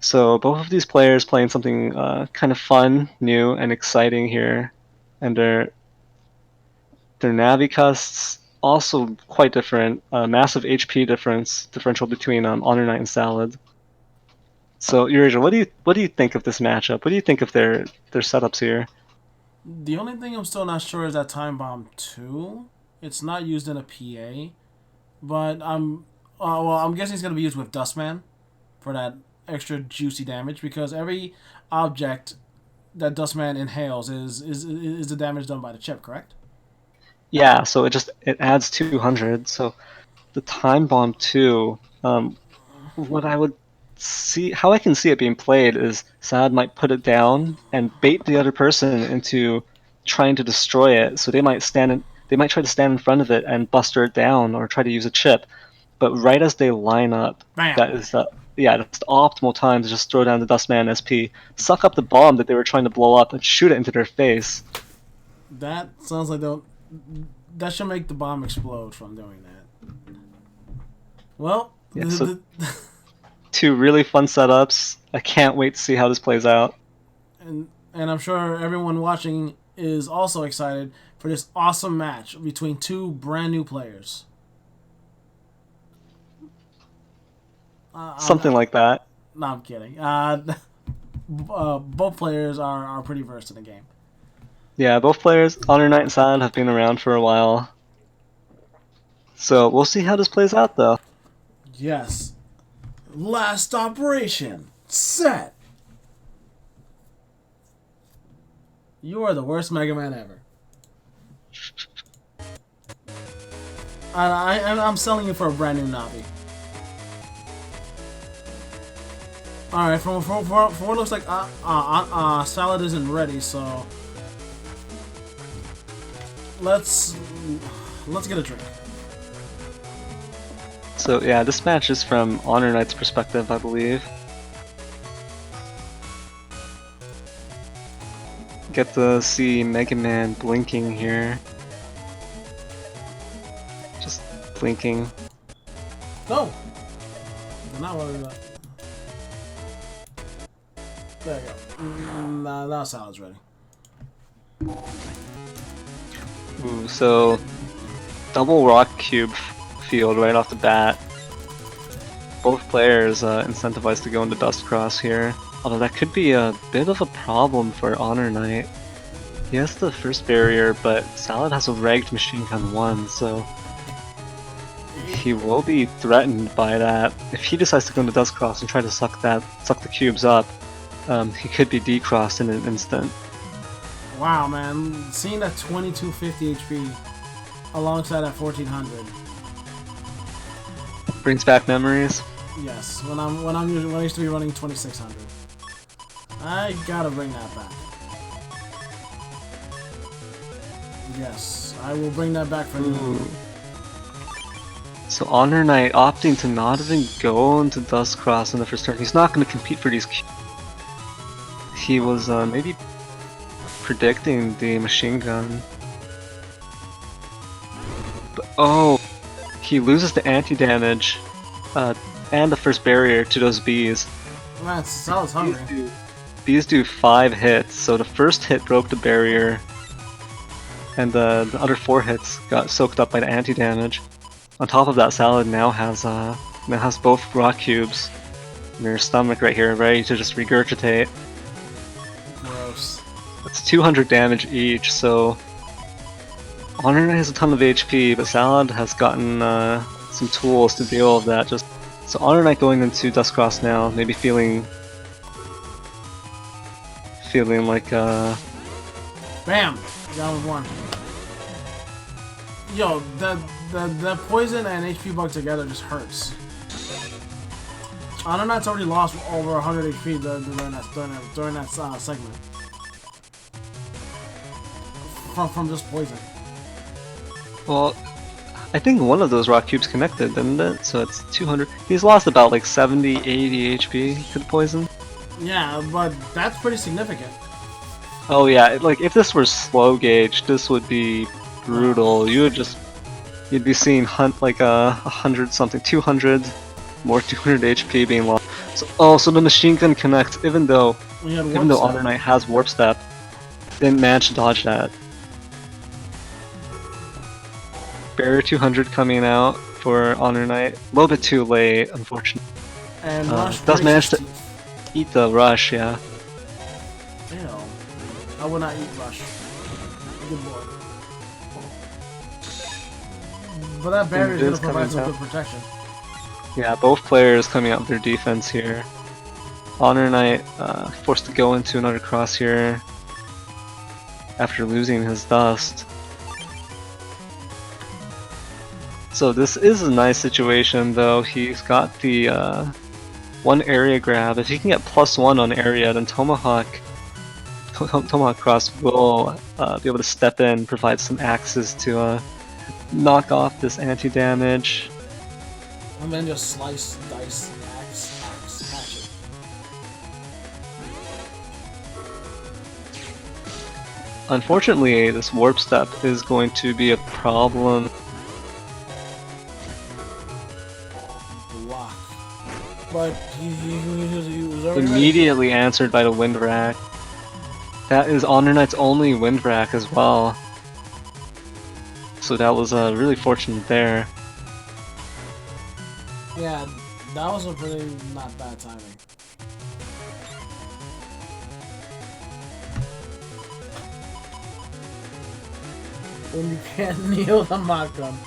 So both of these players playing something kind of fun, new, and exciting here, and their Navicusts also quite different. Massive HP differential between Honor Knight and Salad. So Eurasia, what do you think of this matchup? What do you think of their setups here? The only thing I'm still not sure is that Time Bomb 2. It's not used in a PA, but I'm guessing it's gonna be used with Dustman for that extra juicy damage because every object that Dustman inhales is the damage done by the chip, correct? Yeah, so it adds 200. So the Time Bomb 2, what I would see, how I can see it being played is Sad might put it down and bait the other person into trying to destroy it. So they might try to stand in front of it and buster it down or try to use a chip. But right as they line up, Bam! that's the optimal time to just throw down the Dustman SP, suck up the bomb that they were trying to blow up, and shoot it into their face. That sounds like that should make the bomb explode from doing that. Well, Yeah, two really fun setups. I can't wait to see how this plays out. and I'm sure everyone watching is also excited for this awesome match between two brand new players. Something like that. No, I'm kidding. Both players are pretty versed in the game. Yeah, both players, Honor Knight and Silent, have been around for a while. So we'll see how this plays out, though. Yes. Last operation. Set. You are the worst Mega Man ever. I'm selling you for a brand new Navi. Alright, from what it looks like, Salad isn't ready, so let's get a drink. So yeah, this match is from Honor Knight's perspective, I believe. get to see Mega Man blinking here. Just blinking. No! I'm not worried about that. There you go. Nah, now Salad's ready. Ooh, so double rock cube field right off the bat. Both players incentivized to go into Dust Cross here. Although that could be a bit of a problem for Honornite. He has the first barrier, but Salad has a ragged machine gun 1, so he will be threatened by that. If he decides to go into Dust Cross and try to suck the cubes up, he could be decrossed in an instant. Wow, man. Seeing that 2250 HP alongside that 1400. Brings back memories. Yes, when I used to be running 2600. I gotta bring that back. Yes, I will bring that back for you. So Honornite opting to not even go into Dust Cross in the first turn. He's not going to compete for these cubes. He was maybe predicting the machine gun. But, oh, he loses the anti-damage and the first barrier to those bees. Man, Salad's hungry. Bees do 5 hits, so the first hit broke the barrier, and the other 4 hits got soaked up by the anti-damage. On top of that, Salad now has both rock cubes in their stomach right here, ready to just regurgitate. Gross. It's 200 damage each, so Honornite has a ton of HP, but Salad has gotten some tools to deal with that. So Honornite going into Dust Cross now, maybe feeling like Bam! Down with 1. Yo, the poison and HP bug together just hurts. Honornite's already lost over 100 HP during that segment. From just poison. Well, I think one of those rock cubes connected, didn't it? So it's 200. He's lost about like 70, 80 HP to the poison. Yeah, but that's pretty significant. Oh yeah, like if this were slow gauge, this would be brutal. You'd be seeing like 100 something, 200, more 200 HP being lost. So the machine gun connects, even though Honornite has warp step, didn't manage to dodge that. Barrier 200 coming out for Honornite. A little bit too late, unfortunately. And Rush does manage to eat the rush, yeah. Ew. I would not eat Rush. Good boy. But that barrier is going to provide some good protection. Yeah, both players coming out with their defense here. Honornite forced to go into another cross here after losing his dust. So this is a nice situation though. He's got the 1 area grab. If he can get +1 on area, then Tomahawk Cross will be able to step in, provide some axes to knock off this anti-damage. And then just slice, dice, axe, hatchet. Unfortunately, this warp step is going to be a problem. Block. But he was already Immediately answered by the wind rack. That is Honornite's only wind rack as well. So that was really fortunate there. Yeah, that was a pretty not bad timing. When you can't kneel the mock gun.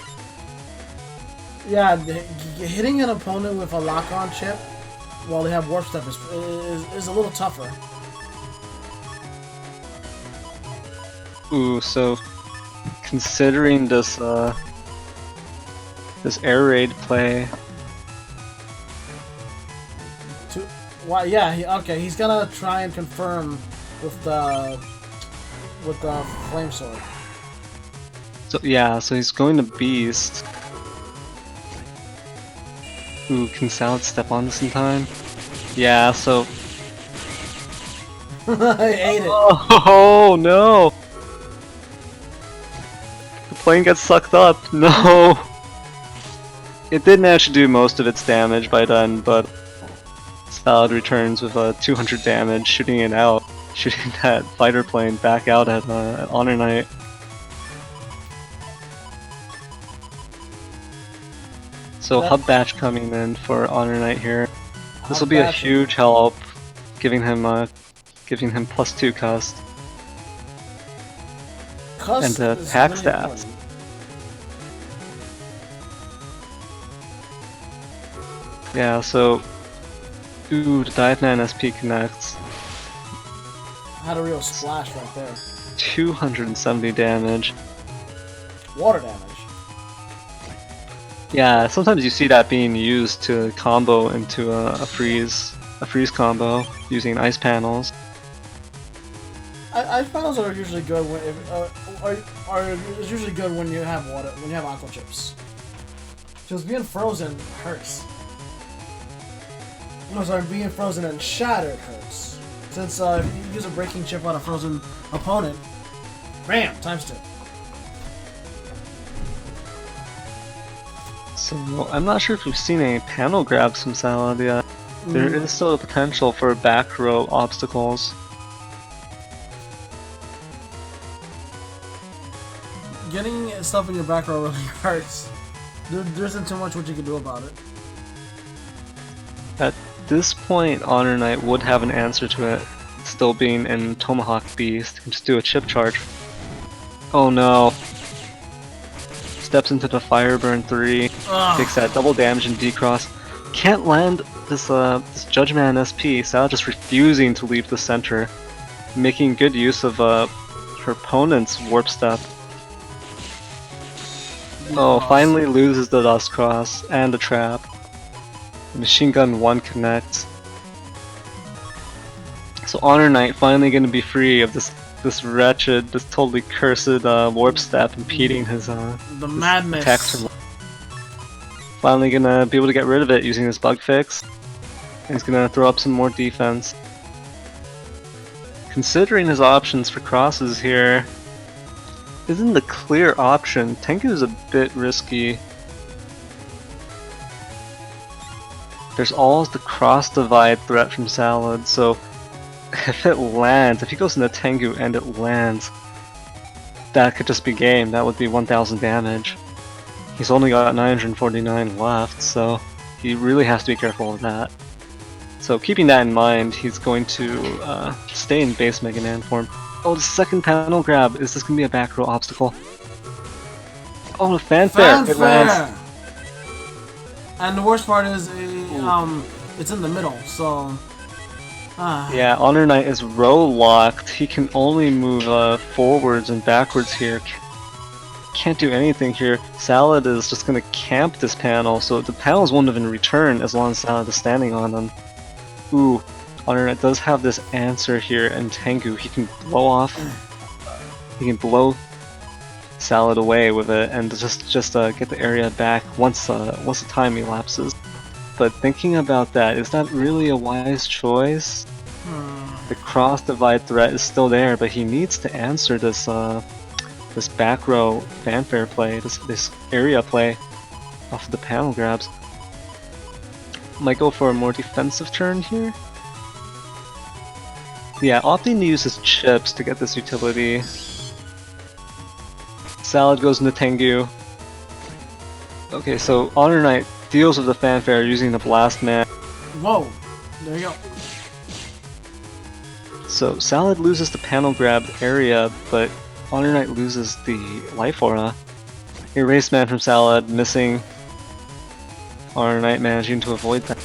Yeah, hitting an opponent with a lock-on chip while they have warp step is a little tougher. Ooh, so considering this this air raid play. Why? Yeah. Okay. He's gonna try and confirm with the flame sword. So yeah, so he's going to beast. Ooh, can Salad step on this in time? Yeah. So I ate it. Oh no! The plane gets sucked up. No! It did manage to do most of its damage by then, but Salad returns with 200 damage, shooting it out, shooting that fighter plane back out at Honornite. So Hub Batch coming in for Honornite here. This will be a huge help, giving him +2 cust. And attack stats. Yeah, so ooh, the Dive Man SP connects. Had a real splash right there. 270 damage. Water damage. Yeah, sometimes you see that being used to combo into a freeze combo using ice panels. Ice panels are usually good when it's usually good when you have water, when you have aqua chips. Because being frozen hurts. No, sorry, being frozen and shattered hurts. Since if you use a breaking chip on a frozen opponent, bam, ×2. So I'm not sure if we've seen any panel grabs from Salad yet. There is still a potential for back row obstacles. Getting stuff in your back row really hurts. There isn't too much what you can do about it. At this point, Honornite would have an answer to it, still being in Tomahawk Beast. You can just do a chip charge. Oh no. Steps into the Fireburn 3, takes that double damage and decross. Can't land this Judgeman SP, Salad just refusing to leave the center, making good use of her opponent's warp step. Oh, finally loses the Dust Cross and the trap. The Machine Gun 1 connects. So Honornite finally going to be free of this wretched, this totally cursed warp step impeding his the madness attacks. Finally gonna be able to get rid of it using this bug fix. He's gonna throw up some more defense. Considering his options for crosses here, isn't the clear option. Tengu is a bit risky. There's always the cross divide threat from Salad, so if it lands, if he goes into Tengu and it lands, that could just be game. That would be 1000 damage. He's only got 949 left, so he really has to be careful of that. So keeping that in mind, he's going to stay in base Mega Man form. Oh, the second panel grab. Is this going to be a back row obstacle? Oh, the fanfare! It lands. And the worst part is, it's in the middle, so... Yeah, Honornite is row locked. He can only move forwards and backwards here. Can't do anything here. Salad is just going to camp this panel, so the panels won't even return as long as Salad is standing on them. Ooh, Honornite does have this answer here in Tengu. He can blow off. He can blow Salad away with it and just get the area back once the time elapses. But thinking about that, is that really a wise choice? The cross divide threat is still there, but he needs to answer this this back row fanfare play, this area play off of the panel grabs. Might go for a more defensive turn here. Yeah, opting to use his chips to get this utility. Salad goes into Tengu. Okay, so Honornite deals with the fanfare using the Blast Man. Whoa! There you go. So Salad loses the panel grab area, but Honornite loses the life aura. Erase Man from Salad, missing. Honornite managing to avoid that.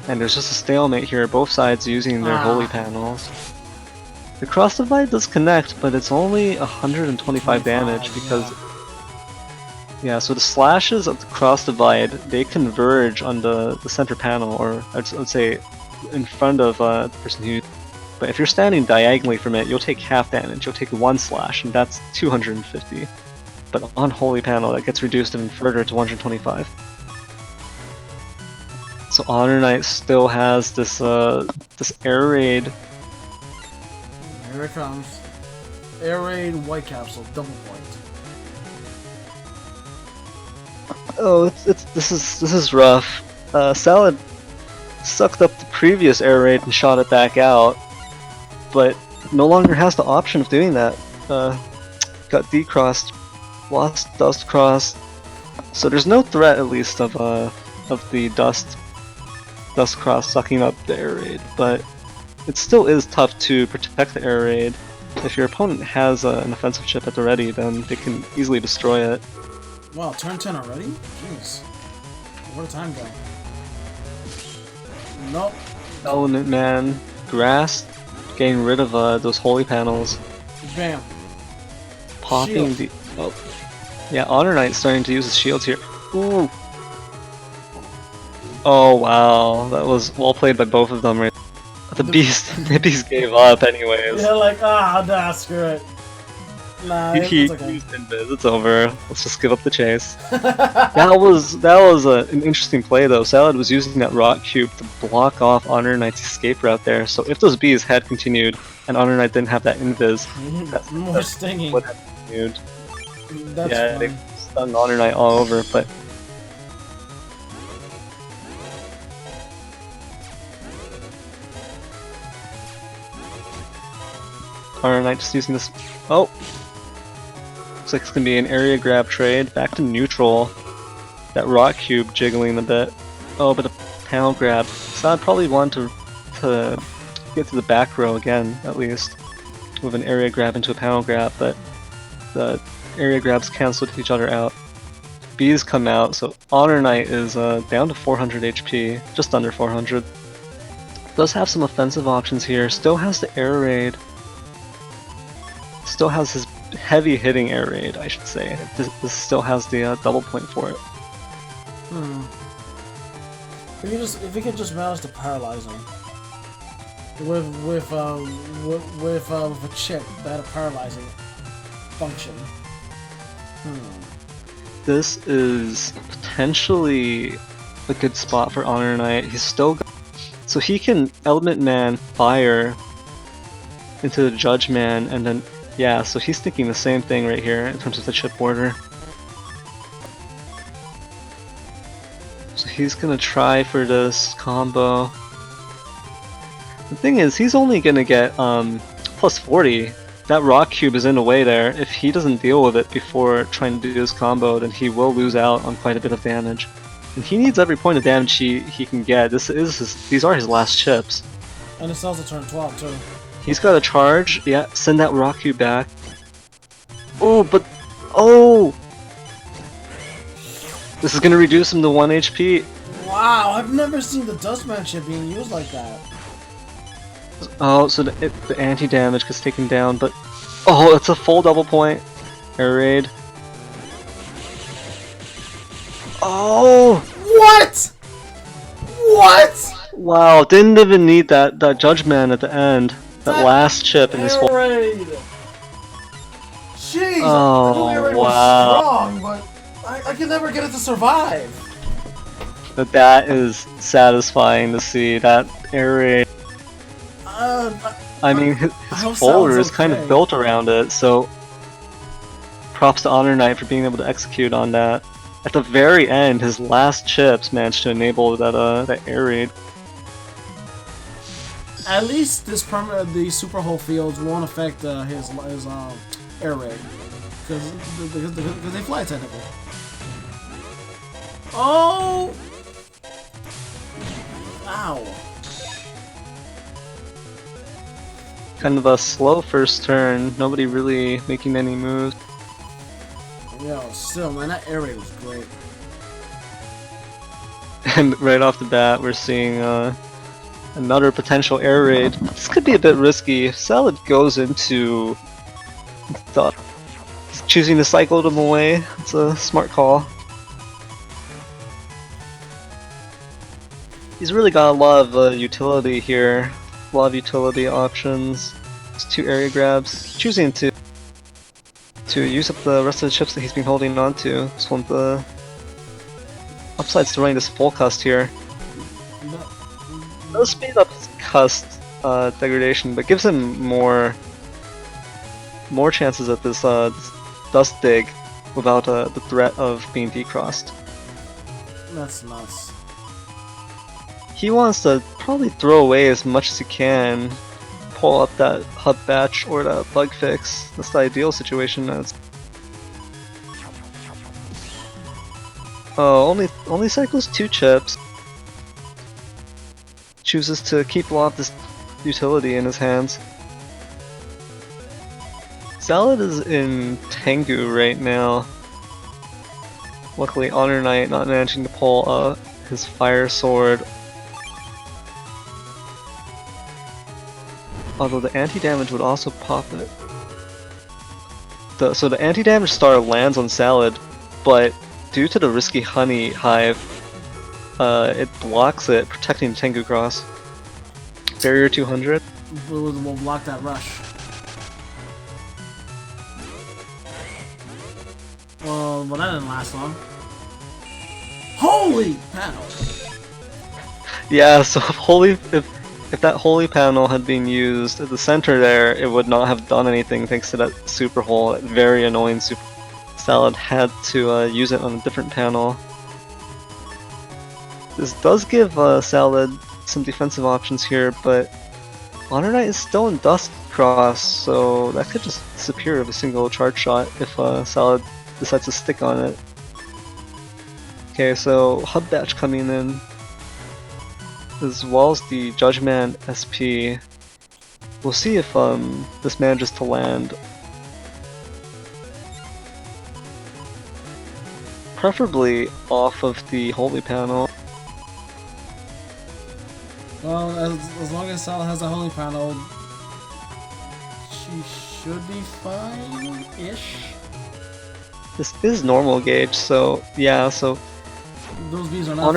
And there's just a stalemate here, both sides using their holy panels. The cross divide does connect, but it's only 125 damage because... Yeah, so the slashes of the cross divide, they converge on the center panel, or I'd say in front of the person who... But if you're standing diagonally from it, you'll take half damage, you'll take one slash, and that's 250. But on holy panel, that gets reduced even further to 125. So Honornite still has this this air raid. Here it comes. Air raid white capsule, double point. Oh, this is rough. Salad sucked up the previous air raid and shot it back out, but no longer has the option of doing that. Got decrossed, lost dust cross, so there's no threat at least of the dust cross sucking up the air raid, but it still is tough to protect the air raid. If your opponent has an offensive chip at the ready, then they can easily destroy it. Wow, turn 10 already? Jeez. Where'd the time go? Nope. Element Man, grass, getting rid of those holy panels. Bam. Popping Shield. the... Oh. Yeah, Honornite starting to use his shields here. Ooh. Oh wow, that was well played by both of them right. The beast gave up anyways. Yeah, like, nah, screw it. Nah, He it's okay. used invis, it's over. Let's just give up the chase. That was an interesting play though. Salad was using that rock cube to block off Honornite's escape route there. So if those bees had continued and Honornite didn't have that invis, More stinging. would have continued. That's Yeah, fine. they stunned Honornite all over, but Honornite just using this. Oh! Looks like it's gonna be an area grab trade. Back to neutral. That rock cube jiggling a bit. Oh, but a panel grab. So I'd probably want to get to the back row again, at least. With an area grab into a panel grab, but the area grabs canceled each other out. Bees come out, so Honornite is down to 400 HP, just under 400. Does have some offensive options here, still has the air raid. Still has his heavy hitting air raid, I should say. This still has the double point for it. If we could just manage to paralyze him with a chip that had a paralyzing function. This is potentially a good spot for Honornite. He's still so he can Element Man fire into the Judge Man, and then yeah, so he's thinking the same thing right here in terms of the chip order. So he's gonna try for this combo. The thing is, he's only gonna get plus 40. That rock cube is in the way there. If he doesn't deal with it before trying to do this combo, then he will lose out on quite a bit of damage. And he needs every point of damage he can get. These are his last chips. And it's also turn 12 too. He's got a charge. Yeah, send that rock cube back. Oh, but oh! This is gonna reduce him to 1 HP. Wow, I've never seen the Dustman chip being used like that. Oh, so the anti-damage gets taken down, but oh, it's a full double point. Air raid. Oh! What? What? Wow, didn't even need that Judge Man at the end. That last chip in this whole. Air raid. Jeez, Oh, I knew air raid wow. was strong, but I can never get it to survive. But that is satisfying to see. That air raid. I mean, his hope folder sounds is kind okay. of built around it, so props to Honornite for being able to execute on that. At the very end, his last chips managed to enable that air raid. At least the super hull fields won't affect his air raid because they fly technically. Oh! Ow! Kind of a slow first turn, nobody really making any moves. Yo, still, man, that air raid was great. And right off the bat, we're seeing another potential air raid. This could be a bit risky. If Salad goes into choosing to cycle them away, it's a smart call. He's really got a lot of utility here. A lot of utility options. It's 2 area grabs. Choosing to use up the rest of the chips that he's been holding on to. Just want the upsides to running this full cast here. Does speed up his cust degradation, but gives him more chances at this, this dust dig without the threat of being decrossed. That's nuts. He wants to probably throw away as much as he can, pull up that hub batch or that bug fix. That's the ideal situation. That's only cycles 2 chips. Chooses to keep a lot of this utility in his hands. Salad is in Tengu right now. Luckily, Honornite not managing to pull his fire sword. Although the anti-damage would also pop it. So the anti-damage star lands on Salad, but due to the risky honey hive, it blocks it, protecting Tengu Cross. Barrier 200. We'll block that rush. Well, that didn't last long. Holy panel! Yeah, so if that holy panel had been used at the center there, it would not have done anything thanks to that super hole. That very annoying super. Salad had to use it on a different panel. This does give Salad some defensive options here, but Honornite is still in Dust Cross, so that could just disappear with a single charge shot if Salad decides to stick on it. Okay, so Hub Batch coming in, as well as the Judgman SP. We'll see if this manages to land. Preferably off of the Holy Panel. Well, as long as Sal has a holy panel, she should be fine-ish. This is normal gauge, so yeah, so Those bees are not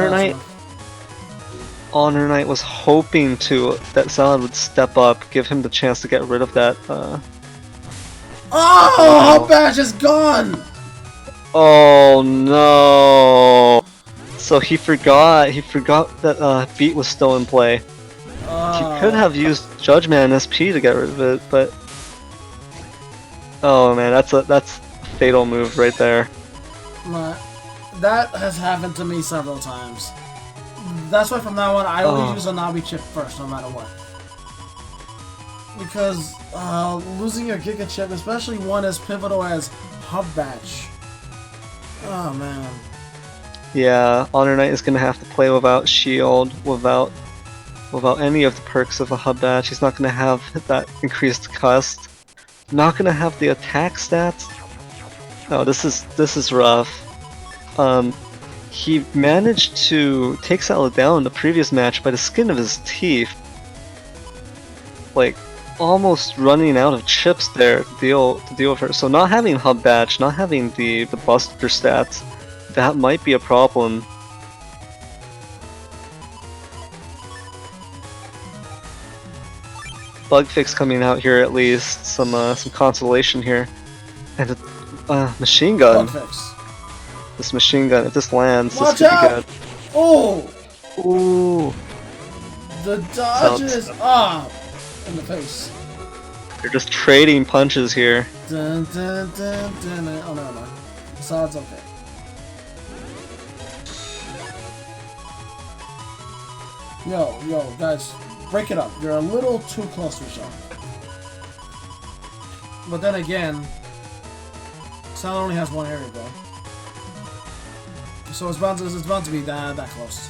Honornite was hoping that Salad would step up, give him the chance to get rid of that Oh, Badge is gone! Oh no! So he forgot that Beat was still in play. He could have used Judgman SP to get rid of it, but oh man, that's a fatal move right there. That has happened to me several times. That's why from now on I always use a Navi chip first, no matter what. Because losing your Giga chip, especially one as pivotal as Hub Batch. Oh man. Yeah, Honornite is gonna have to play without shield, without any of the perks of a Hub Batch. He's not gonna have that increased cust. Not gonna have the attack stats. Oh, this is rough. He managed to take Salad down in the previous match by the skin of his teeth. Like, almost running out of chips there to deal with her. So not having Hub Batch, not having the Buster stats, that might be a problem. Bug fix coming out here at least, some consolation here, and a machine gun. Bug fix. This machine gun, if this lands, Watch this could out! be good. Oh! Ooh! The dodges! In the face. They're just trading punches here. Dun, dun, dun, dun, dun. Oh no. Salad's okay. Yo, guys, break it up. You're a little too close to each other. But then again, Salad only has one area though. So it's bound to be that close.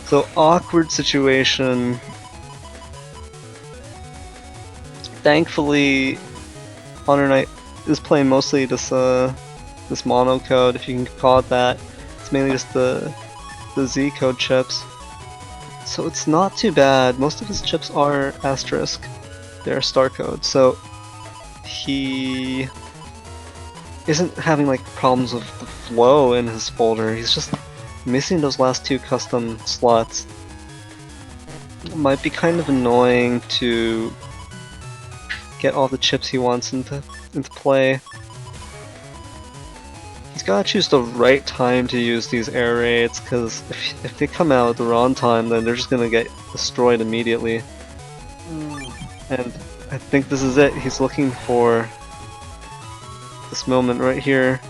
So awkward situation. Thankfully, Honornite is playing mostly this mono code, if you can call it that. It's mainly just the Z code chips. So it's not too bad. Most of his chips are asterisk. They're star code. So he isn't having like problems with the flow in his folder. He's just missing those last 2 custom slots. It might be kind of annoying to get all the chips he wants into play. He's gotta choose the right time to use these air raids, because if they come out at the wrong time, then they're just gonna get destroyed immediately. And I think this is it. He's looking for this moment right here.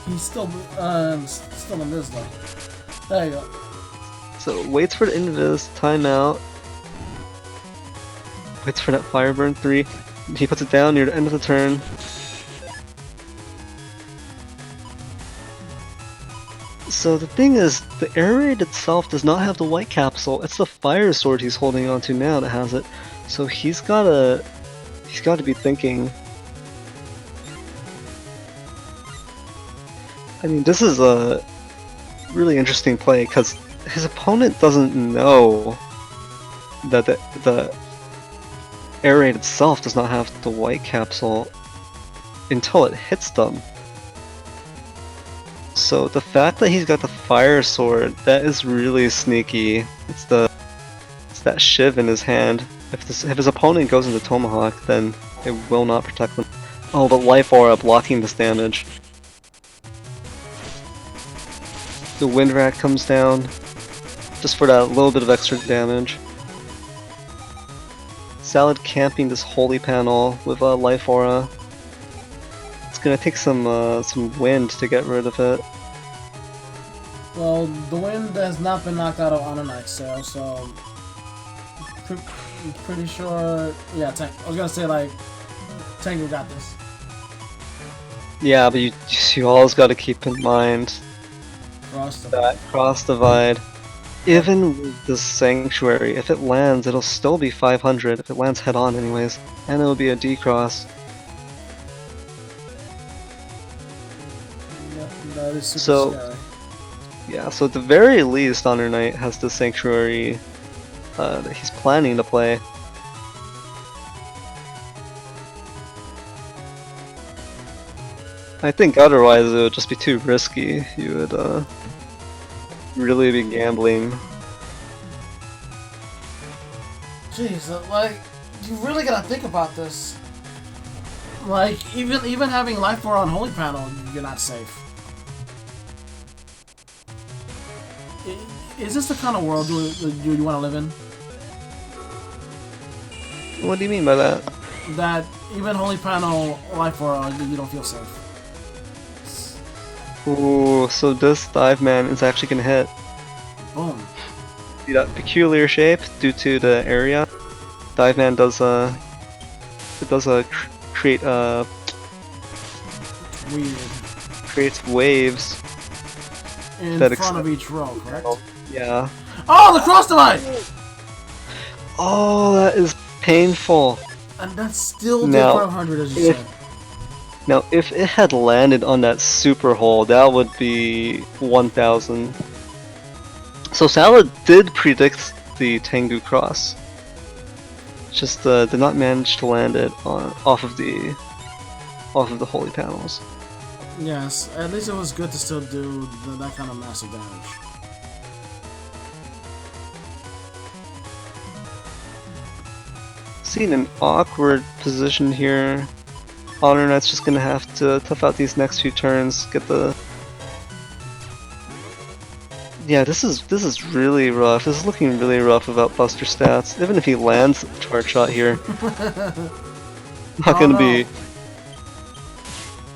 He's still in this though. There you go. So waits for the invis, timeout. Waits for that fire burn 3. He puts it down near the end of the turn. So the thing is, the air raid itself does not have the white capsule. It's the fire sword he's holding onto now that has it. So he's gotta be thinking. I mean, this is a really interesting play because his opponent doesn't know that the air raid itself does not have the white capsule until it hits them. So the fact that he's got the fire sword, that is really sneaky. It's that shiv in his hand. If his opponent goes into Tomahawk, then it will not protect them. Oh, but Life Aura blocking this damage. The Wind Rat comes down, just for that little bit of extra damage. Salad camping this holy panel with a Life Aura. It's gonna take some wind to get rid of it. Well, the wind has not been knocked out of Honornite sale, so pretty sure. Yeah, I was gonna say like Tengu got this. Yeah, but you always got to keep in mind That cross divide. Even with the Sanctuary, if it lands, it'll still be 500 if it lands head on anyways, and it'll be a D-cross. Yeah, that is super scary. Yeah, so at the very least, Honornite has the Sanctuary that he's planning to play. I think otherwise it would just be too risky. You would really be gambling. Jeez, like, you really gotta think about this. Like, even having Life Aura on Holy Panel, you're not safe. Is this the kind of world you want to live in? What do you mean by that? That even Holy Panel Life Aura, you don't feel safe. Ooh, so this Dive Man is actually gonna hit. Boom. See that peculiar shape due to the area? Dive Man does create Weird. creates waves In that front of each row, correct? Yeah. Oh, the cross divide! Oh, that is painful. And that's still Now, 500 as you said. Now, if it had landed on that super hole, that would be 1000. So Salad did predict the Tengu cross. Just did not manage to land it off of the holy panels. Yes, at least it was good to still do that kind of massive damage. See, in an awkward position here. Honornite's just gonna have to tough out these next few turns, get the... Yeah, this is really rough. This is looking really rough without Buster stats. Even if he lands a charge shot here. Not gonna be...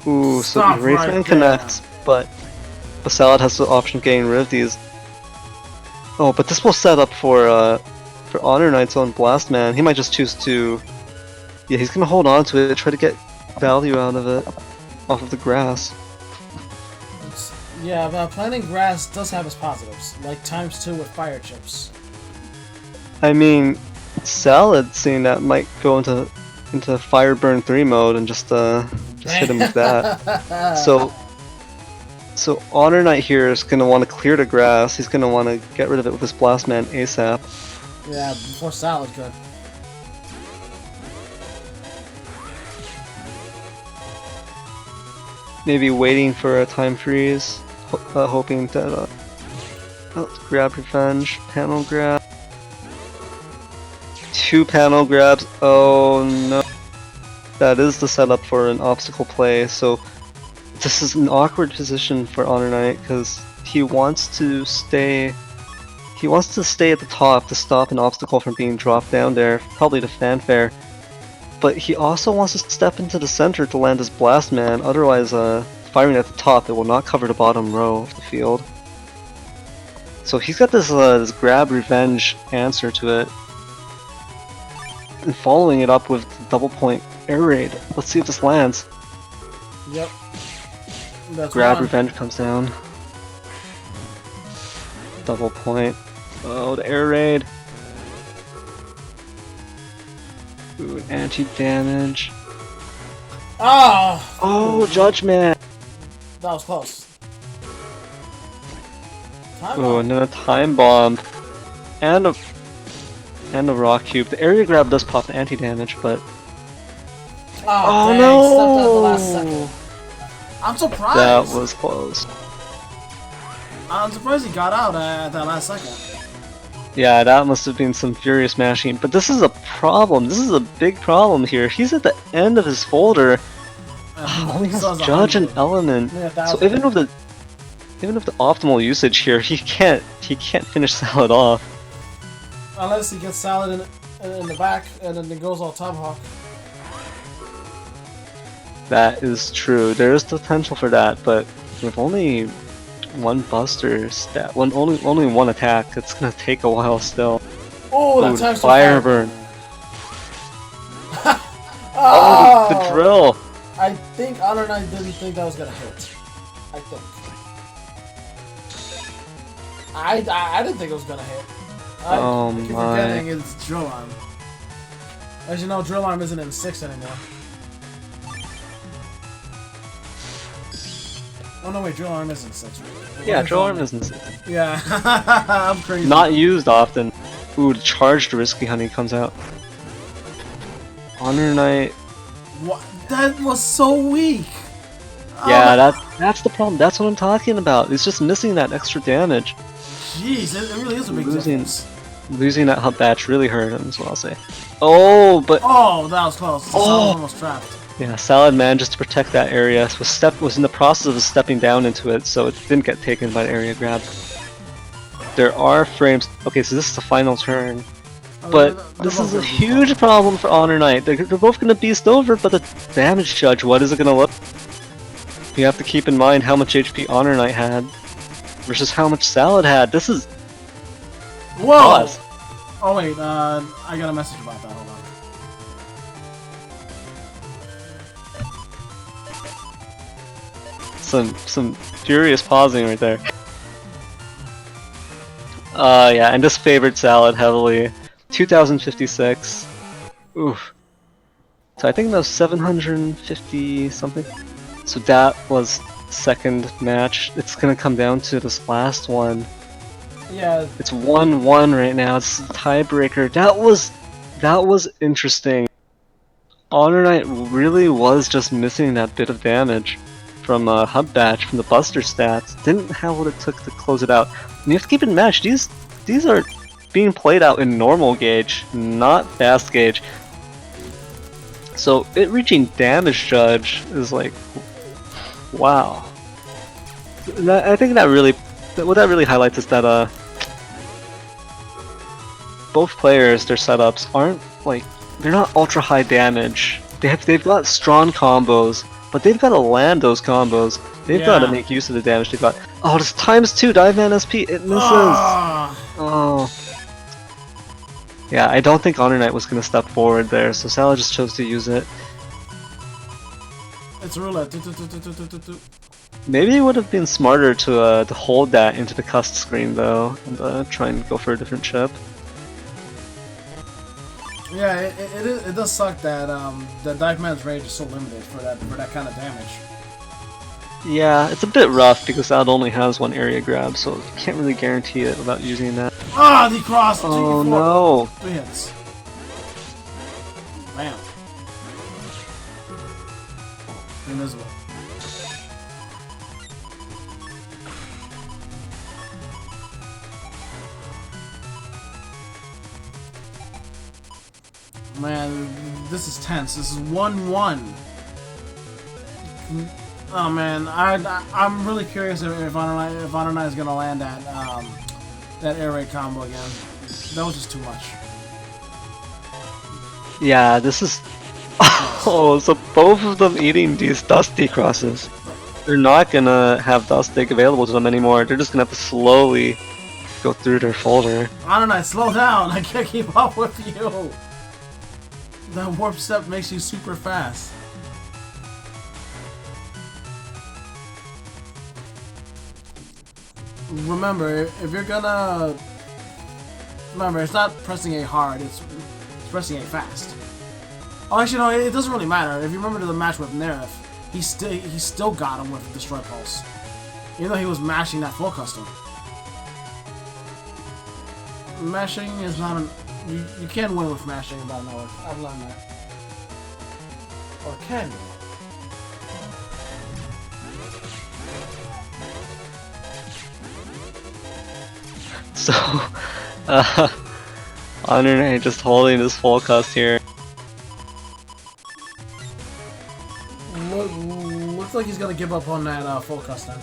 Ooh, so the Wraithman connects, but Salad has the option of getting rid of these. Oh, but this will set up for Honornite's own Blast Man. He might just choose to... Yeah, he's gonna hold on to it, try to get value out of it, off of the grass. Yeah, but planting grass does have its positives, like ×2 with fire chips. I mean, Salad seeing that might go into Fire Burn 3 mode and just hit him with that. So Honornite here is gonna want to clear the grass. He's gonna want to get rid of it with his Blast Man ASAP. Yeah, before Salad could. Maybe waiting for a time freeze, hoping that grab revenge, panel grab, 2 panel grabs. Oh no! that is the setup for an obstacle play. So this is an awkward position for Honornite because he wants to stay. He wants to stay at the top to stop an obstacle from being dropped down there, probably to fanfare. But he also wants to step into the center to land his blast man. Otherwise, firing at the top, it will not cover the bottom row of the field. So he's got this grab revenge answer to it. And following it up with double point air raid. Let's see if this lands. Yep. That's Grab one. revenge comes down. Double point. Oh, the air raid. Ooh, anti-damage. Ah! Oh, Judgment! That was close. Time Oh, bomb. and then a time bomb. And a rock cube. The area grab does pop the anti-damage, but... Oh, dang, no! stepped out the last second. I'm surprised. That was close. I'm surprised he got out at that last second. Yeah, that must have been some furious mashing. But this is a problem. This is a big problem here. He's at the end of his folder. Only has Still has Judge 100. and Element. Yeah, So 1,000. even with the optimal usage here, he can't finish Salad off. Unless he gets Salad in the back and then it goes all Tomahawk. That is true. There is potential for that, but with only one Buster stat, only one attack, it's gonna take a while still. Oh, that Ooh, time's fire burn. Oh, Oh, the drill. I think Honornite didn't think that was gonna hit. I think. I didn't think it was gonna hit. Oh I keep my. forgetting it's Drill Arm. As you know, Drill Arm isn't in 6 anymore. Oh no, wait, Drill Arm is in 6. Yeah, Drill Arm isn't Yeah, I'm crazy. not used often. Ooh, the charged Risky Honey comes out. Honor Knight. What? That was so weak. Yeah, that's the problem. That's what I'm talking about. It's just missing that extra damage. Jeez, it really is a big difference. Losing that hub batch really hurt him, is what I'll say. Oh, but Oh, that was close. The Oh. Salad almost trapped. yeah, Salad managed to protect that area. Was in the process of stepping down into it, so it didn't get taken by the area grab. There are frames. Okay, so this is the final turn. But this is a huge problem for Honor Knight. They're both going to beast over, but the damage judge, what is it going to look? You have to keep in mind how much HP Honor Knight had versus how much Salad had. This is... Whoa! Pause. Oh wait, I got a message about that. Hold on. Some furious pausing right there. Yeah, and this favored Salad heavily. 2056. Oof. So I think that was 750 something. So that was second match. It's gonna come down to this last one. Yeah, It's 1-1 right now. It's a tiebreaker. That was interesting. Honor Knight really was just missing that bit of damage from Hub Batch, from the Buster stats. Didn't have what it took to close it out. And you have to keep in mind, these are being played out in normal gauge, not fast gauge. So it reaching damage judge is like, wow. I think that really, what that really highlights is that both players, their setups aren't like, they're not ultra high damage. They've got strong combos, but they've got to land those combos. They've got to make use of the damage they've got. Oh, this ×2 Dive Man SP, it misses. Oh. Yeah, I don't think Honor Knight was going to step forward there, so Salad just chose to use it. it's roulette. Maybe it would have been smarter to hold that into the cust screen though, and try and go for a different chip. Yeah, it does suck that the Dive Man's range is so limited for that kind of damage. Yeah, it's a bit rough because Salad only has one area grab, so you can't really guarantee it without using that. Ah, the cross. Oh 2, 4, no! 3 hits. Bam. Invisible. Man, this is tense. This is 1-1. Oh man, I'm really curious if Honornite is gonna land that air raid combo again. That was just too much. Yeah, this is. Oh, so both of them eating these Dusty crosses. They're not gonna have Dust Dig available to them anymore. They're just gonna have to slowly go through their folder. Honornite, slow down! I can't keep up with you! That warp step makes you super fast. Remember, if you're gonna... Remember, it's not pressing A hard, it's pressing A fast. Oh, actually, no, it doesn't really matter. If you remember the match with Neryth, he still got him with Destroy Pulse. Even though he was mashing that full custom. Mashing is not an... You can win with mashing in Battle Network. I've learned that. Or can you? So, Honornite just holding his full cast here. Looks like he's gonna give up on that full custom.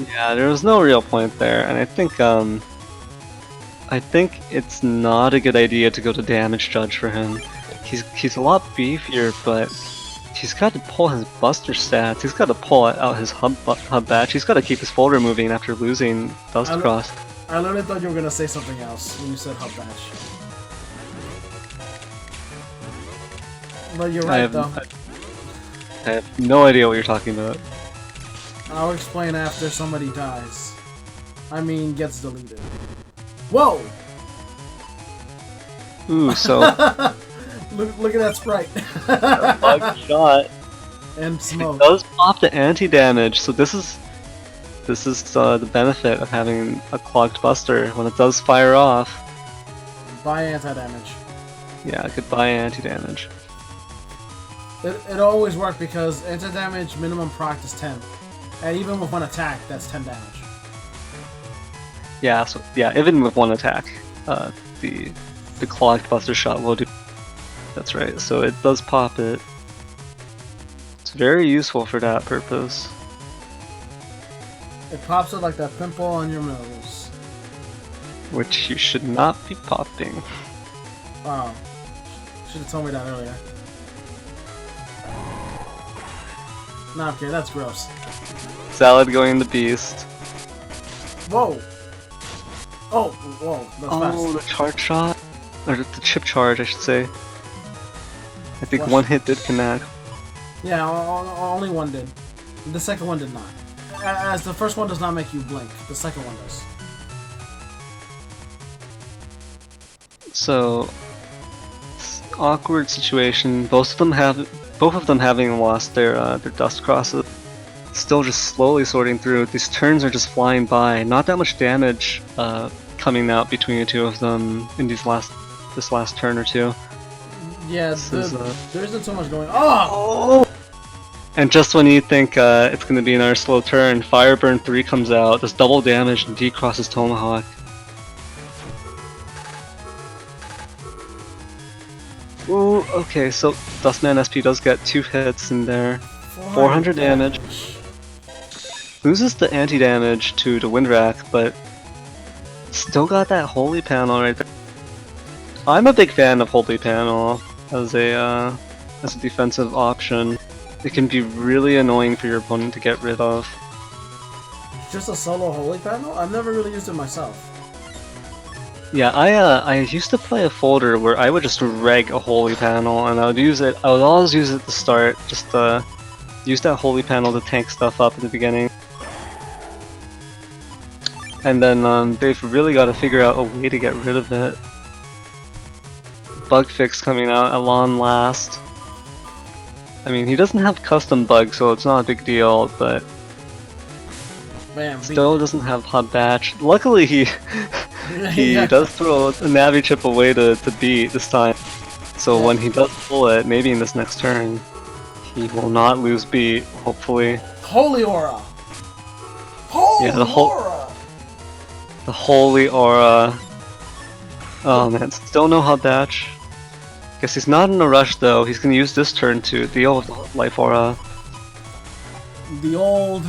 Yeah, there was no real point there, and I think it's not a good idea to go to Damage Judge for him. He's a lot beefier, but he's got to pull his Buster stats. He's got to pull out his hub batch. He's got to keep his folder moving after losing Dust Cross. I literally thought you were gonna say something else when you said hub batch. But you're right, though. I have no idea what you're talking about. I'll explain after somebody dies. I mean, gets deleted. Whoa! Ooh, so... look at that sprite. Bug shot. And smoke. It does pop the anti-damage, so this is the benefit of having a clogged Buster. When it does fire off... Buy anti-damage. Yeah, goodbye anti-damage. It always worked because anti-damage minimum proc is 10. And even with one attack, that's 10 damage. Yeah, so yeah, even with one attack, the clogged Buster shot will do. That's right. So it does pop it. It's very useful for that purpose. It pops it like that pimple on your nose. Which you should not be popping. Oh, should have told me that earlier. Nah, okay, that's gross. Salad going the beast. Whoa! Oh, whoa, that's fast. Oh, the charge shot? Or the chip charge, I should say. I think What? one hit did connect. Yeah, only one did. The second one did not. As the first one does not make you blink, the second one does. So, awkward situation. Both of them having lost their dust crosses. Still just slowly sorting through. These turns are just flying by. Not that much damage coming out between the two of them in this last turn or two. Yeah, there isn't so much going. Oh! And just when you think it's going to be another slow turn, Fireburn 3 comes out, does double damage, and decrosses Tomahawk. Ooh, okay, so Dustman SP does get 2 hits in there. 400 damage. Loses the anti-damage to the Windwrack, but still got that Holy Panel right there. I'm a big fan of Holy Panel as a defensive option. It can be really annoying for your opponent to get rid of. Just a solo Holy Panel? I've never really used it myself. Yeah, I used to play a folder where I would just reg a Holy Panel, and I would always use it to start, just use that Holy Panel to tank stuff up at the beginning. And then they've really got to figure out a way to get rid of it. Bug fix coming out at long last. I mean, he doesn't have custom bugs, so it's not a big deal, but Bam, still doesn't have hub batch. Luckily, he does throw a Navi chip away to beat this time. So when he does pull it, maybe in this next turn, he will not lose beat, hopefully. Holy Aura! Holy Aura! The Holy Aura. Oh man, still no hub batch. Guess he's not in a rush though. He's gonna use this turn to deal with Life Aura. The old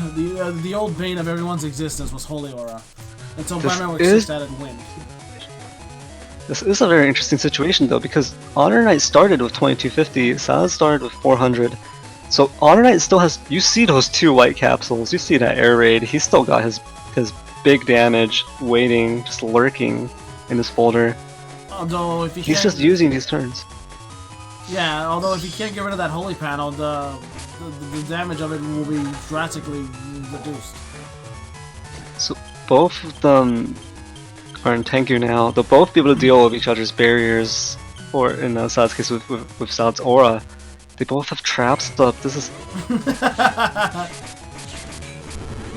bane of everyone's existence was Holy Aura. Until This Primarch is- 6 added Wind. This is a very interesting situation though, because Honornite started with 2250, Salad started with 400. So Honornite still has, you see those 2 white capsules, you see that air raid, he's still got his big damage waiting, just lurking in his folder. Although if he He's can't, just using these turns. yeah. Although if you can't get rid of that holy panel, the damage of it will be drastically reduced. So both of them are in Tengu now. They'll both be able to deal with each other's barriers, or in Salad's case with Salad's aura. They both have traps up. This is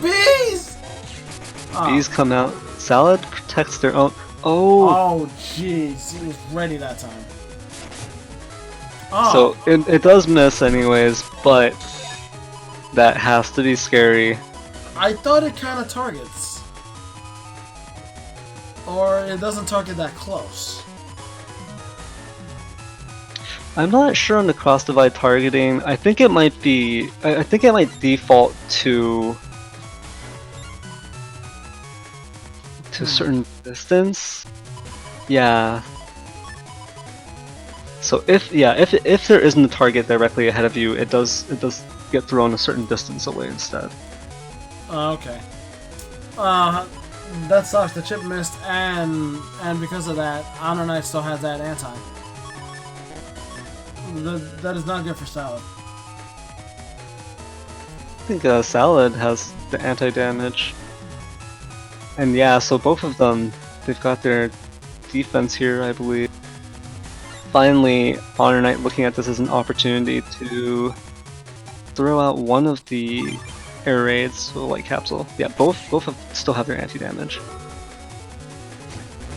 Bees! Oh. Bees come out. Salad protects their own. Oh, Oh, jeez. He was ready that time. Oh. so it does miss anyways, but that has to be scary. I thought it kind of targets. Or it doesn't target that close. I'm not sure on the cross divide targeting. I think it might be. I think it might default to a certain distance. Yeah. So if there isn't a target directly ahead of you, it does get thrown a certain distance away instead. Okay. That sucks. The chip missed, and because of that, Honornite still has that anti. That is not good for Salad. I think Salad has the anti-damage. And yeah, so both of them, they've got their defense here, I believe. Finally, Honornite looking at this as an opportunity to throw out one of the air raids with a white capsule. Yeah, both still have their anti-damage.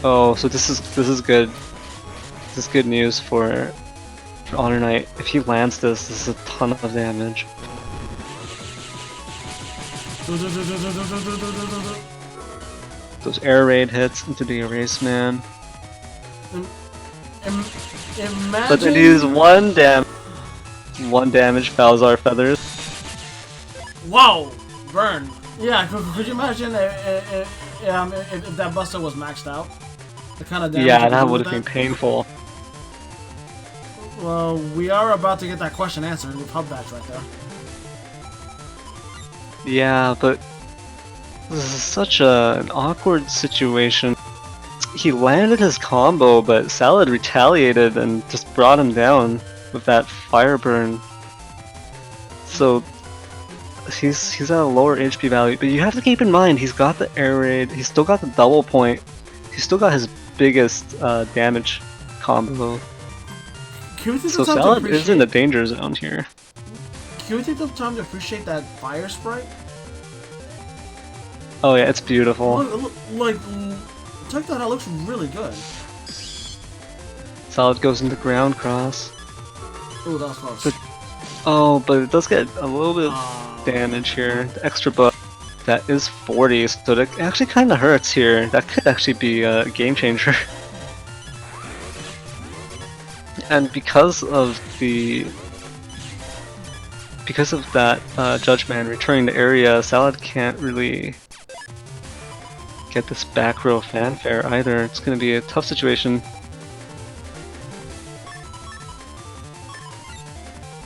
Oh, so this is good. This is good news for Honornite. If he lands this is a ton of damage. Those air raid hits into the erase man. Imagine. But then he's one damage Balzar feathers. Whoa! Burn. Yeah, could you imagine if that Buster was maxed out? The kind of damage. Yeah, that would have been painful. Well, we are about to get that question answered with Hub Batch right there. Yeah, but this is such an awkward situation. He landed his combo, but Salad retaliated and just brought him down with that fire burn. So he's at a lower HP value, but you have to keep in mind he's got the air raid, he's still got the double point, he's still got his biggest damage combo. Can we take So the time to Salad is appreciate? in the danger zone here. Can we take the time to appreciate that fire sprite? Oh yeah, it's beautiful. Like, check that out. Looks really good. Salad goes into ground cross. Oh, that was close. But- Oh, but it does get a little bit of damage here. The extra buff. That is 40, so that actually kind of hurts here. That could actually be a game changer. And because of that Judge Man returning to area, Salad can't really get this back row fanfare either. It's going to be a tough situation.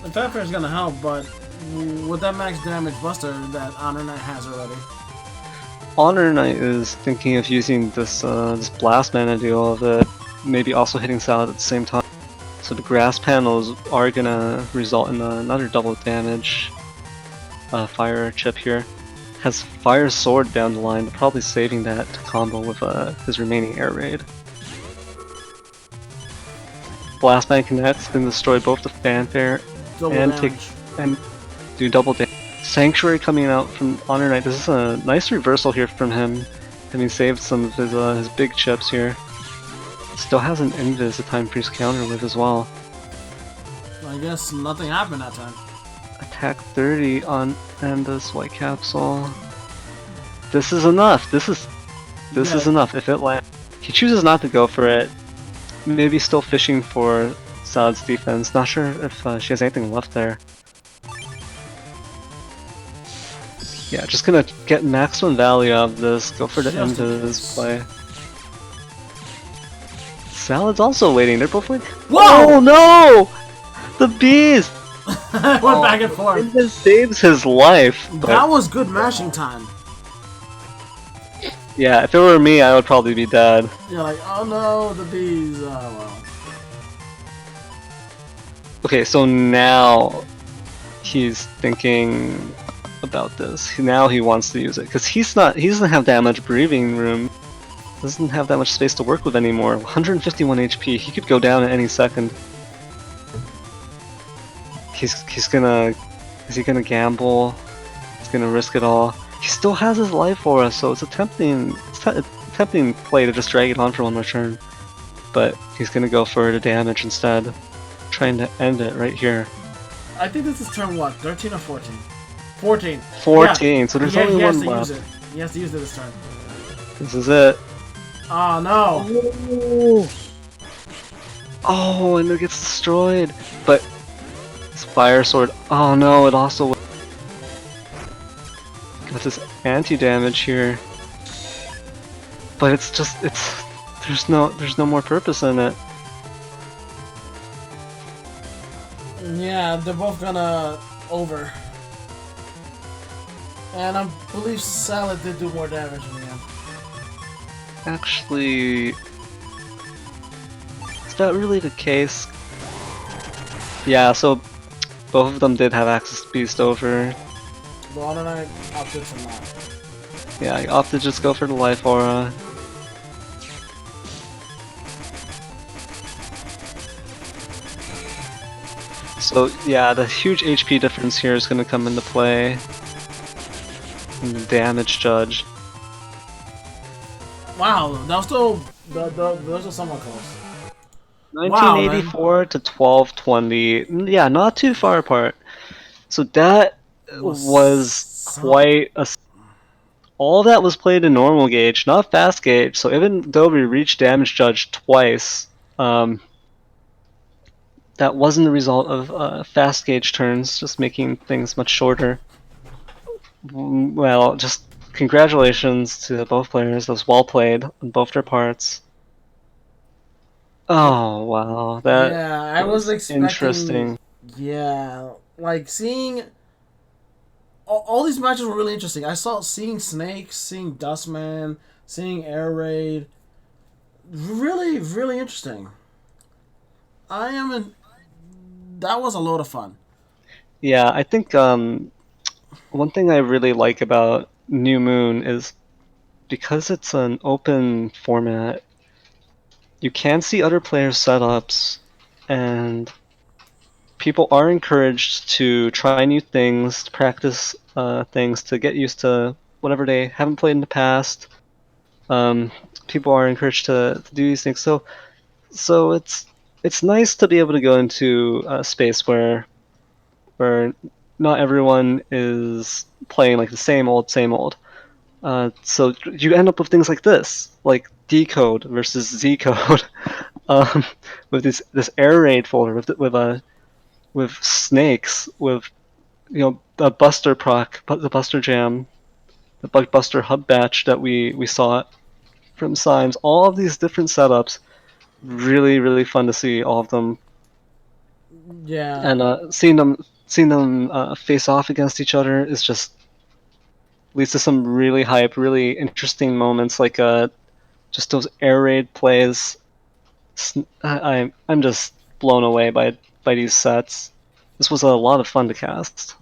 The fanfare is gonna help, but with that max damage Buster that Honornite has already. Honornite is thinking of using this this blast mana to do all of it, maybe also hitting Salad at the same time. So the grass panels are gonna result in another double damage fire chip here. Has Fire Sword down the line, but probably saving that to combo with his remaining air raid. Blastman connects, can destroy both the fanfare Double and damage. do double damage. Sanctuary coming out from Honornite. This is a nice reversal here from him, having saved some of his big chips here. Still has an Invis a Time Priest counter with as well. I guess nothing happened that time. Attack 30 on this white capsule. This is enough. This is enough. If it lands, he chooses not to go for it. Maybe still fishing for Salad's defense. Not sure if she has anything left there. Yeah, just gonna get maximum value out of this. Go for the end of this play. Salad's also waiting. They're both waiting. Whoa! Oh no! The bees! Went back and forth. It just saves his life. But That was good mashing time. yeah, if it were me, I would probably be dead. You're like, oh no, the bees. Oh well. Okay, so now he's thinking about this. Now he wants to use it because he doesn't have that much breathing room. Doesn't have that much space to work with anymore. 151 HP. He could go down at any second. He's gonna. Is he gonna gamble? He's gonna risk it all. He still has his life for us, so it's a tempting play to just drag it on for one more turn. But he's gonna go for the damage instead, trying to end it right here. I think this is turn what? 13 or 14? 14. 14. Yeah. So there's Yeah, only he has one to left. use it. He has to use it this turn. This is it. Oh no. Oh, and it gets destroyed. But his fire sword. Oh no, it also got this anti-damage here. But it's there's no more purpose in it. Yeah, they're both gonna over. And I believe Salad did do more damage in the end. Actually, is that really the case? Yeah, so both of them did have access to Beast over. The Honornite opted to not. Yeah, I opted to just go for the Life Aura. So yeah, the huge HP difference here is going to come into play. And the damage judge. Wow, that was still those are somewhat close. 1984 to 1220. Yeah, not too far apart. So that was quite a. All that was played in normal gauge, not fast gauge. So even though we reached damage judge twice, that wasn't the result of fast gauge turns, just making things much shorter. Well, just congratulations to both players. That was well played on both their parts. Oh wow, that yeah, I was expecting. interesting. Yeah, like seeing all these matches were really interesting. I saw seeing Snake, seeing Dustman, seeing Air Raid. Really, really interesting. That was a load of fun. Yeah, I think one thing I really like about New Moon is because it's an open format, you can see other players' setups, and people are encouraged to try new things, to practice things, to get used to whatever they haven't played in the past. People are encouraged to do these things. So it's nice to be able to go into a space where not everyone is playing like the same old, same old. So you end up with things like this, like decode versus Z code, with this air raid folder with snakes, with the Buster proc, the Buster jam, the Bug Buster hub batch that we saw from Symes. All of these different setups, really really fun to see all of them. Yeah. And seeing them face off against each other is just leads to some really hype, really interesting moments, like just those air raid plays. I'm just blown away by these sets. This was a lot of fun to cast.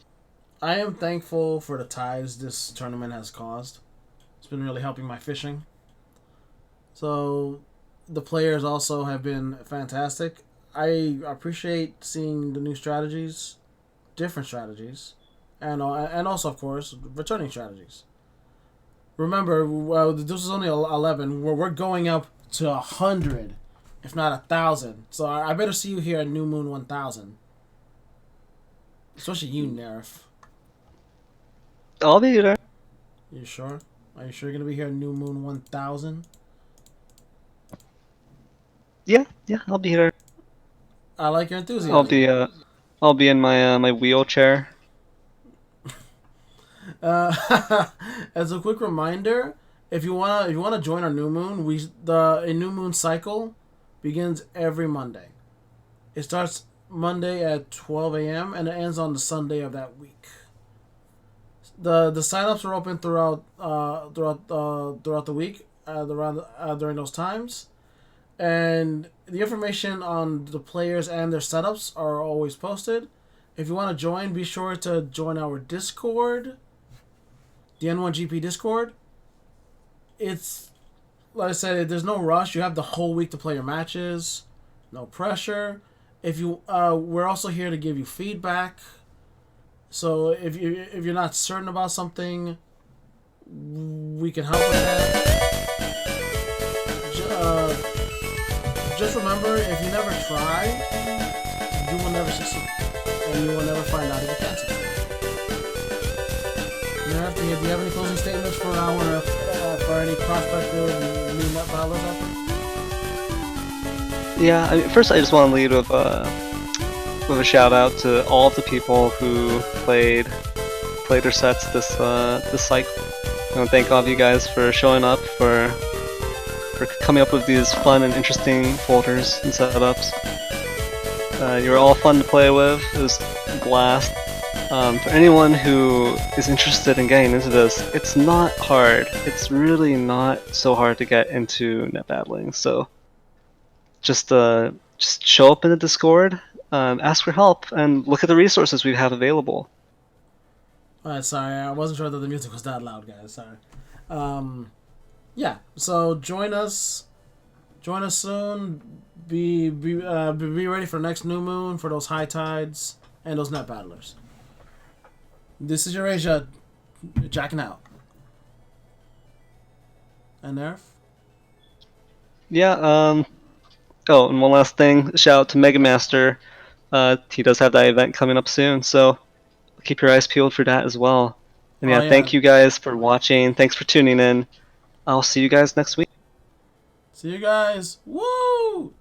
I am thankful for the ties this tournament has caused. It's been really helping my fishing. So, the players also have been fantastic. I appreciate seeing the new strategies, different strategies, and also, of course, returning strategies. Remember, this is only 11. We're going up to 100, if not 1,000. So I better see you here at New Moon 1000. Especially you, Neryth. I'll be there. You sure? Are you sure you're gonna be here at New Moon 1000? Yeah, I'll be there. I like your I'll enthusiasm. be in my my wheelchair. As a quick reminder, if you wanna join our new moon, a new moon cycle begins every Monday. It starts Monday at 12 a.m. and it ends on the Sunday of that week. The signups are open throughout the week during those times, and the information on the players and their setups are always posted. If you want to join, be sure to join our Discord, the N1GP Discord. It's like I said, there's no rush. You have the whole week to play your matches. No pressure. We're also here to give you feedback. So if you're not certain about something, we can help with that. Just remember, if you never try, you will never succeed, and you will never find out if you can succeed. Neryth, do you have any closing statements for any prospective new net battlers out there? Yeah, I mean, first I just want to lead with a shout out to all of the people who played their sets this cycle. I want to thank all of you guys for showing up, for coming up with these fun and interesting folders and setups. You were all fun to play with. It was a blast. For anyone who is interested in getting into this, it's not hard. It's really not so hard to get into net battling. So just show up in the Discord, ask for help, and look at the resources we have available. Sorry, I wasn't sure that the music was that loud, guys. Sorry. Yeah, so join us soon. Be ready for next new moon, for those high tides and those net battlers. This is Eurasia, jacking out. And Neryth? Yeah. Oh, and one last thing. Shout out to Mega Master. He does have that event coming up soon, so keep your eyes peeled for that as well. And yeah, thank you guys for watching. Thanks for tuning in. I'll see you guys next week. See you guys. Woo!